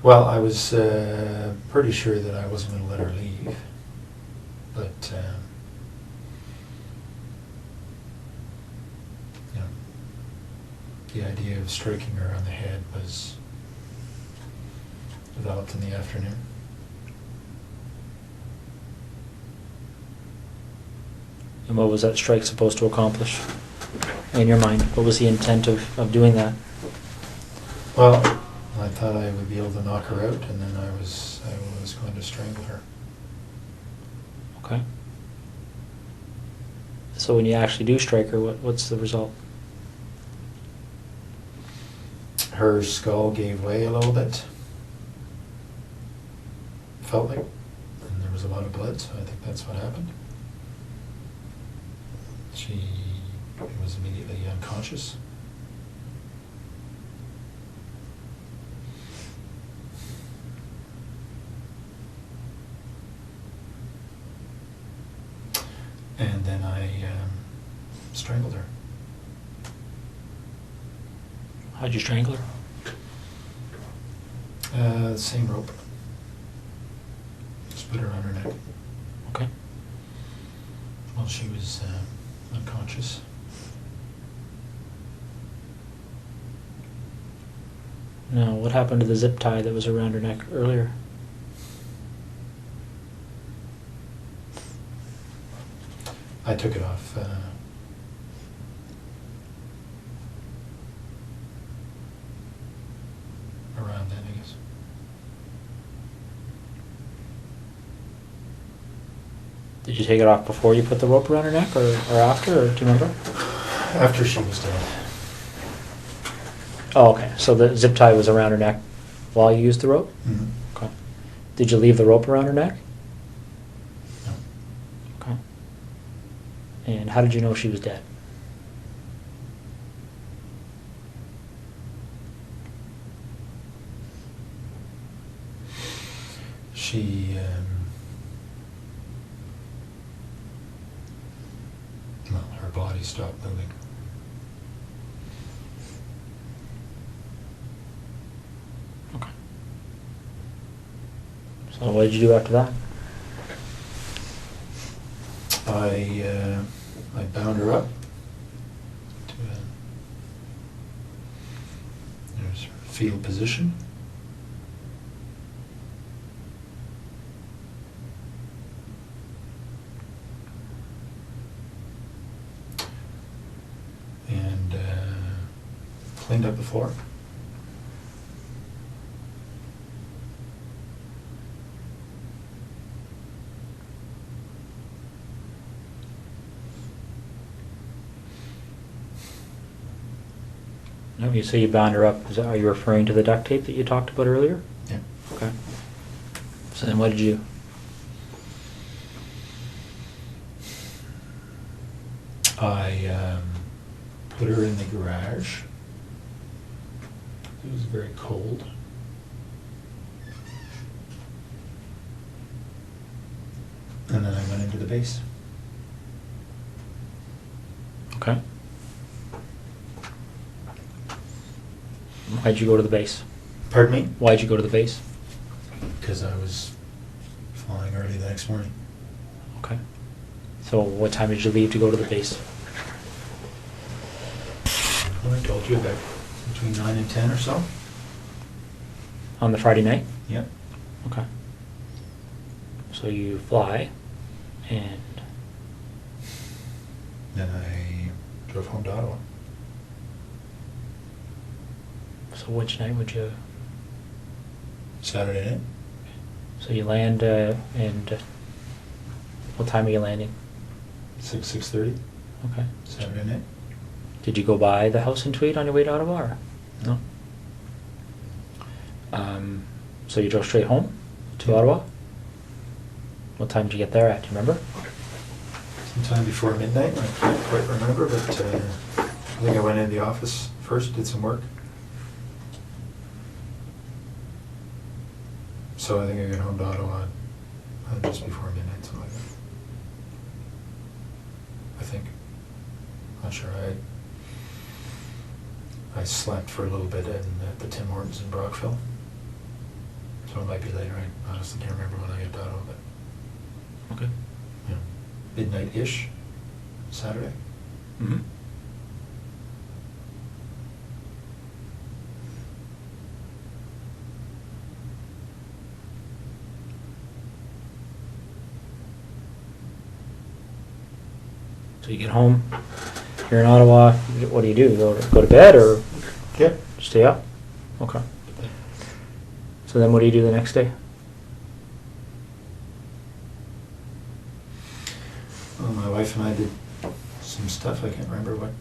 Well, I was pretty sure that I wasn't going to let her leave, but the idea of striking her on the head was developed in the afternoon. And what was that strike supposed to accomplish in your mind? What was the intent of doing that? Well, I thought I would be able to knock her out, and then I was going to strangle her. Okay. So when you actually do strike her, what's the result? Her skull gave way a little bit. Felt like, and there was a lot of blood, so I think that's what happened. She was immediately unconscious. And then I strangled her. How'd you strangle her? The same rope. Just put her on her neck Okay. while she was unconscious. Now, what happened to the zip tie that was around her neck earlier? I took it off around then, I guess. Did you take it off before you put the rope around her neck, or after, or do you remember? After she was dead. Oh, okay. So the zip tie was around her neck while you used the rope? Mm-hmm. Okay. Did you leave the rope around her neck? No. Okay. And how did you know she was dead? She, well, her body stopped moving. Okay. So what did you do after that? I bound her up to there's her fetal position. And cleaned up the floor. No, you say you bound her up. Are you referring to the duct tape that you talked about earlier? Yeah. Okay. So then what did you do? I put her in the garage. It was very cold. And then I went into the base. Okay. Why'd you go to the base? Pardon me? Why'd you go to the base? Because I was flying early the next morning. Okay. So what time did you leave to go to the base? Well, I told you about between 9 and 10 or so. On the Friday night? Yep. Okay. So you fly, and Then I drove home to Ottawa. so which night would you? Saturday night. So you land, and what time are you landing? 6:30. Okay. Saturday night. Did you go by the house in Tweed on your way to Ottawa? Or? No. So you drove straight home to Yeah. Ottawa? What time did you get there at? Do you remember? Sometime before midnight. I can't quite remember, but I think I went in the office first, did some work. So I think I got home to Ottawa just before midnight, something like that. I think. Not sure. I slept for a little bit at the Tim Hortons in Brockville. So it might be later. I honestly can't remember when I got to Ottawa, but Okay. yeah, midnight-ish, Saturday. Mm-hmm. So you get home, you're in Ottawa, what do? Go to bed or Yeah. stay up? Okay. So then what do you do the next day? Well, my wife and I did some stuff. I can't remember what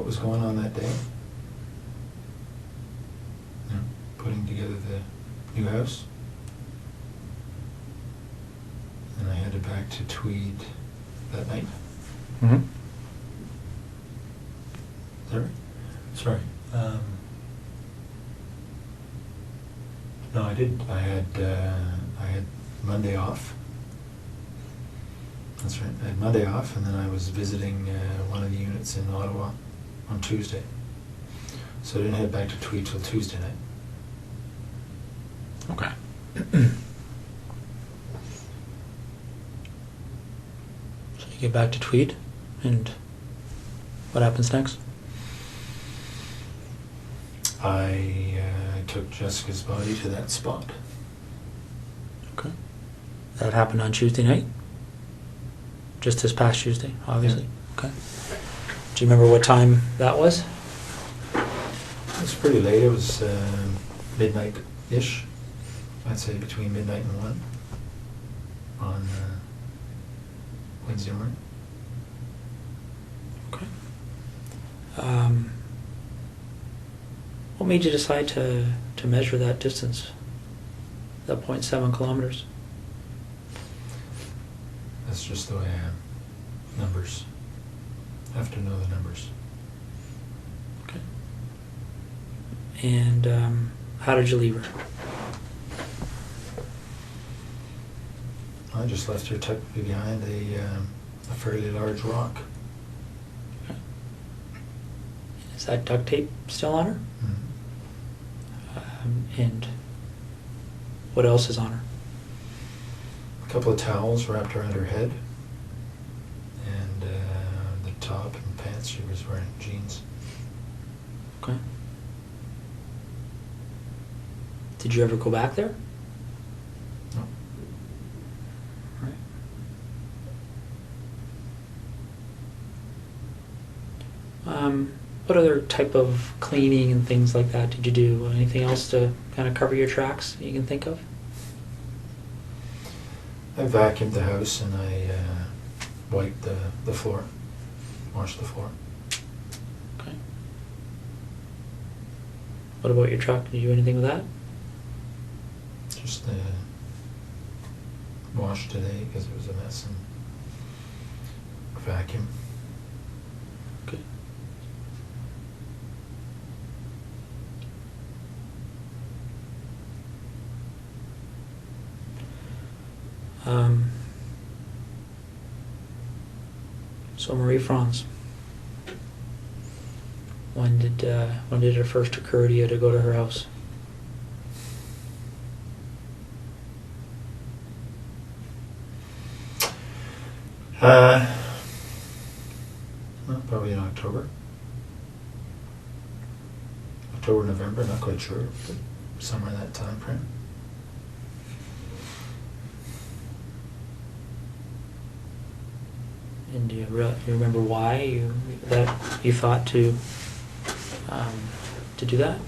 was going on that day. You know, putting together the new house. And I headed back to Tweed that night. Mm-hmm. Is that right? Sorry. No, I didn't. I had Monday off. That's right. I had Monday off, and then I was visiting one of the units in Ottawa on Tuesday. So I didn't head back to Tweed till Tuesday night. Okay. So you get back to Tweed, and what happens next? I took Jessica's body to that spot. Okay. That happened on Tuesday night? Just this past Tuesday, obviously? Yeah. Okay. Do you remember what time that was? It was pretty late. It was midnight-ish. I'd say between midnight and 1 on Wednesday morning. Okay. What made you decide to measure that distance, that 0.7 kilometers? That's just the way I am. Numbers. Have to know the numbers. Okay. And how did you leave her? I just left her tucked behind a fairly large rock. Okay. Is that duct tape still on her? Mm. And what else is on her? A couple of towels wrapped around her head, and the top and pants, she was wearing jeans. Okay. Did you ever go back there? No. Right. What other type of cleaning and things like that did you do? Anything else to kind of cover your tracks that you can think of? I vacuumed the house and I wiped the floor, washed the floor. Okay. What about your truck? Did you do anything with that? Just washed today because it was a mess, and vacuum. Okay. So Marie Franz, when did it first occur to you to go to her house? Well, probably in October. October, November, not quite sure, but somewhere in that time frame. And do you remember why you thought to do that?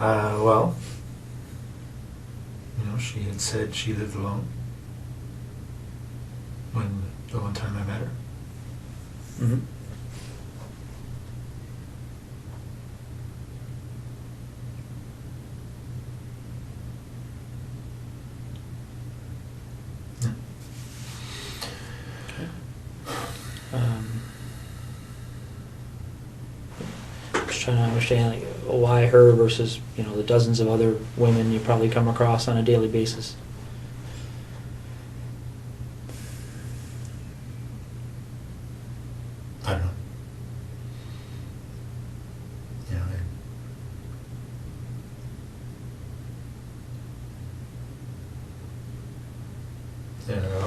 Well, she had said she lived alone when the one time I met her. Mm-hmm. Yeah. Okay. Just trying to understand why her versus the dozens of other women you probably come across on a daily basis. I don't know.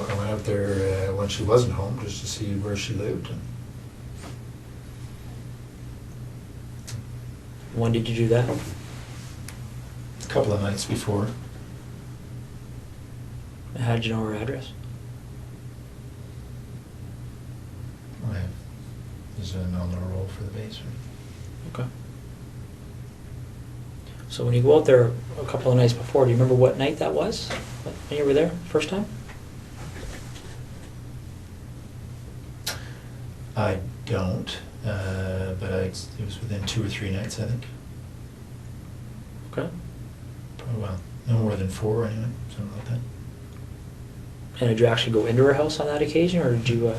I went out there when she wasn't home just to see where she lived. And When did you do that? a couple of nights before. How did you know her address? There's a nominal role for the base. Right? Okay. So when you go out there a couple of nights before, do you remember what night that was? When you were there first time? I don't, but it was within 2 or 3 nights, I think. Okay. Probably, well, no more than 4 anyway, something like that. And did you actually go into her house on that occasion, or did you?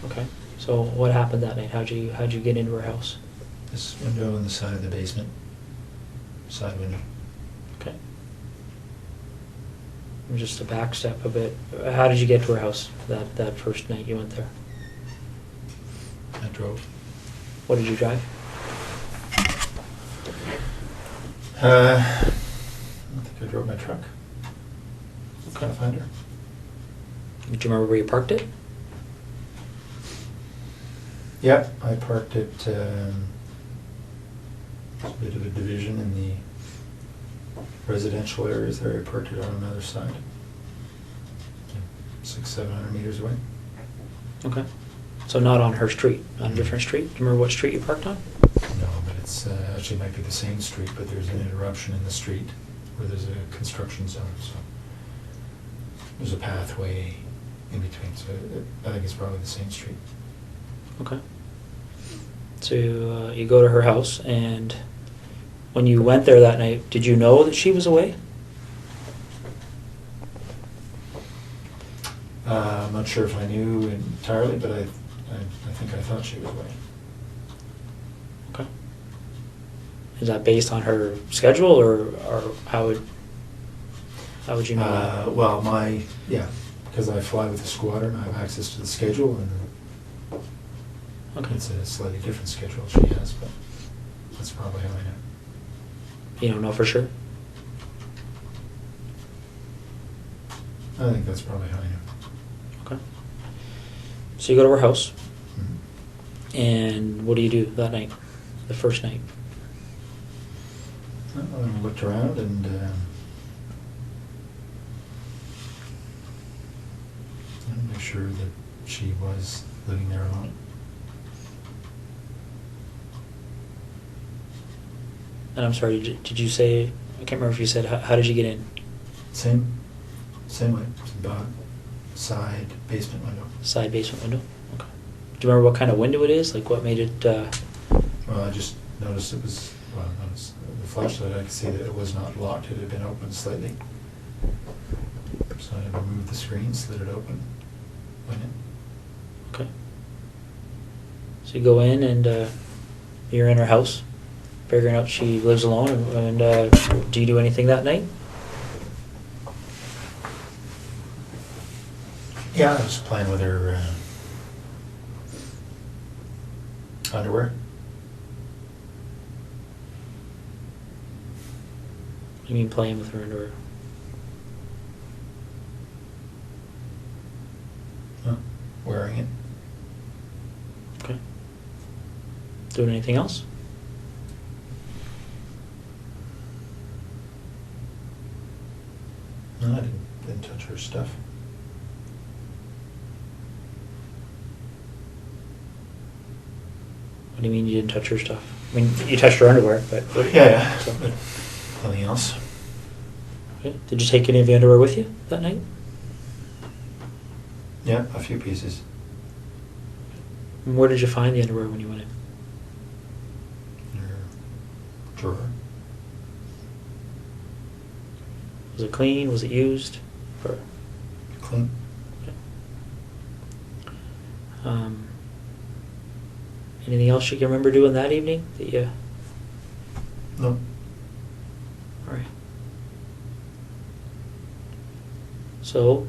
Okay. So what happened that night? How'd you get into her house? This window in the side of the basement, side window. Just a back step a bit. How did you get to her house that first night you went there? I drove. What did you drive? I think I drove my truck. Kind of finder. Do you remember where you parked it? Yeah, I parked it. There's a bit of a division in the residential areas there. I parked it on another side, 600-700 meters away. Okay. So not on her street, on a different street? Do you remember what street you parked on? No, but it's actually might be the same street, but there's an interruption in the street where there's a construction zone. So there's a pathway in between. So I think it's probably the same street. Okay. So you go to her house, and when you went there that night, did you know that she was away? I'm not sure if I knew entirely, but I think I thought she was away. Okay. Is that based on her schedule, or how would you know that? Well, because I fly with the squadron, I have access to the schedule, and Okay. it's a slightly different schedule she has, but that's probably how I know. You don't know for sure? I think that's probably how I know. Okay. So you go to her house, Mhm. and what do you do that night, the first night? I looked around and make sure that she was living there alone. And I'm sorry, did you say, I can't remember if you said, how did you get in? Same way. It's about side basement window. Side basement window? Okay. Do you remember what kind of window it is? Like what made it, Well, I just noticed it was, noticed the flashlight, I could see that it was not locked. It had been opened slightly. So I removed the screen, slid it open, went in. okay. So you go in and you're in her house, figuring out she lives alone, and do you do anything that night? Yeah, I was playing with her underwear. What do you mean playing with her underwear? Wearing it. Okay. Doing anything else? No, I didn't touch her stuff. What do you mean you didn't touch her stuff? I mean, you touched her underwear, but... Yeah. So- But nothing else. Okay. Did you take any of the underwear with you that night? Yeah, a few pieces. And where did you find the underwear when you went in? In her drawer. Was it clean? Was it used? Or, Clean. okay. Anything else you can remember doing that evening that you... No. All right. So,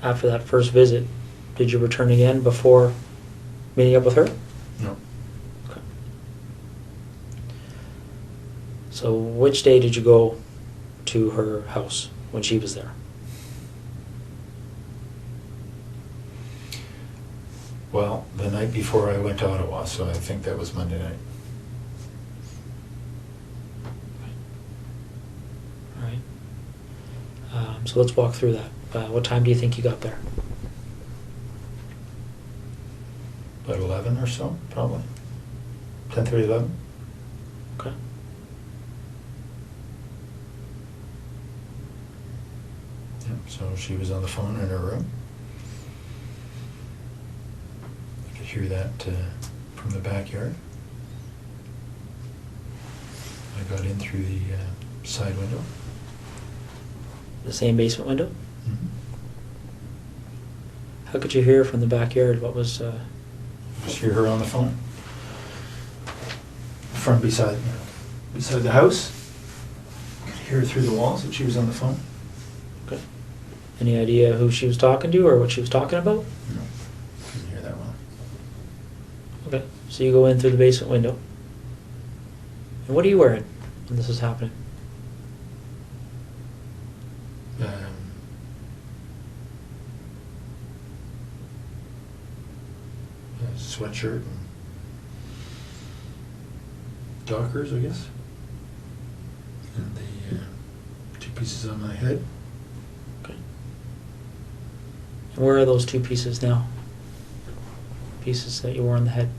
after that first visit, did you return again before meeting up with her? No. Okay. So, which day did you go to her house when she was there? Well, the night before I went to Ottawa, so I think that was Monday night. All right. So let's walk through that. What time do you think you got there? About 11 or so, probably. 10:30, 11. Okay. Yeah, so she was on the phone in her room. I could hear that from the backyard. I got in through the side window. The same basement window? Mhm. How could you hear from the backyard? What was... Just hear her on the phone. From beside the house. Could hear through the walls that she was on the phone. Okay. Any idea who she was talking to or what she was talking about? No, couldn't hear that well. Okay. So you go in through the basement window. And what are you wearing when this is happening? A sweatshirt and Dockers, I guess. And the 2 pieces on my head. Okay. And where are those 2 pieces now? Pieces that you wore on the head?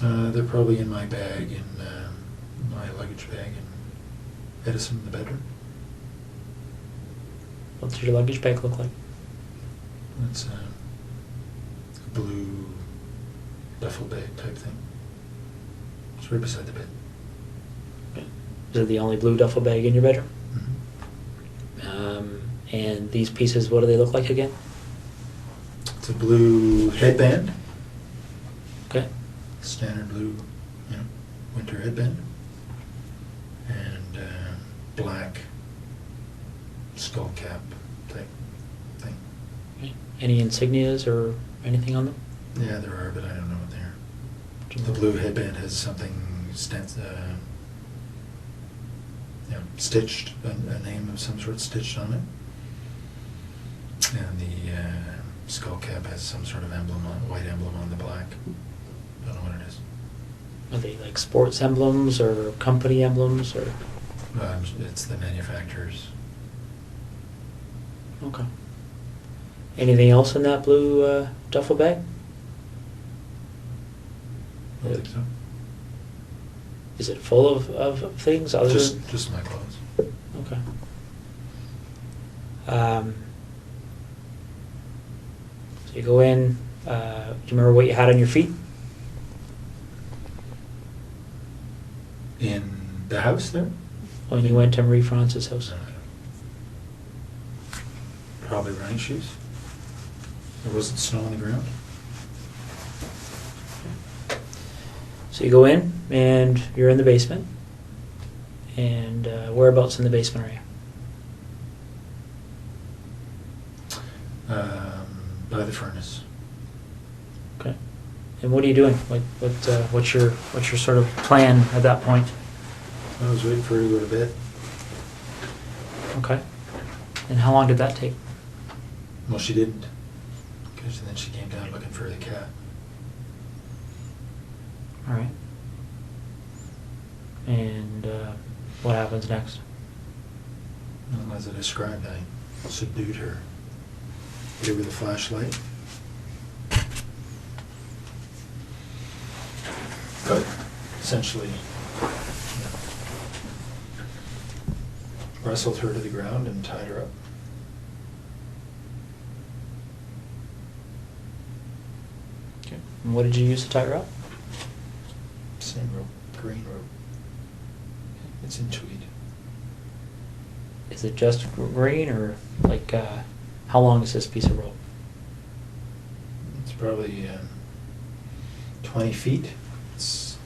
They're probably in my bag, in my luggage bag in Edison in the bedroom. What does your luggage bag look like? It's a blue duffel bag type thing. It's right beside the bed. Okay. Is it the only blue duffel bag in your bedroom? Mm-hmm. And these pieces, what do they look like again? It's a blue headband. Okay. Standard blue, winter headband. And black skull cap type thing. Okay. Any insignias or anything on them? Yeah, there are, but I don't know what they are. The blue headband has something stitched, a name of some sort stitched on it. And the skull cap has some sort of emblem, white emblem on the black. Don't know what it is. Are they like sports emblems or company emblems or? It's the manufacturer's. Okay. Anything else in that blue duffel bag? I don't think so. Is it full of things other than? Just my clothes. Okay. So you go in, do you remember what you had on your feet? In the house there? When you went to Marie France's house? Probably running shoes. There wasn't snow on the ground. So you go in and you're in the basement. And whereabouts in the basement are you? By the furnace. Okay. And what are you doing? What's your sort of plan at that point? I was waiting for her to go to bed. Okay. And how long did that take? Well, she didn't. Because then she came down looking for the cat. All right. And what happens next? Well, as I described, I subdued her. Gave her the flashlight. But essentially, wrestled her to the ground and tied her up. Okay. And what did you use to tie her up? Same rope, green rope. It's in tweed. Is it just green or like how long is this piece of rope? It's probably 20 feet. It's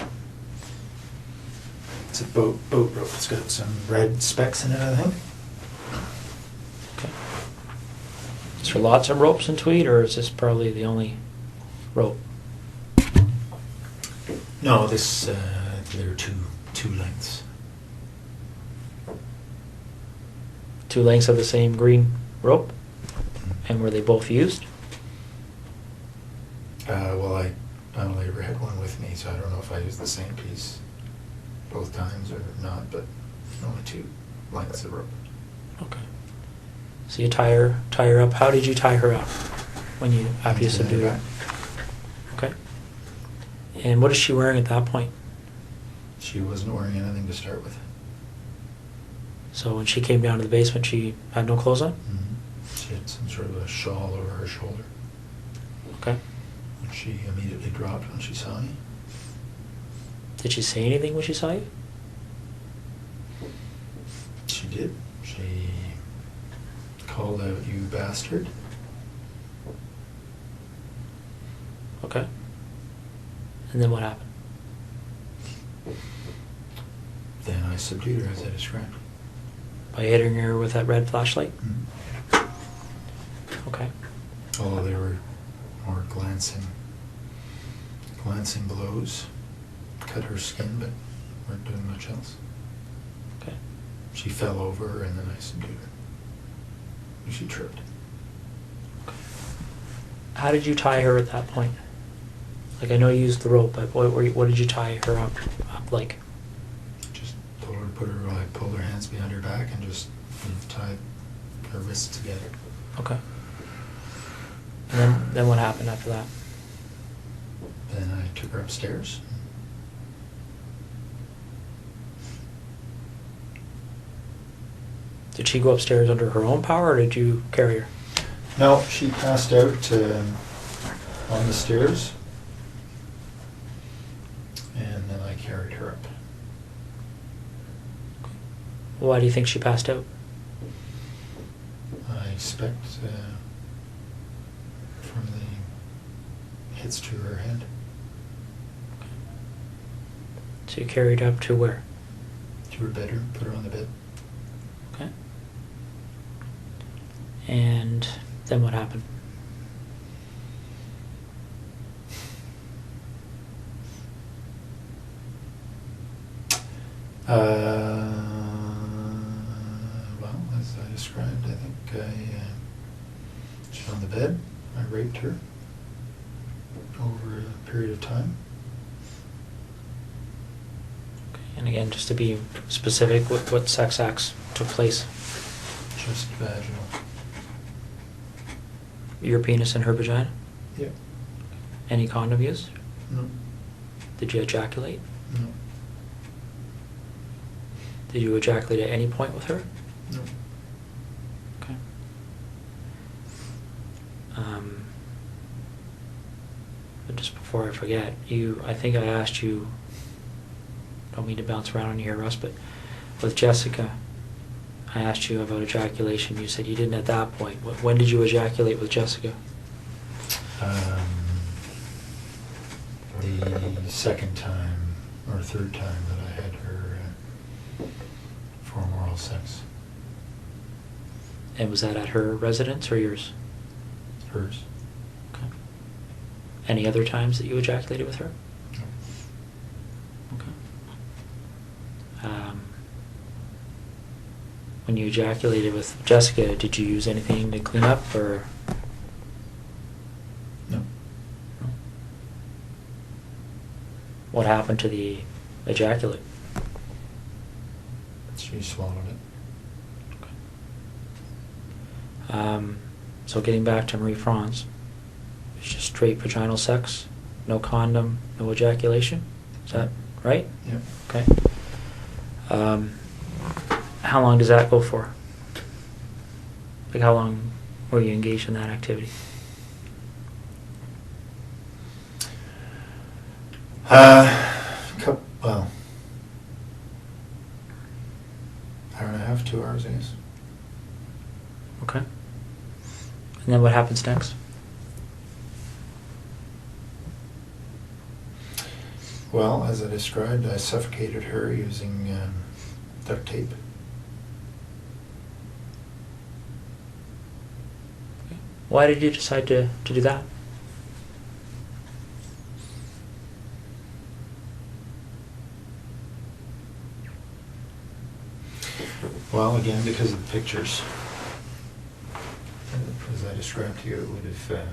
a boat rope. It's got some red specks in it, I think. Okay. Is there lots of ropes in tweed, or is this probably the only rope? No, there are two lengths. 2 lengths of the same green rope? And were they both used? Well, I only ever had one with me, so I don't know if I used the same piece both times or not, but only 2 lengths of rope. Okay. So you tie her up. How did you tie her up after you subdued her? Okay. And what is she wearing at that point? She wasn't wearing anything to start with. So when she came down to the basement, she had no clothes on? Mm-hmm. She had some sort of a shawl over her shoulder. Okay. And she immediately dropped when she saw me. Did she say anything when she saw you? She did. She called out, "You bastard." Okay. And then what happened? I subdued her, as I described. By hitting her with that red flashlight? Mhm. Okay. Although they were more glancing blows, cut her skin, but weren't doing much else. Okay. She fell over, and then I subdued her. She tripped. How did you tie her at that point? Like, I know you used the rope, but what did you tie her up like? Just told her to put her, I pulled her hands behind her back and just tied her wrists together. Okay. And then what happened after that? Then I took her upstairs. Did she go upstairs under her own power, or did you carry her? No, she passed out on the stairs, and then I carried her up. Why do you think she passed out? I expect from the hits to her head. So you carried her up to where? To her bedroom, put her on the bed. Okay. And then what happened? Well, as I described, I think she's on the bed. I raped her over a period of time. Okay. And again, just to be specific, what sex acts took place? Just vaginal. Your penis and her vagina? Yep. Any condom used? No. Did you ejaculate? No. Did you ejaculate at any point with her? No. Okay. But just before I forget, I think I asked you, don't mean to bounce around on you here, Russ, but with Jessica, I asked you about ejaculation. You said you didn't at that point. When did you ejaculate with Jessica? The second time or third time that I had her for oral sex. And was that at her residence or yours? Hers. Okay. Any other times that you ejaculated with her? No. Okay. When you ejaculated with Jessica, did you use anything to clean up, or? No. No. What happened to the ejaculate? She swallowed it. Okay. So getting back to Marie France, it's just straight vaginal sex, no condom, no ejaculation. Is that right? Yep. Okay. How long does that go for? Like, how long were you engaged in that activity? Well, hour and a half, 2 hours, I guess. Okay. And then what happens next? Well, as I described, I suffocated her using duct tape. Okay. Why did you decide to do that? Well, again, because of the pictures. As I described to you, it would have. It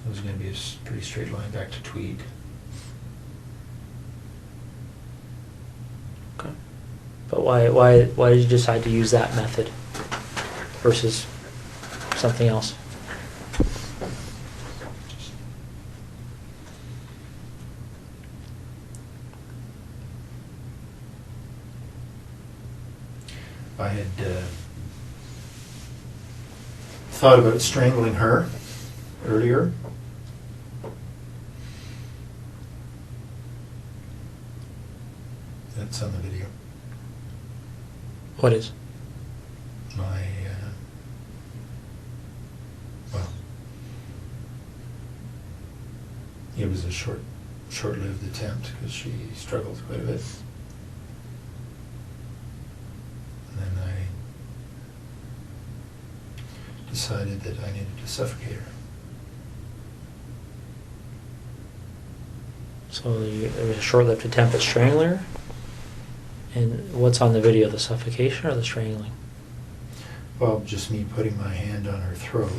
was going to be a pretty straight line back to Tweed. Okay. But why did you decide to use that method versus something else? I had thought about strangling her earlier. That's on the video. What is? My, well, it was a short-lived attempt because she struggled quite a bit. decided that I needed to suffocate her. So there was a short-lived attempt at strangling her? And what's on the video, the suffocation or the strangling? Well, just me putting my hand on her throat.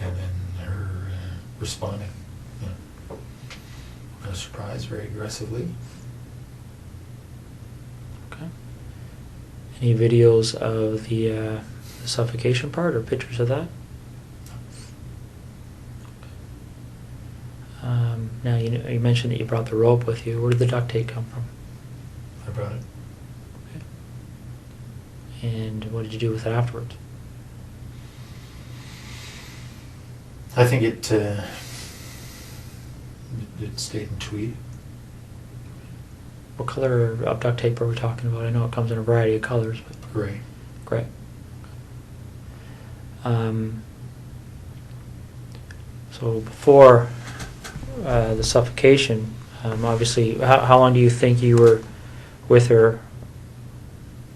And then her responding, you know, no surprise, very aggressively. Okay. Any videos of the suffocation part or pictures of that? Now, you mentioned that you brought the rope with you. Where did the duct tape come from? I brought it. Okay. And what did you do with it afterwards? I think it stayed in tweed. What color of duct tape are we talking about? I know it comes in a variety of colors, but Gray. gray. So before the suffocation, obviously, how long do you think you were with her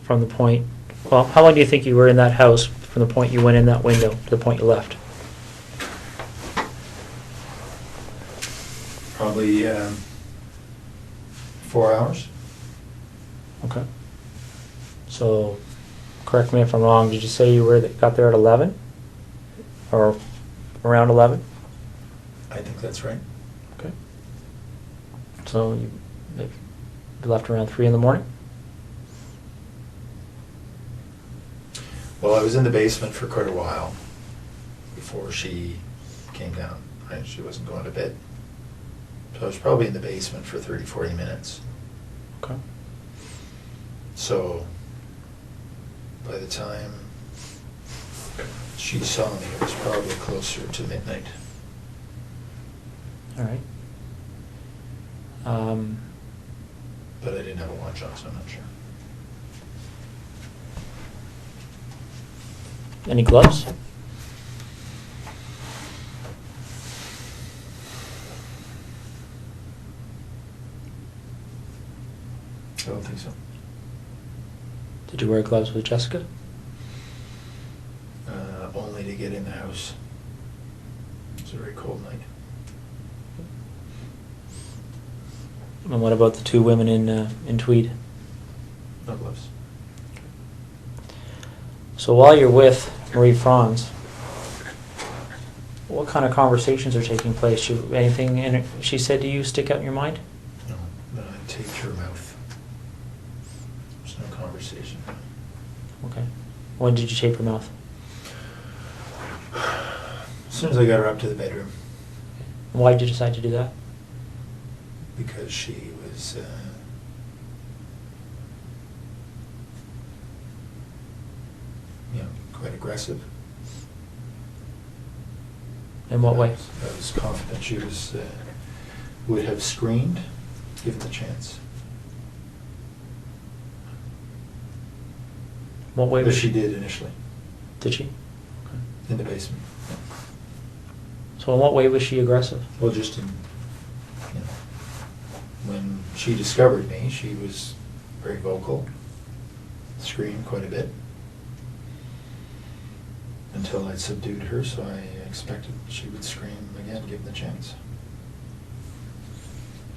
from the point, well, how long do you think you were in that house from the point you went in that window to the point you left? Probably 4 hours. Okay. So, correct me if I'm wrong, did you say you got there at 11? Or around 11? I think that's right. Okay. So you left around 3 in the morning? Well, I was in the basement for quite a while before she came down. She wasn't going to bed. So I was probably in the basement for 30, 40 minutes. Okay. So by the time she saw me, it was probably closer to midnight. All right. But I didn't have a watch on, so I'm not sure. Any gloves? I don't think so. Did you wear gloves with Jessica? Only to get in the house. It was a very cold night. And what about the 2 women in tweed? No gloves. So while you're with Marie Franz, what kind of conversations are taking place? Anything she said to you stick out in your mind? No, but I taped her mouth. There's no conversation. Okay. When did you tape her mouth? As soon as I got her up to the bedroom. Why did you decide to do that? Because she was quite aggressive. In what way? I was confident she would have screamed given the chance. What way But was she did initially, Did she? Okay. in the basement. So in what way was she aggressive? Well, just in, when she discovered me, she was very vocal, screamed quite a bit, until I'd subdued her, so I expected she would scream again, given the chance.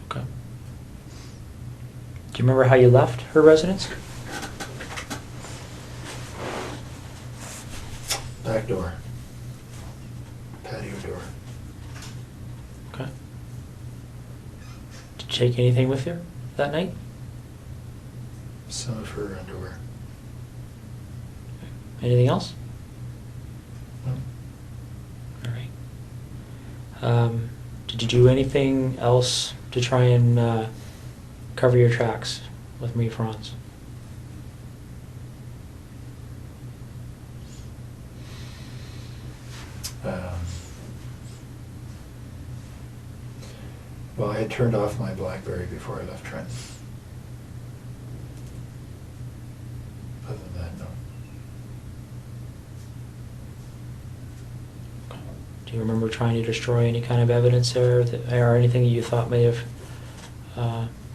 Okay. Do you remember how you left her residence? Back door. Patio door. Okay. Did you take anything with you that night? Some of her underwear. Anything else? No. All right. Did you do anything else to try and cover your tracks with Marie Franz? Well, I had turned off my BlackBerry before I left Trenton. Other than that, no. Do you remember trying to destroy any kind of evidence there, or anything that you thought may have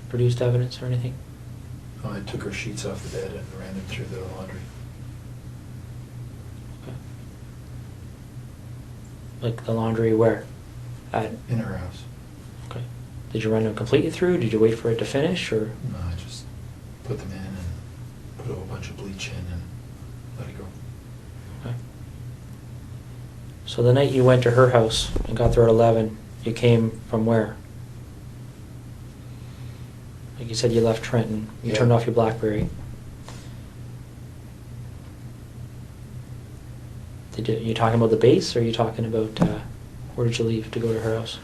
produced evidence or anything? Oh, I took her sheets off the bed and ran them through the laundry. Okay. Like the laundry where? In her house. Okay. Did you run them completely through? Did you wait for it to finish, or? No, I just put them in and put a whole bunch of bleach in and let it go. Okay. So the night you went to her house and got there at 11, you came from where? Like you said, you left Trenton. You Yeah. turned off your BlackBerry. You talking about the base, or are you talking about where did you leave to go to her house?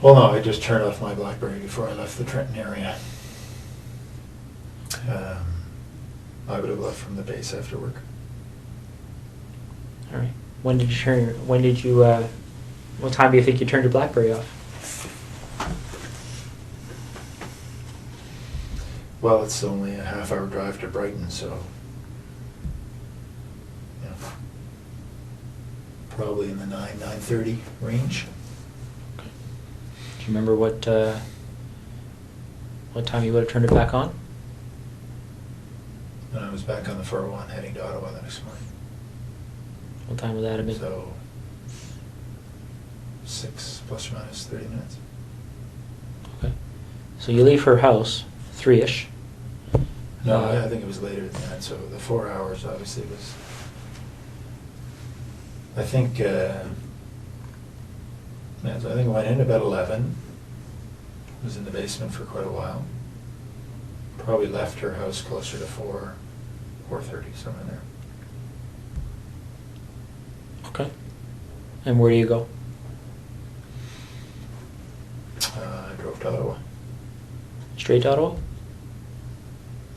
Well, no, I just turned off my BlackBerry before I left the Trenton area. I would have left from the base after work. All right. When did you what time do you think you turned your BlackBerry off? Well, it's only a half-hour drive to Brighton, so yeah, probably in the 9:30 range. Okay. Do you remember what time you would have turned it back on? And I was back on the 401 heading to Ottawa the next morning. What time would that have been? So 6 plus or minus 30 minutes. Okay. So you leave her house 3-ish. No, I think it was later than that. So the 4 hours obviously was. I think. I think I went in about 11. Was in the basement for quite a while. Probably left her house closer to 4:30, somewhere there. Okay. And where do you go? I drove to Ottawa. Straight to Ottawa?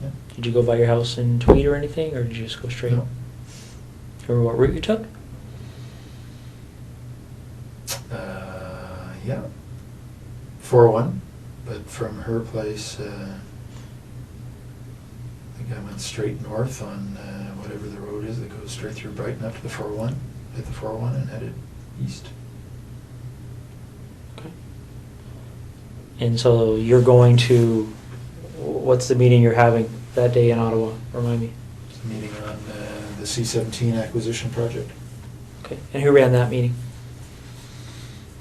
Yeah. Did you go by your house in Tweed or anything, or did you just go straight? No. Remember what route you took? Yeah. 401, but from her place, I think I went straight north on whatever the road is that goes straight through Brighton up to the 401, hit the 401 and headed east. Okay. And so you're going to, what's the meeting you're having that day in Ottawa? Remind me. It's a meeting on the C-17 acquisition project. Okay. And who ran that meeting?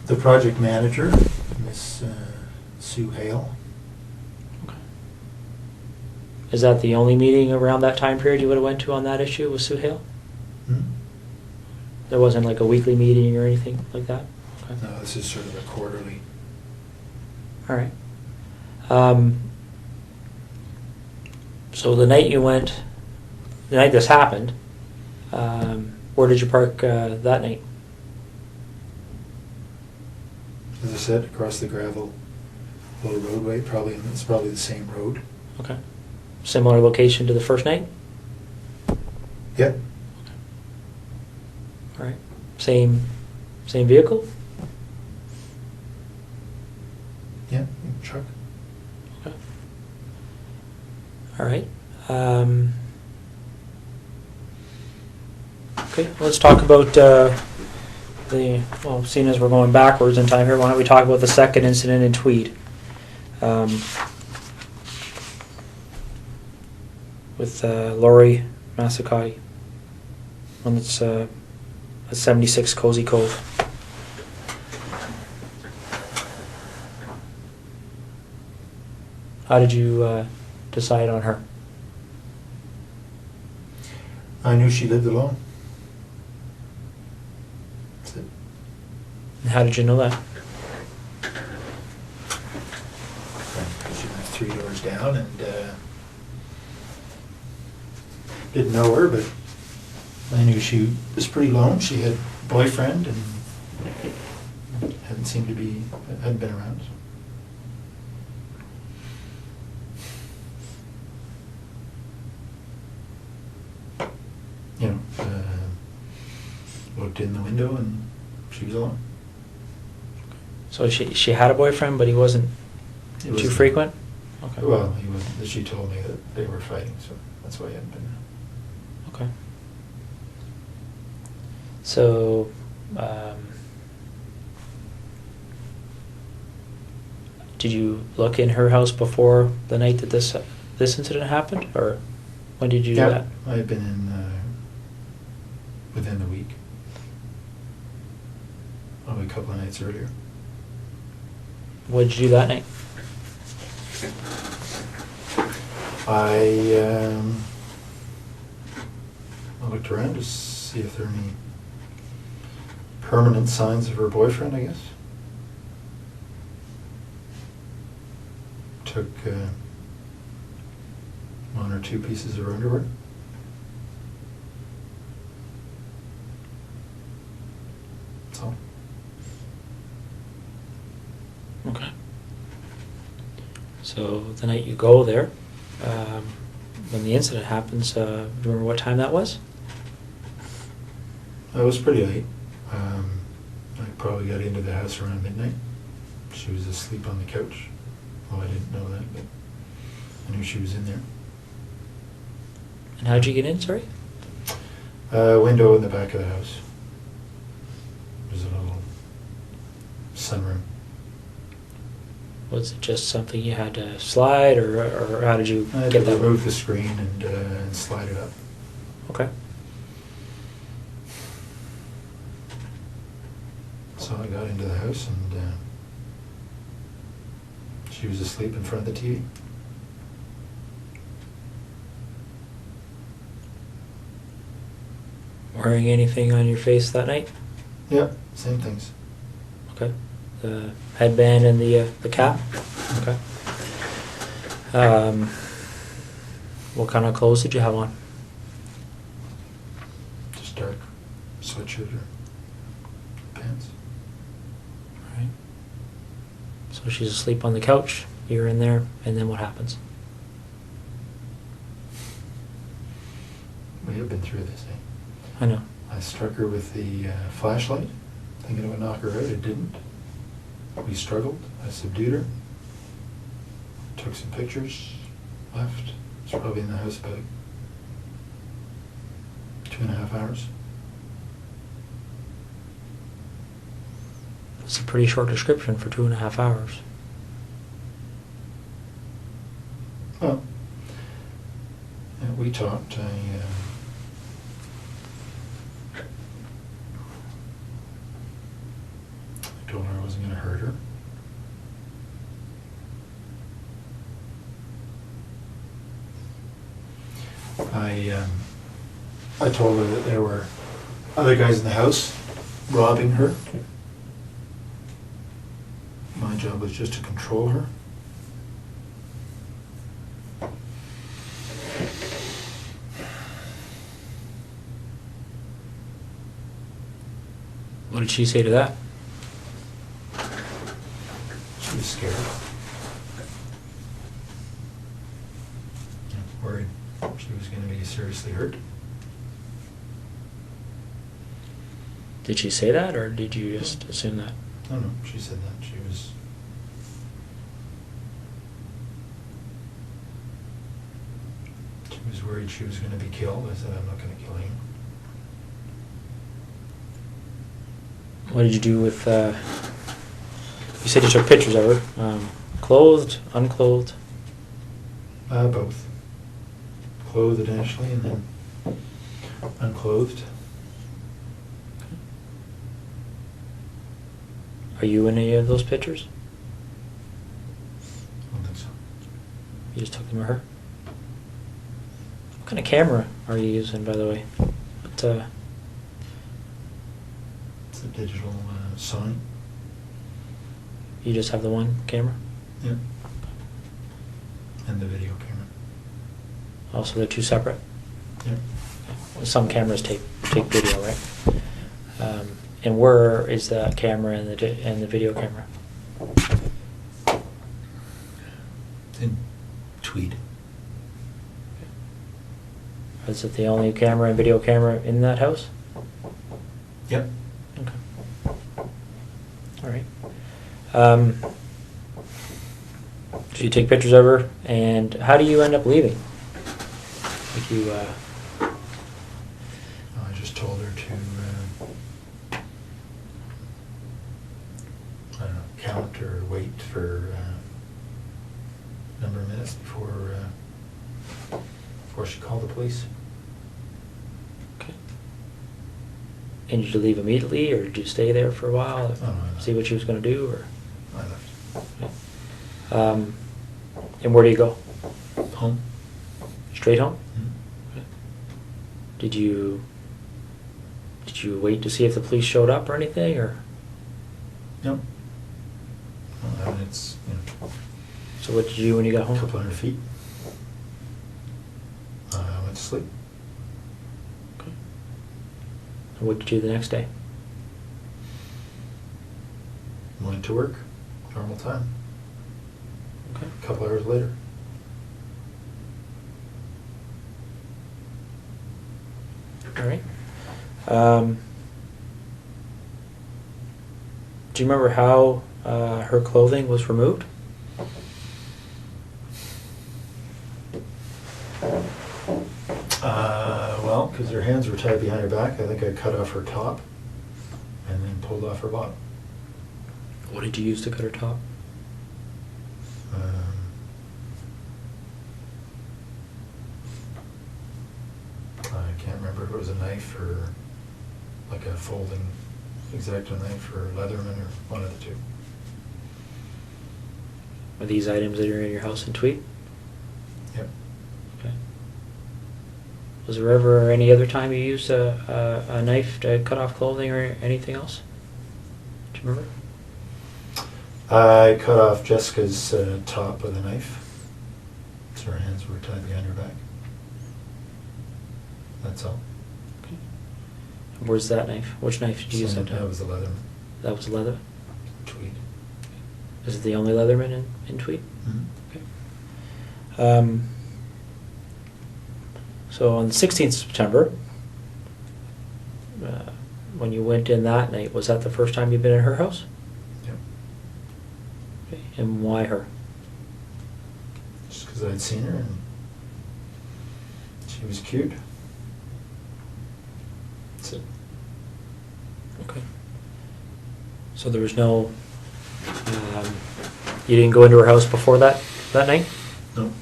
The project manager, Miss Sue Hale. Okay. Is that the only meeting around that time period you would have went to on that issue with Sue Hale? Hmm? There wasn't like a weekly meeting or anything like that? Okay. No, this is sort of a quarterly. All right. So the night the night this happened, where did you park that night? As I said, across the gravel little roadway, it's probably the same road. Okay. Similar location to the first night? Yep. All right. Same vehicle? Yeah, truck. Okay. All right. Okay, let's talk about seeing as we're going backwards in time here, why don't we talk about the second incident in Tweed? With Laurie Massacati. One that's at 76 Cozy Cove. How did you decide on her? I knew she lived alone. That's it. And how did you know that? She lived 3 doors down and didn't know her, but I knew she was pretty lone. She had a boyfriend and hadn't been around. You know, looked in the window and she was alone. So she had a boyfriend, but he wasn't too frequent? Okay. Well, he was. She told me that they were fighting, so that's why he hadn't been there. Okay. So, did you look in her house before the night that this this incident happened, or when did you do Yeah, that? I had been in within the week. Probably a couple of nights earlier. What did you do that night? I looked around to see if there are any permanent signs of her boyfriend, I guess. Took one or two pieces of her underwear. That's all. Okay. So the night you go there, when the incident happens, do you remember what time that was? It was pretty late. I probably got into the house around midnight. She was asleep on the couch. Well, I didn't know that, but I knew she was in there. And how'd you get in, sorry? Window in the back of the house. There's a little sunroom. Was it just something you had to slide, or how did you I had get to that? remove the screen and slide it up. Okay. So I got into the house and she was asleep in front of the TV. Wearing anything on your face that night? Yeah, same things. Okay. The headband and the cap? Okay. What kind of clothes did you have on? Just dark sweatshirt or pants. Right. So she's asleep on the couch, you're in there, and then what happens? We have been through this, eh? I know. I struck her with the flashlight, thinking it would knock her out. It didn't. We struggled. I subdued her. Took some pictures. Left. Was probably in the house about 2.5 hours. It's a pretty short description for 2.5 hours. Well, we talked. I told her I wasn't going to hurt her. I told her that there were other guys in the house robbing her. My job was just to control her. What did she say to that? She was scared. Worried she was going to be seriously hurt. Did she say that, or did you just assume that? No, no, she said that. She was worried she was going to be killed. I said, I'm not going to kill you. What did you do with, you said you took pictures of her, clothed, unclothed? Both. Clothed initially and then unclothed. Are you in any of those pictures? I don't think so. You just took them of her? What kind of camera are you using, by the way? What, It's a digital Sony. you just have the one camera? Yeah. And the video camera. Also, they're two separate? Yeah. Some cameras take video, right? And where is the camera and the video camera? In Tweed. Is it the only camera and video camera in that house? Yep. Okay. All right. So you take pictures of her, and how do you end up leaving? Like you, I just told her to, I don't know, count or wait for a number of minutes before before she called the police. Okay. And did you leave immediately, or did you stay there for a while? Oh, no, I left. See what she was going to do, or? I left. Okay. And where do you go? Home. Straight home? Mhm. Okay. Did you wait to see if the police showed up or anything, or? No. Well, I mean, it's, So what did you do when you got a home? couple hundred feet. I went to sleep. Okay. And what did you do the next day? Went to work, normal time. Okay. A couple hours later. All right. Do you remember how her clothing was removed? Well, because her hands were tied behind her back, I think I cut off her top and then pulled off her bottom. What did you use to cut her top? I can't remember if it was a knife or like a folding X-Acto knife or Leatherman or one of the two. Are these items that are in your house in Tweed? Yep. Okay. Was there ever any other time you used a knife to cut off clothing or anything else? Do you remember? I cut off Jessica's top with a knife, so her hands were tied behind her back. That's all. Okay. And where's that knife? Which knife did you use that time? That was a Leatherman. That was leather? Tweed. Is it the only Leatherman in Tweed? Mm-hmm. Okay. So on the 16th of September, when you went in that night, was that the first time you've been in her house? Yep. Okay. And why her? Just because I'd seen her and she was cute. That's it. Okay. So there was no... you didn't go into her house before that night? No.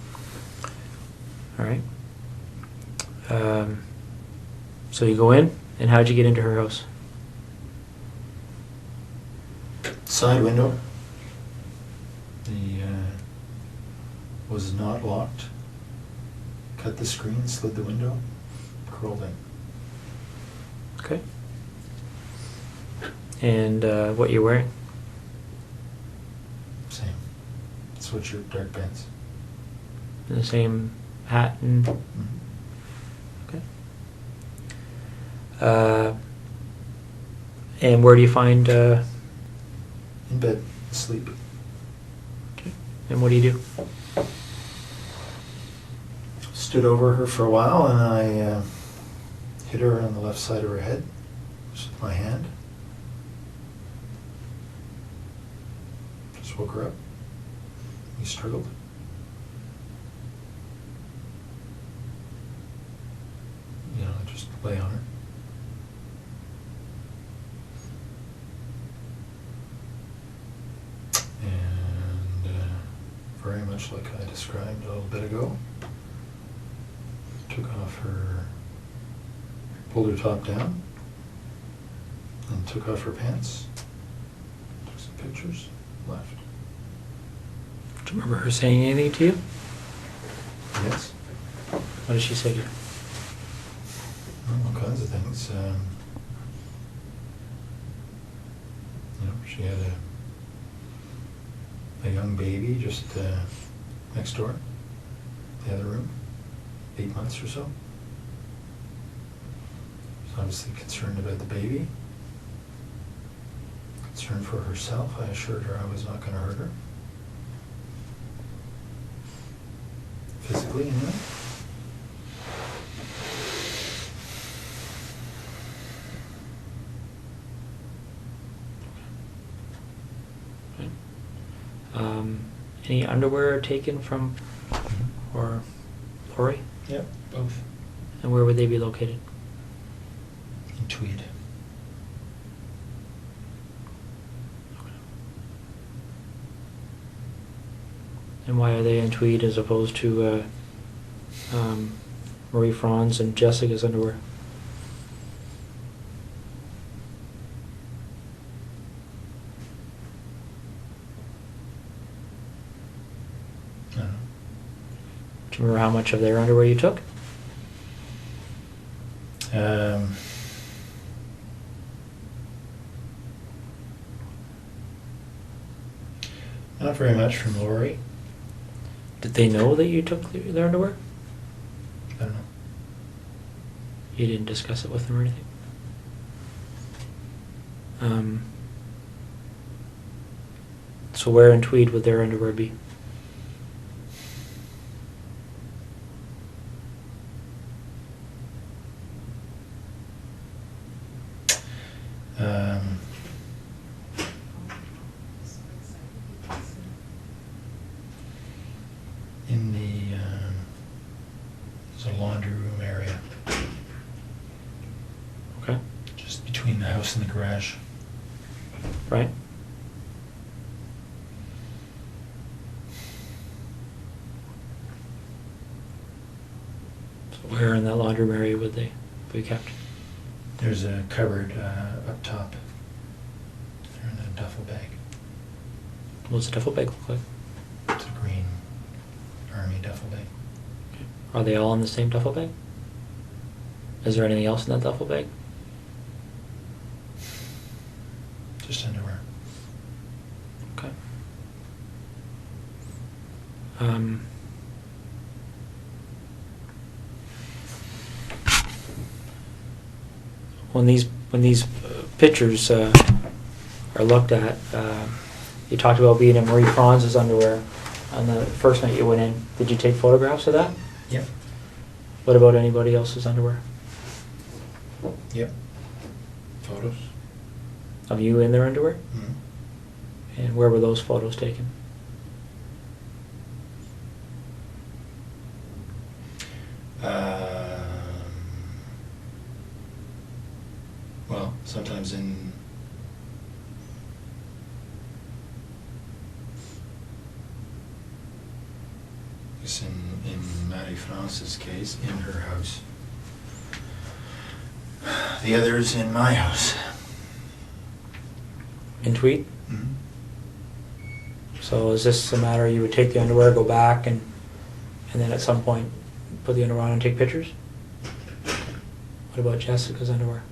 All right. So you go in, and how'd you get into her house? Side window. Was not locked. Cut the screen, slid the window, crawled in. Okay. And what you're wearing? Same. Sweatshirt, dark pants. And the same hat and... Mm-hmm. Okay. And where do you find... In bed, asleep. Okay. And what do you do? Stood over her for a while and I hit her on the left side of her head just with my hand. Just woke her up. We struggled. You know, I just lay on her. And very much like I described a little bit ago, took off her, pulled her top down, and took off her pants, took some pictures, left. Do you remember her saying anything to you? Yes. What did she say to you? All kinds of things. You know, she had a young baby just next door, the other room, 8 months or so. She's obviously concerned about the baby. Concerned for herself. I assured her I was not going to hurt her. Physically, anyway. Any underwear taken from or Lori? Yep, both. And where would they be located? In Tweed. And why are they in Tweed as opposed to Marie Franz and Jessica's underwear? I don't know. Do you remember how much of their underwear you took? Not very much from Lori. Did they know that you took their underwear? I don't know. You didn't discuss it with them or anything? So where in Tweed would their underwear be? In the there's a laundry room area, Okay. just between the house and the garage. Right? So where in that laundry room area would they be kept? There's a cupboard up top. They're in a duffel bag. What's the duffel bag look like? It's a green army duffel bag. Are they all in the same duffel bag? Is there anything else in that duffel bag? Just underwear. Okay. When these pictures are looked at, you talked about being in Marie Franz's underwear on the first night you went in. Did you take photographs of that? Yep. What about anybody else's underwear? Yep. Photos. Of you in their underwear? Mm-hmm. And where were those photos taken? Well, sometimes in Marie France's case, in her house. The others in my house. In Tweed? Mm-hmm. So is this a matter you would take the underwear, go back, and then at some point put the underwear on and take pictures? What about Jessica's underwear?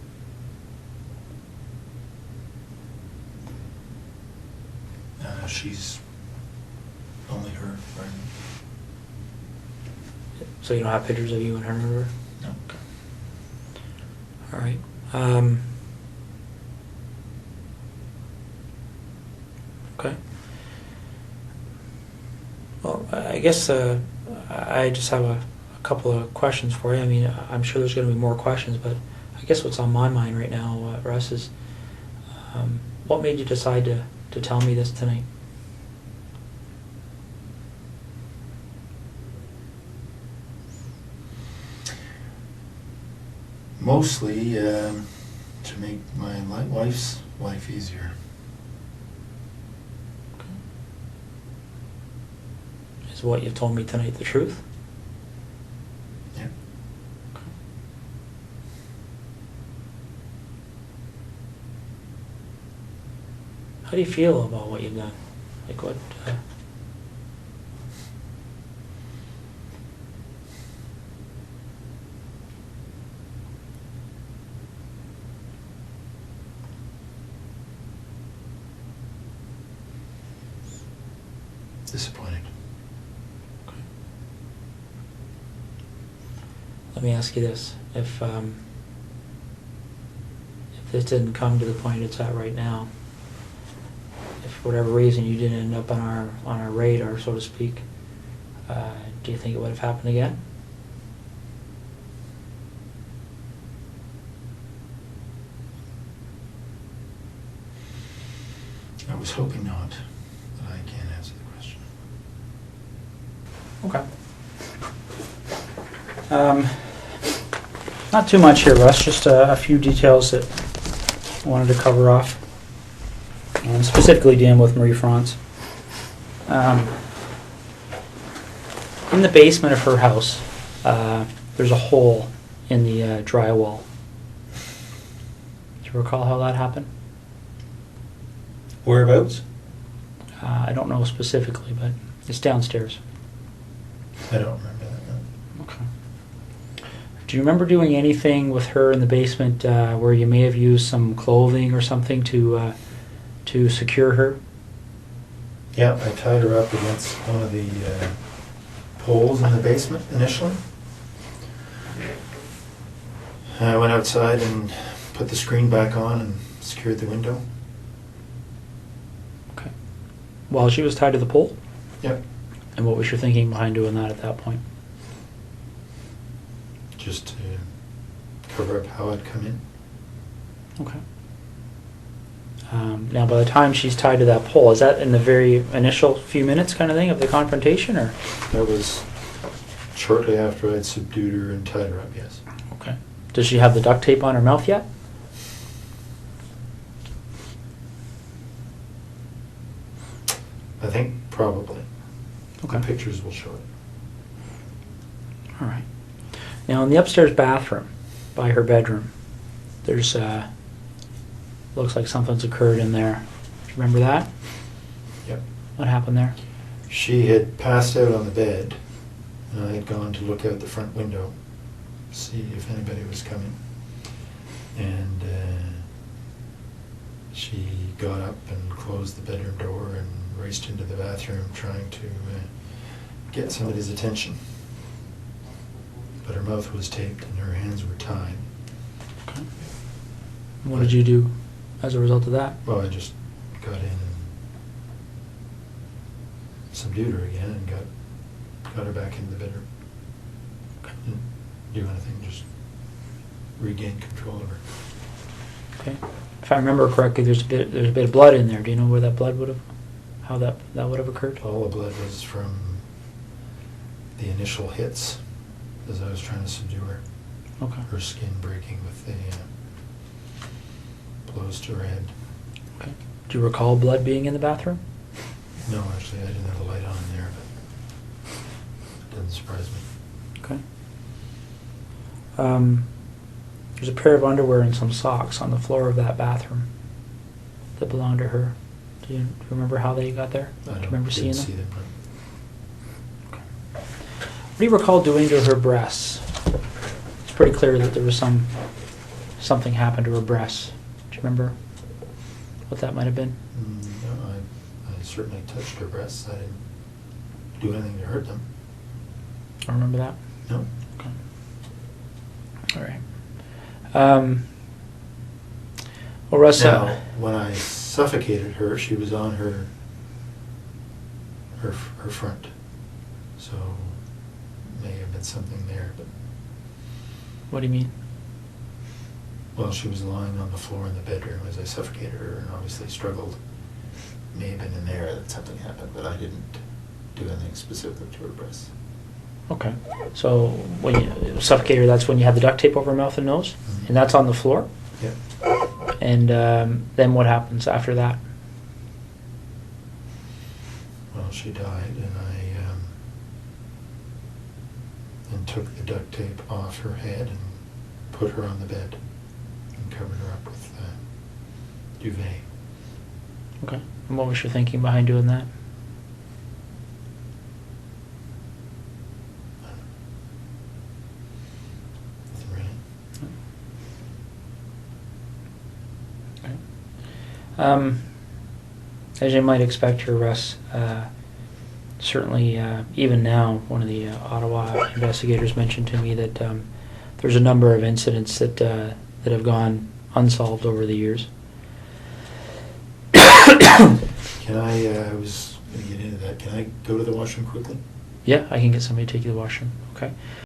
She's only her, right? So you don't have pictures of you in her underwear? No. All right. Okay. Well, I guess I just have a couple of questions for you. I mean, I'm sure there's going to be more questions, but I guess what's on my mind right now, Russ, is what made you decide to tell me this tonight? Mostly to make my wife's life easier. Is what you've told me tonight the truth? Yeah. Okay. How do you feel about what you've done? Like what? Disappointed. Okay. Let me ask you this: if this didn't come to the point it's at right now, if for whatever reason you didn't end up on our radar, so to speak, do you think it would have happened again? I was hoping not, but I can't answer the question. Okay. Not too much here, Russ. Just a few details that I wanted to cover off, and specifically dealing with Marie France. In the basement of her house, there's a hole in the drywall. Do you recall how that happened? Whereabouts? I don't know specifically, but it's downstairs. I don't remember that, no. Okay. Do you remember doing anything with her in the basement where you may have used some clothing or something to secure her? Yeah, I tied her up against one of the poles in the basement initially. I went outside and put the screen back on and secured the window. Okay. While she was tied to the pole? Yep. And what was your thinking behind doing that at that point? Just to cover up how I'd come in. Okay. Now, by the time she's tied to that pole, is that in the very initial few minutes kind of thing of the confrontation, or? That was shortly after I'd subdued her and tied her up, yes. Okay. Does she have the duct tape on her mouth yet? I think probably. Okay. The pictures will show it. All right. Now, in the upstairs bathroom by her bedroom, there's looks like something's occurred in there. Do you remember that? Yep. What happened there? She had passed out on the bed, and I had gone to look out the front window, see if anybody was coming. And she got up and closed the bedroom door and raced into the bathroom trying to get somebody's attention. But her mouth was taped and her hands were tied. Okay. What did you do as a result of that? Well, I just got in and subdued her again and got her back into the bedroom. Didn't do anything, just regained control of her. Okay. If I remember correctly, there's a bit of blood in there. Do you know where that blood would have, how that would have occurred? All the blood was from the initial hits as I was trying to subdue her. Okay. Her skin breaking with the blows to her head. Okay. Do you recall blood being in the bathroom? No, actually, I didn't have the light on in there, but it doesn't surprise me. Okay. There's a pair of underwear and some socks on the floor of that bathroom that belonged to her. Do you remember how they got there? I Do you remember seeing didn't them? see them. Okay. What do you recall doing to her breasts? It's pretty clear that there was something happened to her breasts. Do you remember what that might have been? No, I certainly touched her breasts. I didn't do anything to hurt them. I remember that. No. Okay. All right. Well, Russ. Now, when I suffocated her, she was on her front, so may have been something there. But What do you mean? well, she was lying on the floor in the bedroom as I suffocated her, and obviously struggled. May have been in there that something happened, but I didn't do anything specific to her breasts. Okay. So when you suffocate her, that's when you have the duct tape over her mouth and nose, Mhm. and that's on the floor. Yep. And then what happens after that? Well, she died, and I and took the duct tape off her head and put her on the bed and covered her up with duvet. Okay. And what was your thinking behind doing that? Nothing really. Okay. As you might expect here, Russ, certainly even now, one of the Ottawa investigators mentioned to me that there's a number of incidents that have gone unsolved over the years. Can I was going to get into that. Can I go to the washroom quickly? Yeah, I can get somebody to take you to the washroom. Okay.